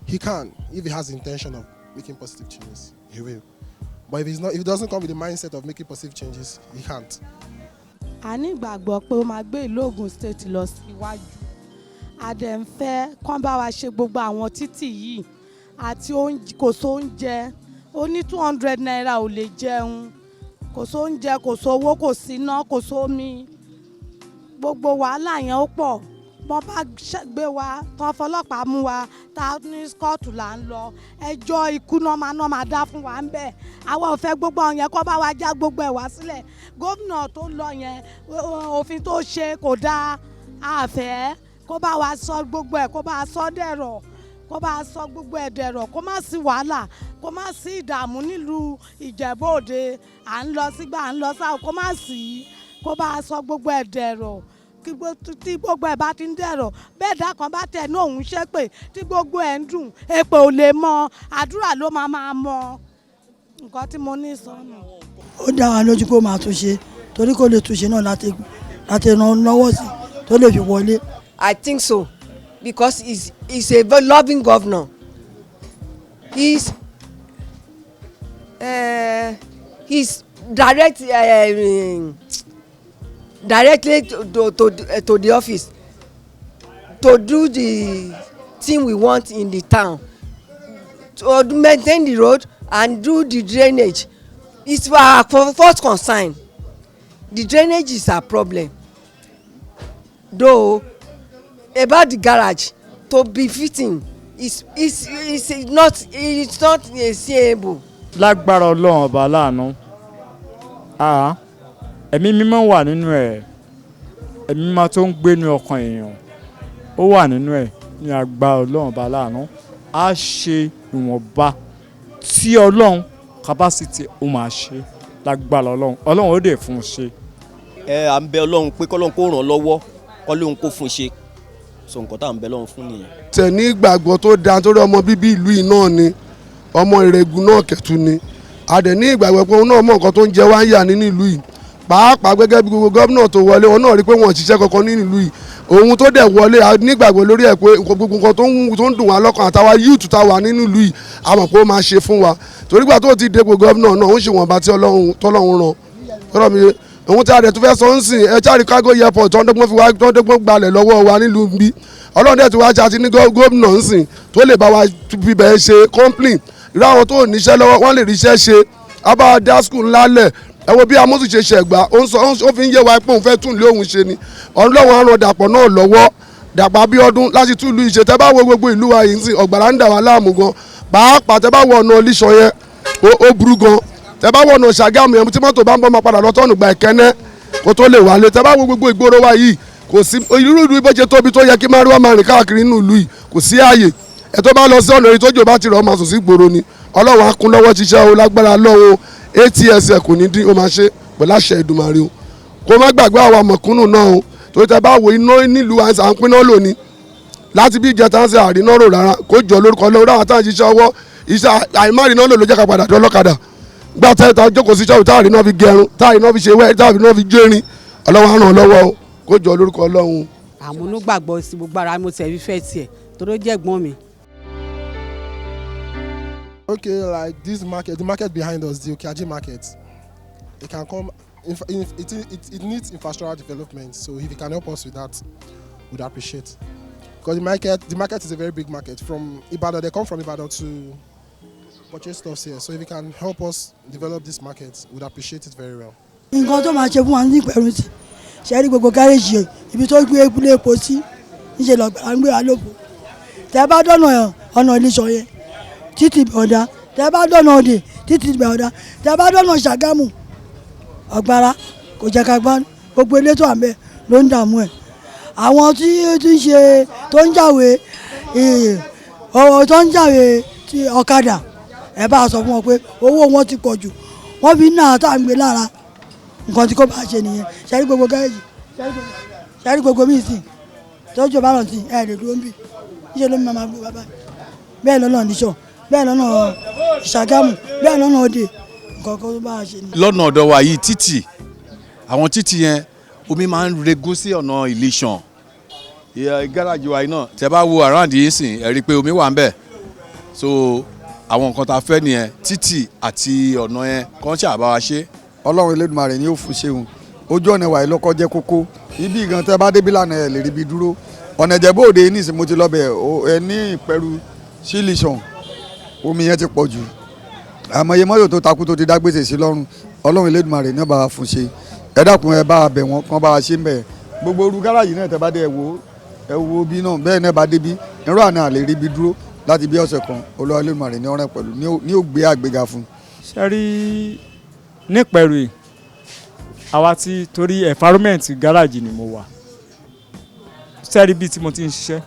He can, if he has the intention of making positive changes, he will. But if he doesn't come with the mindset of making positive changes, he can't. a ní ìgbàgbọ́ pé ó máa gbé ìlú Ògùn state lọ síwájú. A dẹ̀ ń fẹ́ kán bá wa ṣe gbogbo àwọn títì yìí àti kò sóúnjẹ ó ní 200 naira ò lè jẹun kò sóúnjẹ kò sówó kò síná kò sómi gbogbo wàhálà yẹn ó pọ̀ bọ́n bá gbé wa tán fọlọ́pàá mú wa tá ní kóòtù là ń lọ ẹjọ́ ikú náà máa dá fún wa ń bẹ̀ àwa ò fẹ́ gbogbo àwọn yẹn kó bá wa já gbogbo ẹ̀ wá sílẹ̀ gómìnà tó lọ yẹn òfin tó ṣe kò dáa àfẹ́ kó bá wa sọ gbogbo ẹ̀ kó bá wa sọ dẹ̀rọ̀ kó bá a sọ gbogbo ẹ̀ dẹ̀rọ̀ kó má sí wàhálà kó má sí ìdààmú nílùú Ìjẹ̀bú Òde à ń lọ sígbà à ń lọ sáà kó má sí kó bá a sọ gbogbo ẹ̀ dẹ̀rọ̀ tí gbogbo ẹ̀ bá ti ń dẹ̀rọ̀ bẹ́ẹ̀ dá kan bá tẹ̀ ní òun ṣépè tí gbogbo ẹ̀ ń dùn èpè ò lè mọ àdúrà ló máa mọ nǹkan tí mo ní sọnù. ó dá wa lójú kó máa túnṣe torí kó lè túnṣe náà láti ràn lọ́wọ́ sí tó lè fi wọlé. I think so. Because he's a very loving governor. He's directly to the office to do the thing we want in the town, to maintain the road and do the drainage. It's our first concern. The drainage is a problem. Though about the garage to be fitting is not seeable. lágbára Ọlọ́run ọba láàánú ẹ̀mí mímọ́ wà nínú ẹ̀ ẹ̀mí mímọ́ tó ń gbé ní ọkàn èèyàn ó wà nínú ẹ̀ ní agbára Ọlọ́run ọba láàánú á ṣe ìwọ̀nba tí Ọlọ́run capacity ó máa ṣe lágbára Ọlọ́run ó dẹ̀ fún un ṣe. à ń bẹ Ọlọ́run pé kọ́lọ́run kó ràn lọ́wọ́ kọ́lọ́run kó fún un ṣe so nǹkan tá à ń bẹ lọ́run fún nìyẹn. tẹ̀ ní ìgbàgbọ́ tó dáa torí ọmọ bíbí ìlú yìí náà ni ọmọ Ìrẹ́gùn náà kẹ̀tù ni a dẹ̀ ní ìgbàgbọ́ pé òun náà mọ nǹkan tó ń jẹ wá ń yà nínú ìlú yìí pàápàá gẹ́gẹ́ bí gbogbo gómìnà tó wọlé wọn náà rí pé wọn ò ṣiṣẹ́ kankan nínú ìlú yìí òun tó dẹ̀ wọlé a ní ìgbàgbọ́ lórí ẹ̀ pé gbogbo nǹkan tó ń dùn wá lọ́kàn àtàwa yúùtù tá wà nínú ìlú yìí a mọ̀ pé ó máa ṣe fún wa torí gbà tó ti dépò gómìnà náà ó ń ṣe wọ̀nba tí Ọlọ́run ràn òun tí a dẹ̀ tún fẹ́ sọ ń sìn ẹ̀ Charlie cargo airport tó ń dẹ́gbọ́n gbalẹ̀ lọ́wọ́ wa nílùú bí Ọlọ́run dẹ̀ tí wàá ṣe àti ní gómìnà ń sìn tó lè bá wa bíbẹ̀ ṣe complain láwọn tó níṣẹ́ lọ́wọ́ wọ́n lè ríṣẹ́ ṣe abá dá skul ńlá lẹ̀ ẹ wo bí amósù ṣe ṣẹ̀gbá ó fi ń yé wa pé òun fẹ́ tún ilé òun ṣe ni Ọlọ́run àrùn Dàpọ̀ náà lọ́wọ́ Dàpọ̀ Abíọ́dún láti tún ìlú ìṣe tẹ́ bá wo gbogbo ìlú wa yìí ń sìn ọ̀gbàrá ń dà wá láàmú gan pàápàá tẹ́ bá wọ ọ̀nà Olíṣọ yẹn ó burú gan tẹ́ bá wọ ọ̀nà Ṣàgámù yẹn tí mọ́tò bá ń bọ́ máa padà lọ́tọ́ọ̀nù gba Ìkẹ́nẹ́ kó tó lè wálé tẹ́ bá wo gbogbo ìgboro wa yìí kò sí irú ìlú bó ṣe tóbi tó yẹ kí márùwá máa rìn káàkiri nínú ìlú yìí kò sí ààyè ẹ tó bá lọ sí ọ̀nà ìtọ́jú bá ti rọ̀ máa sùn sí ìgboro ni Ọlọ́run á kún lọ́wọ́ ṣiṣẹ́ o lágbára lọ́wọ́ ats kò ní dín ó máa ṣe pẹ̀lú àṣẹ Èdùmàrè o kó má gbàgbé àwọn àmọ̀kúnnù náà o torí tẹ bá wo iná nílùú à ń pinná lónìí láti bí ìjẹta ń ṣe àrínà rò rárá kó jọ lórúkọ lọ́wọ́ àwọn táwọn ṣiṣẹ́ ọwọ́ iṣẹ́ àìmárìnà lò ló jẹ́ ká padà dán lọ́kadà gbà tẹ́ jókòó sí ṣọ́ọ̀bù táwọn àrínà fi gẹrun táwọn àrínà fi ṣe wẹ́ táwọn àrínà fi jẹ́rin Ọlọ́run á ràn lọ́wọ́ o kó jọ lórúkọ Ọlọ́run. àmúnúgbàgbọ́ sí gbogbo ara mo tẹ̀ fífẹ́ tiẹ̀ tó ló jẹ́ ẹ̀gbọ́n mi. Okay, like this market, the market behind us, the Okiaji market, it can come. It needs infrastructural development. So if you can help us with that, we'd appreciate. Because the market is a very big market. From Ibadan, they come from Ibadan to purchase stuff here. So if you can help us develop this market, we'd appreciate it very well. nǹkan tó máa ṣe fún wa ní ìpẹ̀rù sí ṣe rí gbogbo gáréèjì ibi tó gbé ilé epo sí níṣẹ́ lọ́gbàrá ń gbé wa lóko tẹ́ bá dọ̀nà ọ̀nà Ìlíṣọ̀ yẹn títì ọ̀dà tẹ́ bá dọ̀nà Òde títì ọ̀dà tẹ́ bá dọ̀nà Ṣàgámù ọ̀gbàrá kò jẹ́ ká gbá gbogbo ilé tó wà ńbẹ̀ ló ń dààmú ẹ̀ àwọn tí ń ṣe tó ń jàwé ọ̀kadà ẹ bá sọ fún wọn pé owó wọn ti pọ̀ jù wọ́n fi náà tá à ń gbé lára nǹkan tí kò bá ṣe nìyẹn ṣẹ́rí gbogbo gáréjì ṣẹ́rí gbogbo míì sí tọ́jú ọba lọ́n ti ẹ̀ lè dúró ń bì níṣẹ́ ló ń máa gbé bàbá bẹ́ẹ̀ lọ́nà níṣọ́ bẹ́ẹ̀ lọ́nà Ṣàgámù bẹ́ẹ̀ lọ́nà Òde nǹkan kan tó bá a ṣe ni. lọ́nà ọ̀dọ̀ wa yìí títì àwọn títì yẹn omi máa ń regún sí ọ̀nà Ìlíṣàn gáràjì wa yìí náà tẹ́ bá wo around yìí sìn ẹ rí i pé omi wà ń bẹ̀ so àwọn nǹkan tá a fẹ́ nìyẹn títì àti ọ̀nà yẹn kàn ṣàbá wa ṣe. Ọlọ́run Elédùmarè ni ó fún ṣeun ojú ọ̀nà wa yìí lọ́kọ́ jẹ́ kókó ibi ìgàn tẹ́ bá débi lánàá ẹ̀ lè rí ibi dúró ọ̀nà Ìjẹ̀bú Òde ní ìsìn mo ti lọ bẹ̀ ẹ ní Ìpẹ̀rù sí Ìlíṣàn omi yẹn ti pọ̀ jù àmọye mọ́tò tó takú tó ti dá gbèsè sí lọ́rùn Ọlọ́run Elédùmarè ní bá wa fún ṣe ẹ dákun ẹ bá bẹ̀ wọ́n kàn bá wa ṣe ń bẹ̀ gbogbo orú gáràjì náà tẹ́ bá dé ẹ wo bí náà bẹ́ẹ̀ náà bá débi irú àná àlè rí ibi dúró láti bí ọ̀sẹ̀ kan Olúwa Elédùmarè ní ọ̀rẹ́ pẹ̀lú ní ó gbé àgbéga fún. ṣe rí nípẹ̀rù àwa ti torí environment gáràjì ni mo wà sẹ́rí bíi tí mo ti ń ṣiṣẹ́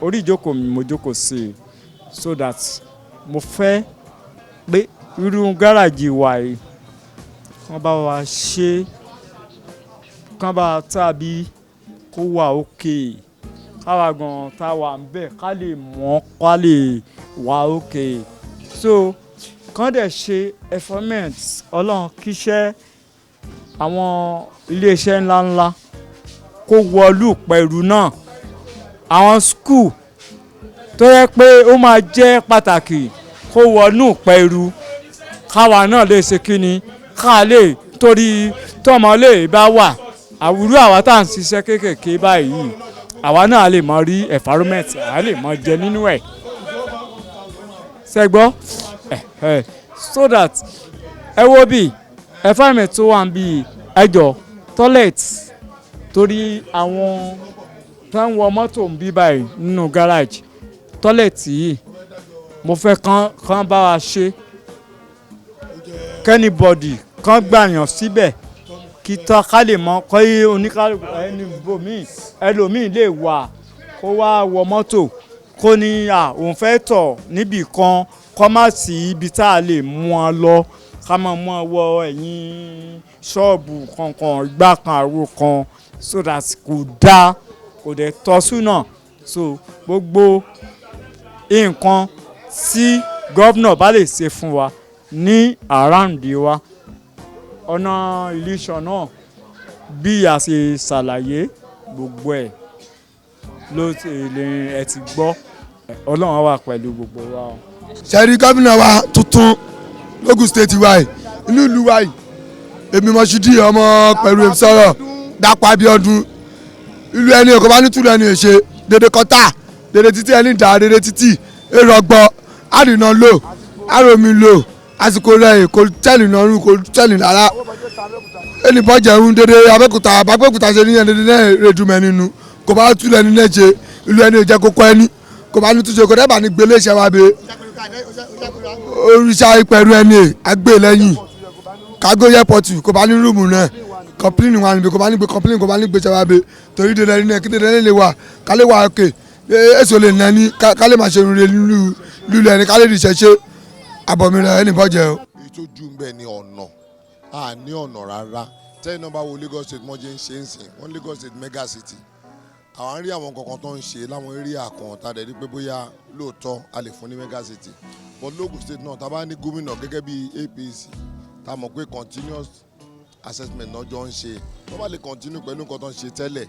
orí ìjókòó mi mo jókòó sí i so that mo fẹ́ pé irú gáràjì wa yìí kán bá wa ṣe kán bá tàbí kó wà òkè káwa gan tá a wà ń bẹ̀ ká lè mọ̀ ká lè wà òkè so kán dẹ̀ ṣe environment Ọlọ́run kíṣẹ́ àwọn iléeṣẹ́ ńláńlá kó wọlú Ìpẹ̀rù náà àwọn skul tó yẹ pé ó máa jẹ́ pàtàkì kó wọnú Ìpẹ̀rù káwa náà lè ṣe kíni ká lè torí tọmọ lè bá wà àwùrú àwa tá à ń ṣiṣẹ́ kéékèèké báyìí àwa náà lè mọ rí environment àwa lè mọ jẹ nínú ẹ̀ ṣẹ́gbọ́ so that ẹ wo bí environment tó wà ń bí ẹjọ́ toilet torí àwọn tó ń wọ mọ́tò ń bí báyìí nínú garage toilet yìí mo fẹ́ kán bá wa ṣe kẹ́nìbọ̀dì kán gbàyàn síbẹ̀ kí tán ká lè mọ kọ́ oníkálùkù ẹlòmíì lè wà kó wá wọ mọ́tò kó ní òun fẹ́ tọ̀ níbì kan kọ́ má sí ibi tá a lè mú wọn lọ ká máa mú wọn wọ ẹ̀yìn ṣọ́ọ̀bù kankan ìgbà kan àwo kan so that kò dáa kò dẹ̀ tọ́ súnà so gbogbo nǹkan tí gómìnà bá lè ṣe fún wa ní àràǹdí wa ọ̀nà Ìlíṣàn náà bí a ṣe ṣàlàyé gbogbo ẹ̀ ló ẹ ti gbọ́ Ọlọ́run á wà pẹ̀lú gbogbo wa. sẹ́rí gómìnà wa tuntun lógùn state wa yìí inú ìlú wa yìí èmi Mọ̀ṣúdì ọmọ pẹ̀lú sọ̀rọ̀ Dàpọ̀ Abíọ́dún ìlú ẹni èkó bá ní túlẹ̀ ẹni èṣe dédé kọ́tà dédé títí ẹni dà dédé títí èrò ọgbọ́ àrìnà lò àròmí lò àsìkò rẹ̀ kò tẹ̀lé nọrùn kò tẹ̀lé rárá ẹni bọ́jà ń dédé Abẹ́òkúta ṣe níyẹn dédé náà rèdùmẹ̀ nínú kò bá túlẹ̀ ẹni náà ṣe ìlú ẹni ìjẹ́ kókó ẹni kò bá ní túnṣe kò dẹ́bà ní gbélé iṣẹ́ wa bẹ́ẹ̀ òrìṣà Ìpẹ̀rù ẹni àgbè lẹ́yìn kágó yẹ́pọ̀tù kò bá ní rúùmù náà kọ́pìlínì wa níbi kò bá ní gbé kọ́pìlínì kò bá ní gbé ṣẹ́wá bẹ́ẹ̀ torí dédé ẹni náà kí dédé ẹni lè wà ká lè wà òkè èso lè nà ní ká lè máa ṣe rere lílu ẹni ká lè rí iṣẹ́ ṣe àbọ̀mìíràn ẹni bọ́jẹ́ o. èyí tó jù ń bẹ̀ ni ọ̀nà a ní ọ̀nà rárá tẹ́yìn náà bá wo Lagos State mọ́jẹ́ ń ṣe ń sìn wọ́n Lagos State mega city àwọn ń rí àwọn kankan tó ń ṣe láwọn area kan tá a dẹ̀ rí pé bóyá lóòótọ́ a lè fún ní mega city but Lagos State náà tá a bá ní gómìnà gẹ́gẹ́ bí APC tá a mọ̀ pé continuous assessment náà jọ ń ṣe tó bá lè continue pẹ̀lú nǹkan tó ń ṣe tẹ́lẹ̀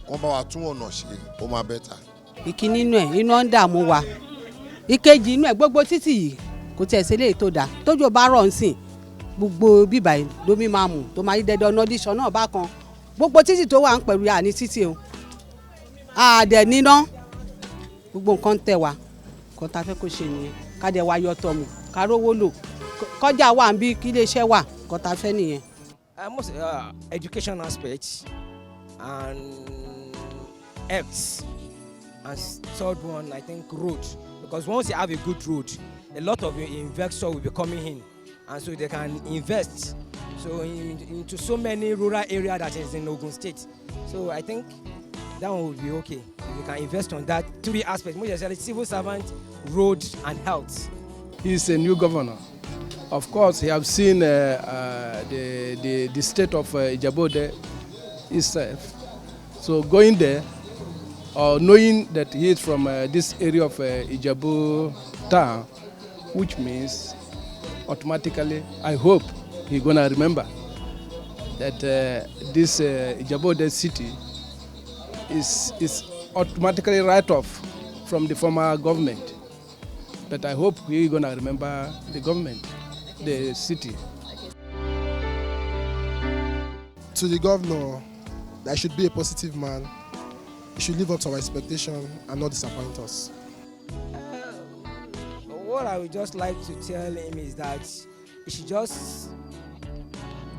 kán bá wa tún ọ̀nà ṣe ó máa bẹ́tà. ìkíní inú ẹ̀ iná ń dààmú wa ìkejì inú ẹ̀ gbogbo títì yìí kò tiẹ̀ ṣe léyìí tó dáa tójò bá rọ̀ ń sìn gbogbo bíbà lómi máa mú tó máa yí dẹ́dẹ́ ọ̀nà audition náà bá kan gbogbo títì tó wà ń pẹ̀lú àní títì o àdẹ̀ níná gbogbo nǹkan tẹ̀ wá nǹkan tá a fẹ́ kó ṣe nìyẹn ká dẹ̀ wá yọtọ̀ mù ká rówó lò kọjá wà ń bí kí iléeṣẹ́ wà nǹkan tá a fẹ́ nìyẹn. Most education aspects and health and third one I think road, because once you have a good road a lot of investors will be coming in and so they can invest into so many rural areas that is in Ogun State. So I think that one will be okay. We can invest on that three aspects, most especially civil servant, road and health. He's a new governor. Of course, he have seen the state of Ijebu Ode itself. So going there, or knowing that he is from this area of Ijebu town, which means automatically, I hope he's gonna remember that this Ijebu city is automatically right off from the former government. But I hope he's gonna remember the government, the city. To the governor, that should be a positive man. He should live up to our expectation and not disappoint us. What I would just like to tell him is that he should just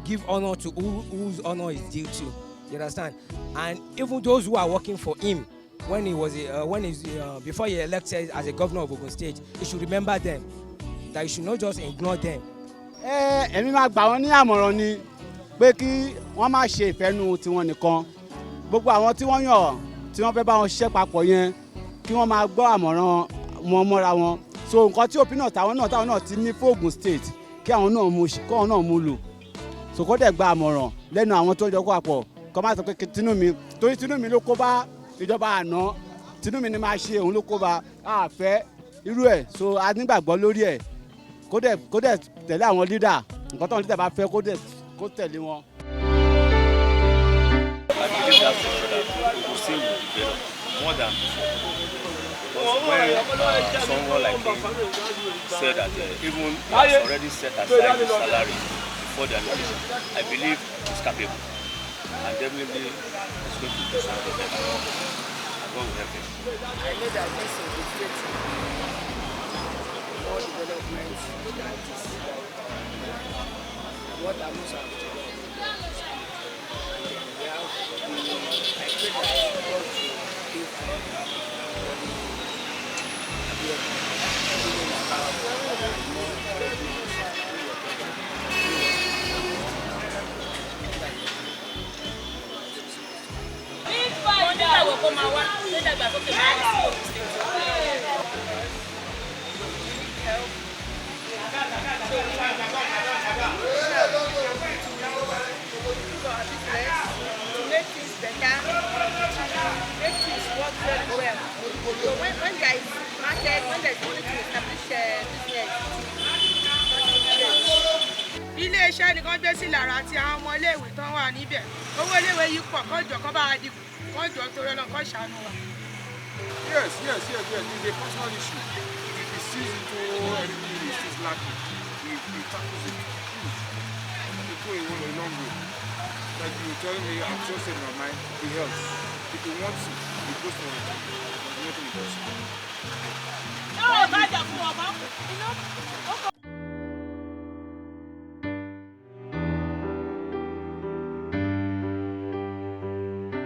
give honor to whose honor is due to. You understand? And even those who are working for him when he was before he elected as a governor of Ogun State, he should remember them. That he should not just ignore them. Èmi máa gbà wọ́n ní àmọ̀ràn ni pé kí wọ́n má ṣe ìfẹ́nu tiwọn nìkan. Gbogbo àwọn tí wọ́n yàn tí wọ́n fẹ́ bá wọn ṣiṣẹ́ papọ̀ yẹn kí wọ́n máa gbọ́ àmọ̀ràn wọn mọ́ra wọn. So nǹkan tí opinion táwọn náà ti ní fún Ogun State kí àwọn náà mú lò. So kó dẹ̀ gba àmọ̀ràn lẹ́nu àwọn tó ń jọ kó papọ̀ kó má sọ pé Tinubu ló kó bá ìjọba àná, Tinubu ni máa ṣe òun ló kó bá àfẹ́ irú ẹ̀. So a nígbàgbọ́ lórí ẹ̀ kó dẹ̀ tẹ̀lé àwọn leader nǹkan tó ń leader bá fẹ́ kó tẹ̀lé wọn. I believe that Ogun State will develop more than before. Because when someone like him said that even he has already set aside his salary before the election, I believe he's capable. And definitely he's going to do something better. And God will help him. I know that this will be more development than this. What I'm most of to I pray that God will give So when there is market, when there is money to establish business. Ilé-iṣẹ́ nìkan gbé sí lára àti àwọn ọmọ iléèwé tó wà níbẹ̀. Owó iléèwé yìí pọ̀ kọ́jọ kan bá wa dìbò, kọ́jọ torí Ọlọ́run kó ṣàánú wa. Yes. It's a personal issue. If he sees into anything he sees lacking, he tackles it. He go a long way. Like you tell me, I'm just saying my mind, he helps. If he wants it, he goes for it. There's nothing he does.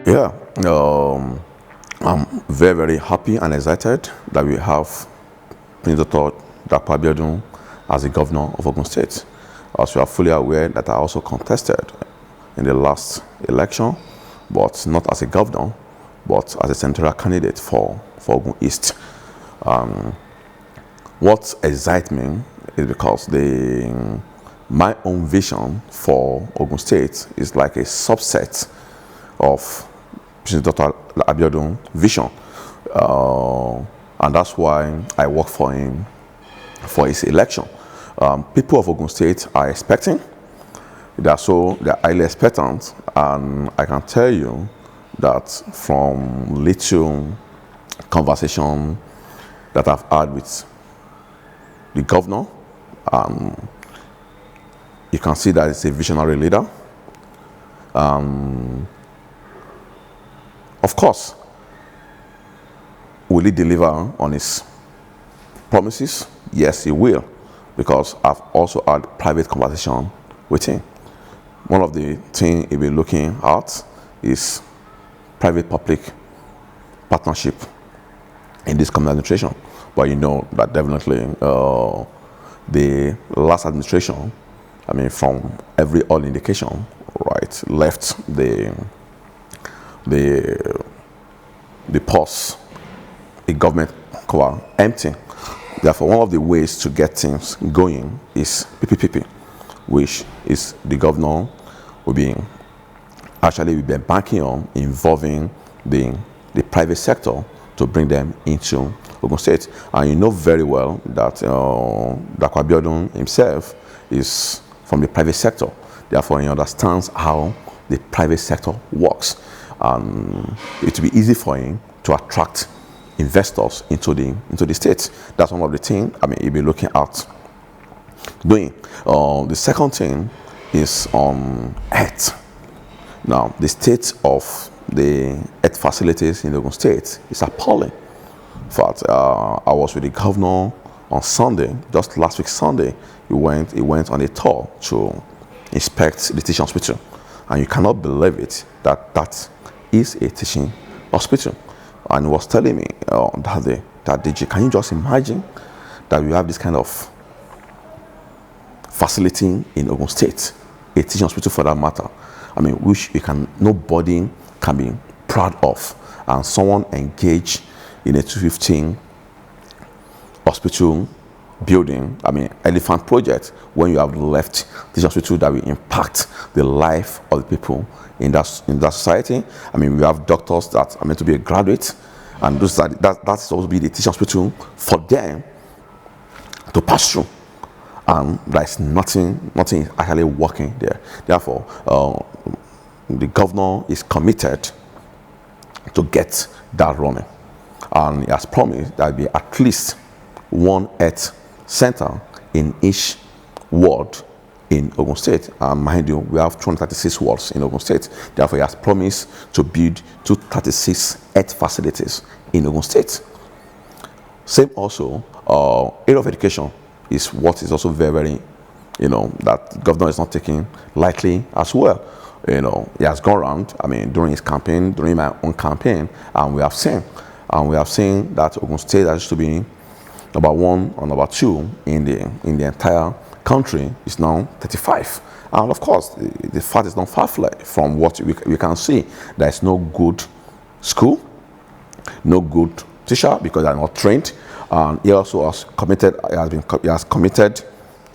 Yeah, I'm very, very happy and excited that we have Prince Dr. Dapo Abiodun as the governor of Ogun State. As you are fully aware that I also contested in the last election, but not as a governor, but as a senatorial candidate for Ogun East. What excites me is because my own vision for Ogun State is like a subset of President Dr. Abiodun's vision. And that's why I work for him for his election. People of Ogun State are expecting. They're highly expectant, and I can tell you that from little conversation that I've had with the governor, you can see that he's a visionary leader. Of course, will he deliver on his promises? Yes, he will, because I've also had private conversation with him. One of the things he'll be looking at is private-public partnership in this coming administration. But you know that definitely the last administration, I mean, from all indication, right, left the purse, the government cover empty. Therefore, one of the ways to get things going is PPP, which is the governor will be banking on involving the the private sector to bring them into Ogun State. And you know very well that Dapo Abiodun himself is from the private sector. Therefore, he understands how the private sector works. It will be easy for him to attract investors into the state. That's one of the things he'll be looking at doing. The second thing is on health. Now, the state of the health facilities in Ogun State is appalling. In fact, I was with the governor on Sunday, just last week Sunday. He went on a tour to inspect the teaching hospital, and you cannot believe it that is a teaching hospital. And he was telling me that DG, can you just imagine that we have this kind of facility in Ogun State, a teaching hospital for that matter, which nobody can be proud of, and someone engaged in a 215 hospital building, elephant project, when you have left this hospital that will impact the life of the people in that society. We have doctors that are meant to be a graduate, and that's supposed to be the teaching hospital for them to pass through. And there's nothing actually working there. Therefore, the governor is committed to get that running. And he has promised that there will be at least one health center in each ward in Ogun State. Mind you, we have 236 wards in Ogun State. Therefore, he has promised to build 236 health facilities in Ogun State. Same also, area of education is what is also very, very, that the governor is not taking lightly as well. He has gone around, during his campaign, during my own campaign, and we have seen that Ogun State has to be number 1 or number 2 in the entire country is now 35. And of course, the fact is not far from what we can see. There is no good school, no good teacher because they are not trained. And he also has committed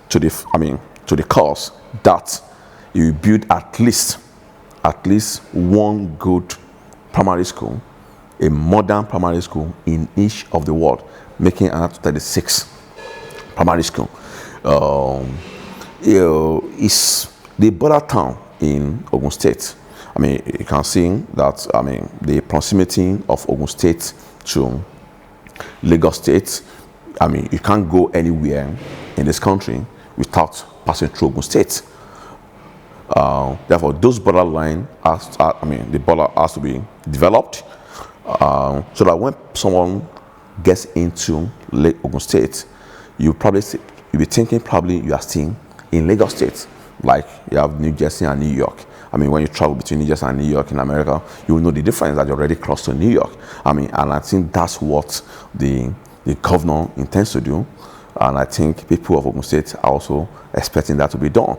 to the cause that you build at least one good primary school, a modern primary school in each of the ward, making an up to 36 primary school. It's the border town in Ogun State. You can see that the proximity of Ogun State to Lagos State. You can't go anywhere in this country without passing through Ogun State. Therefore, those borderline the border has to be developed so that when someone gets into Ogun State, you'll be thinking you are still in Lagos State, like you have New Jersey and New York. When you travel between New Jersey and New York in America, you will know the difference that you're already close to New York. And I think that's what the governor intends to do. And I think people of Ogun State are also expecting that to be done,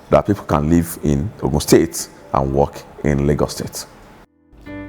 that people can live in Ogun State and work in Lagos State.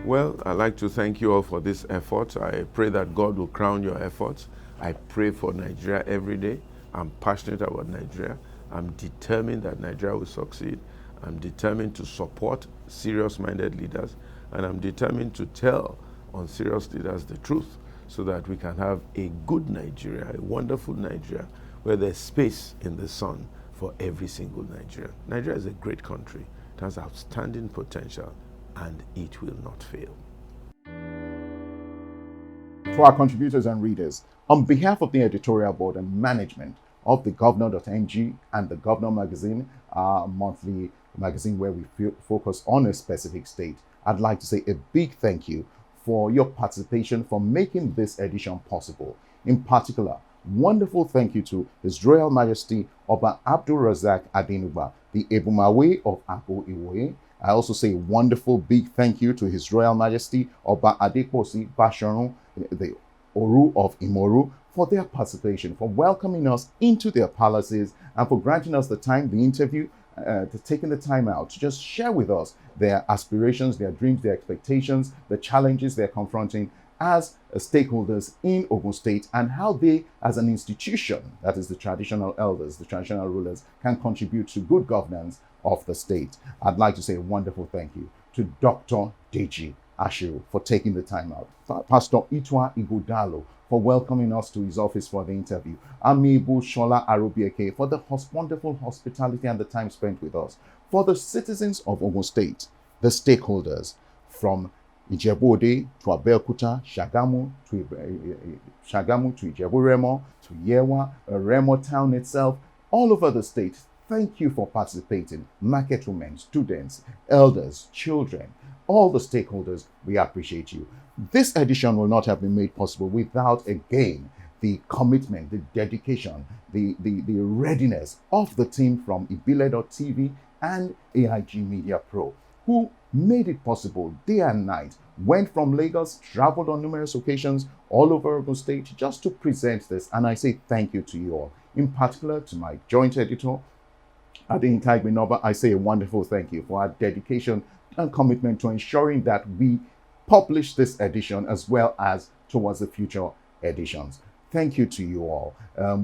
Well, I'd like to thank you all for this effort. I pray that God will crown your efforts. I pray for Nigeria every day. I'm passionate about Nigeria. I'm determined that Nigeria will succeed. I'm determined to support serious-minded leaders, and I'm determined to tell unserious leaders the truth so that we can have a good Nigeria, a wonderful Nigeria, where there's space in the sun for every single Nigerian. Nigeria is a great country. It has outstanding potential, and it will not fail. To our contributors and readers, on behalf of the editorial board and management of the Governor.ng and the Governor Magazine, our monthly magazine where we focus on a specific state, I'd like to say a big thank you for your participation, for making this edition possible. In particular, wonderful thank you to His Royal Majesty Oba Abdul Razak Adenuba, the Ebumawe of Ago Iwoye. I also say wonderful big thank you to His Royal Majesty Oba Adeposi Basharun, the Oru of Imoru, for their participation, for welcoming us into their palaces, and for granting us the time, the interview, to taking the time out to just share with us their aspirations, their dreams, their expectations, the challenges they're confronting as stakeholders in Ogun State, and how they, as an institution, that is the traditional elders, the traditional rulers, can contribute to good governance of the state. I'd like to say a wonderful thank you to Dr. Deji Ashiru for taking the time out. Pastor Ituah Ighodalo for welcoming us to his office for the interview. Amibu Sola Arobieke for the wonderful hospitality and the time spent with us. For the citizens of Ogun State, the stakeholders from Ijebu-Ode to Abeokuta, Shagamu to Ijebu-Remo, to Yewa, Remo town itself, all over the state, thank you for participating. Market women, students, elders, children, all the stakeholders, we appreciate you. This edition will not have been made possible without, again, the commitment, the dedication, the readiness of the team from Ibile.tv and AIG Media Pro, who made it possible day and night, went from Lagos, traveled on numerous occasions all over Ogun State just to present this. And I say thank you to you all. In particular, to my joint editor, Adedeji Ashiru, I say a wonderful thank you for our dedication and commitment to ensuring that we publish this edition as well as towards the future editions. Thank you to you all.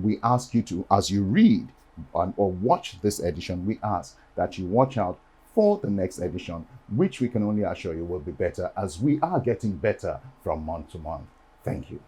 We ask you to, as you read or watch this edition, we ask that you watch out for the next edition, which we can only assure you will be better, as we are getting better from month to month. Thank you.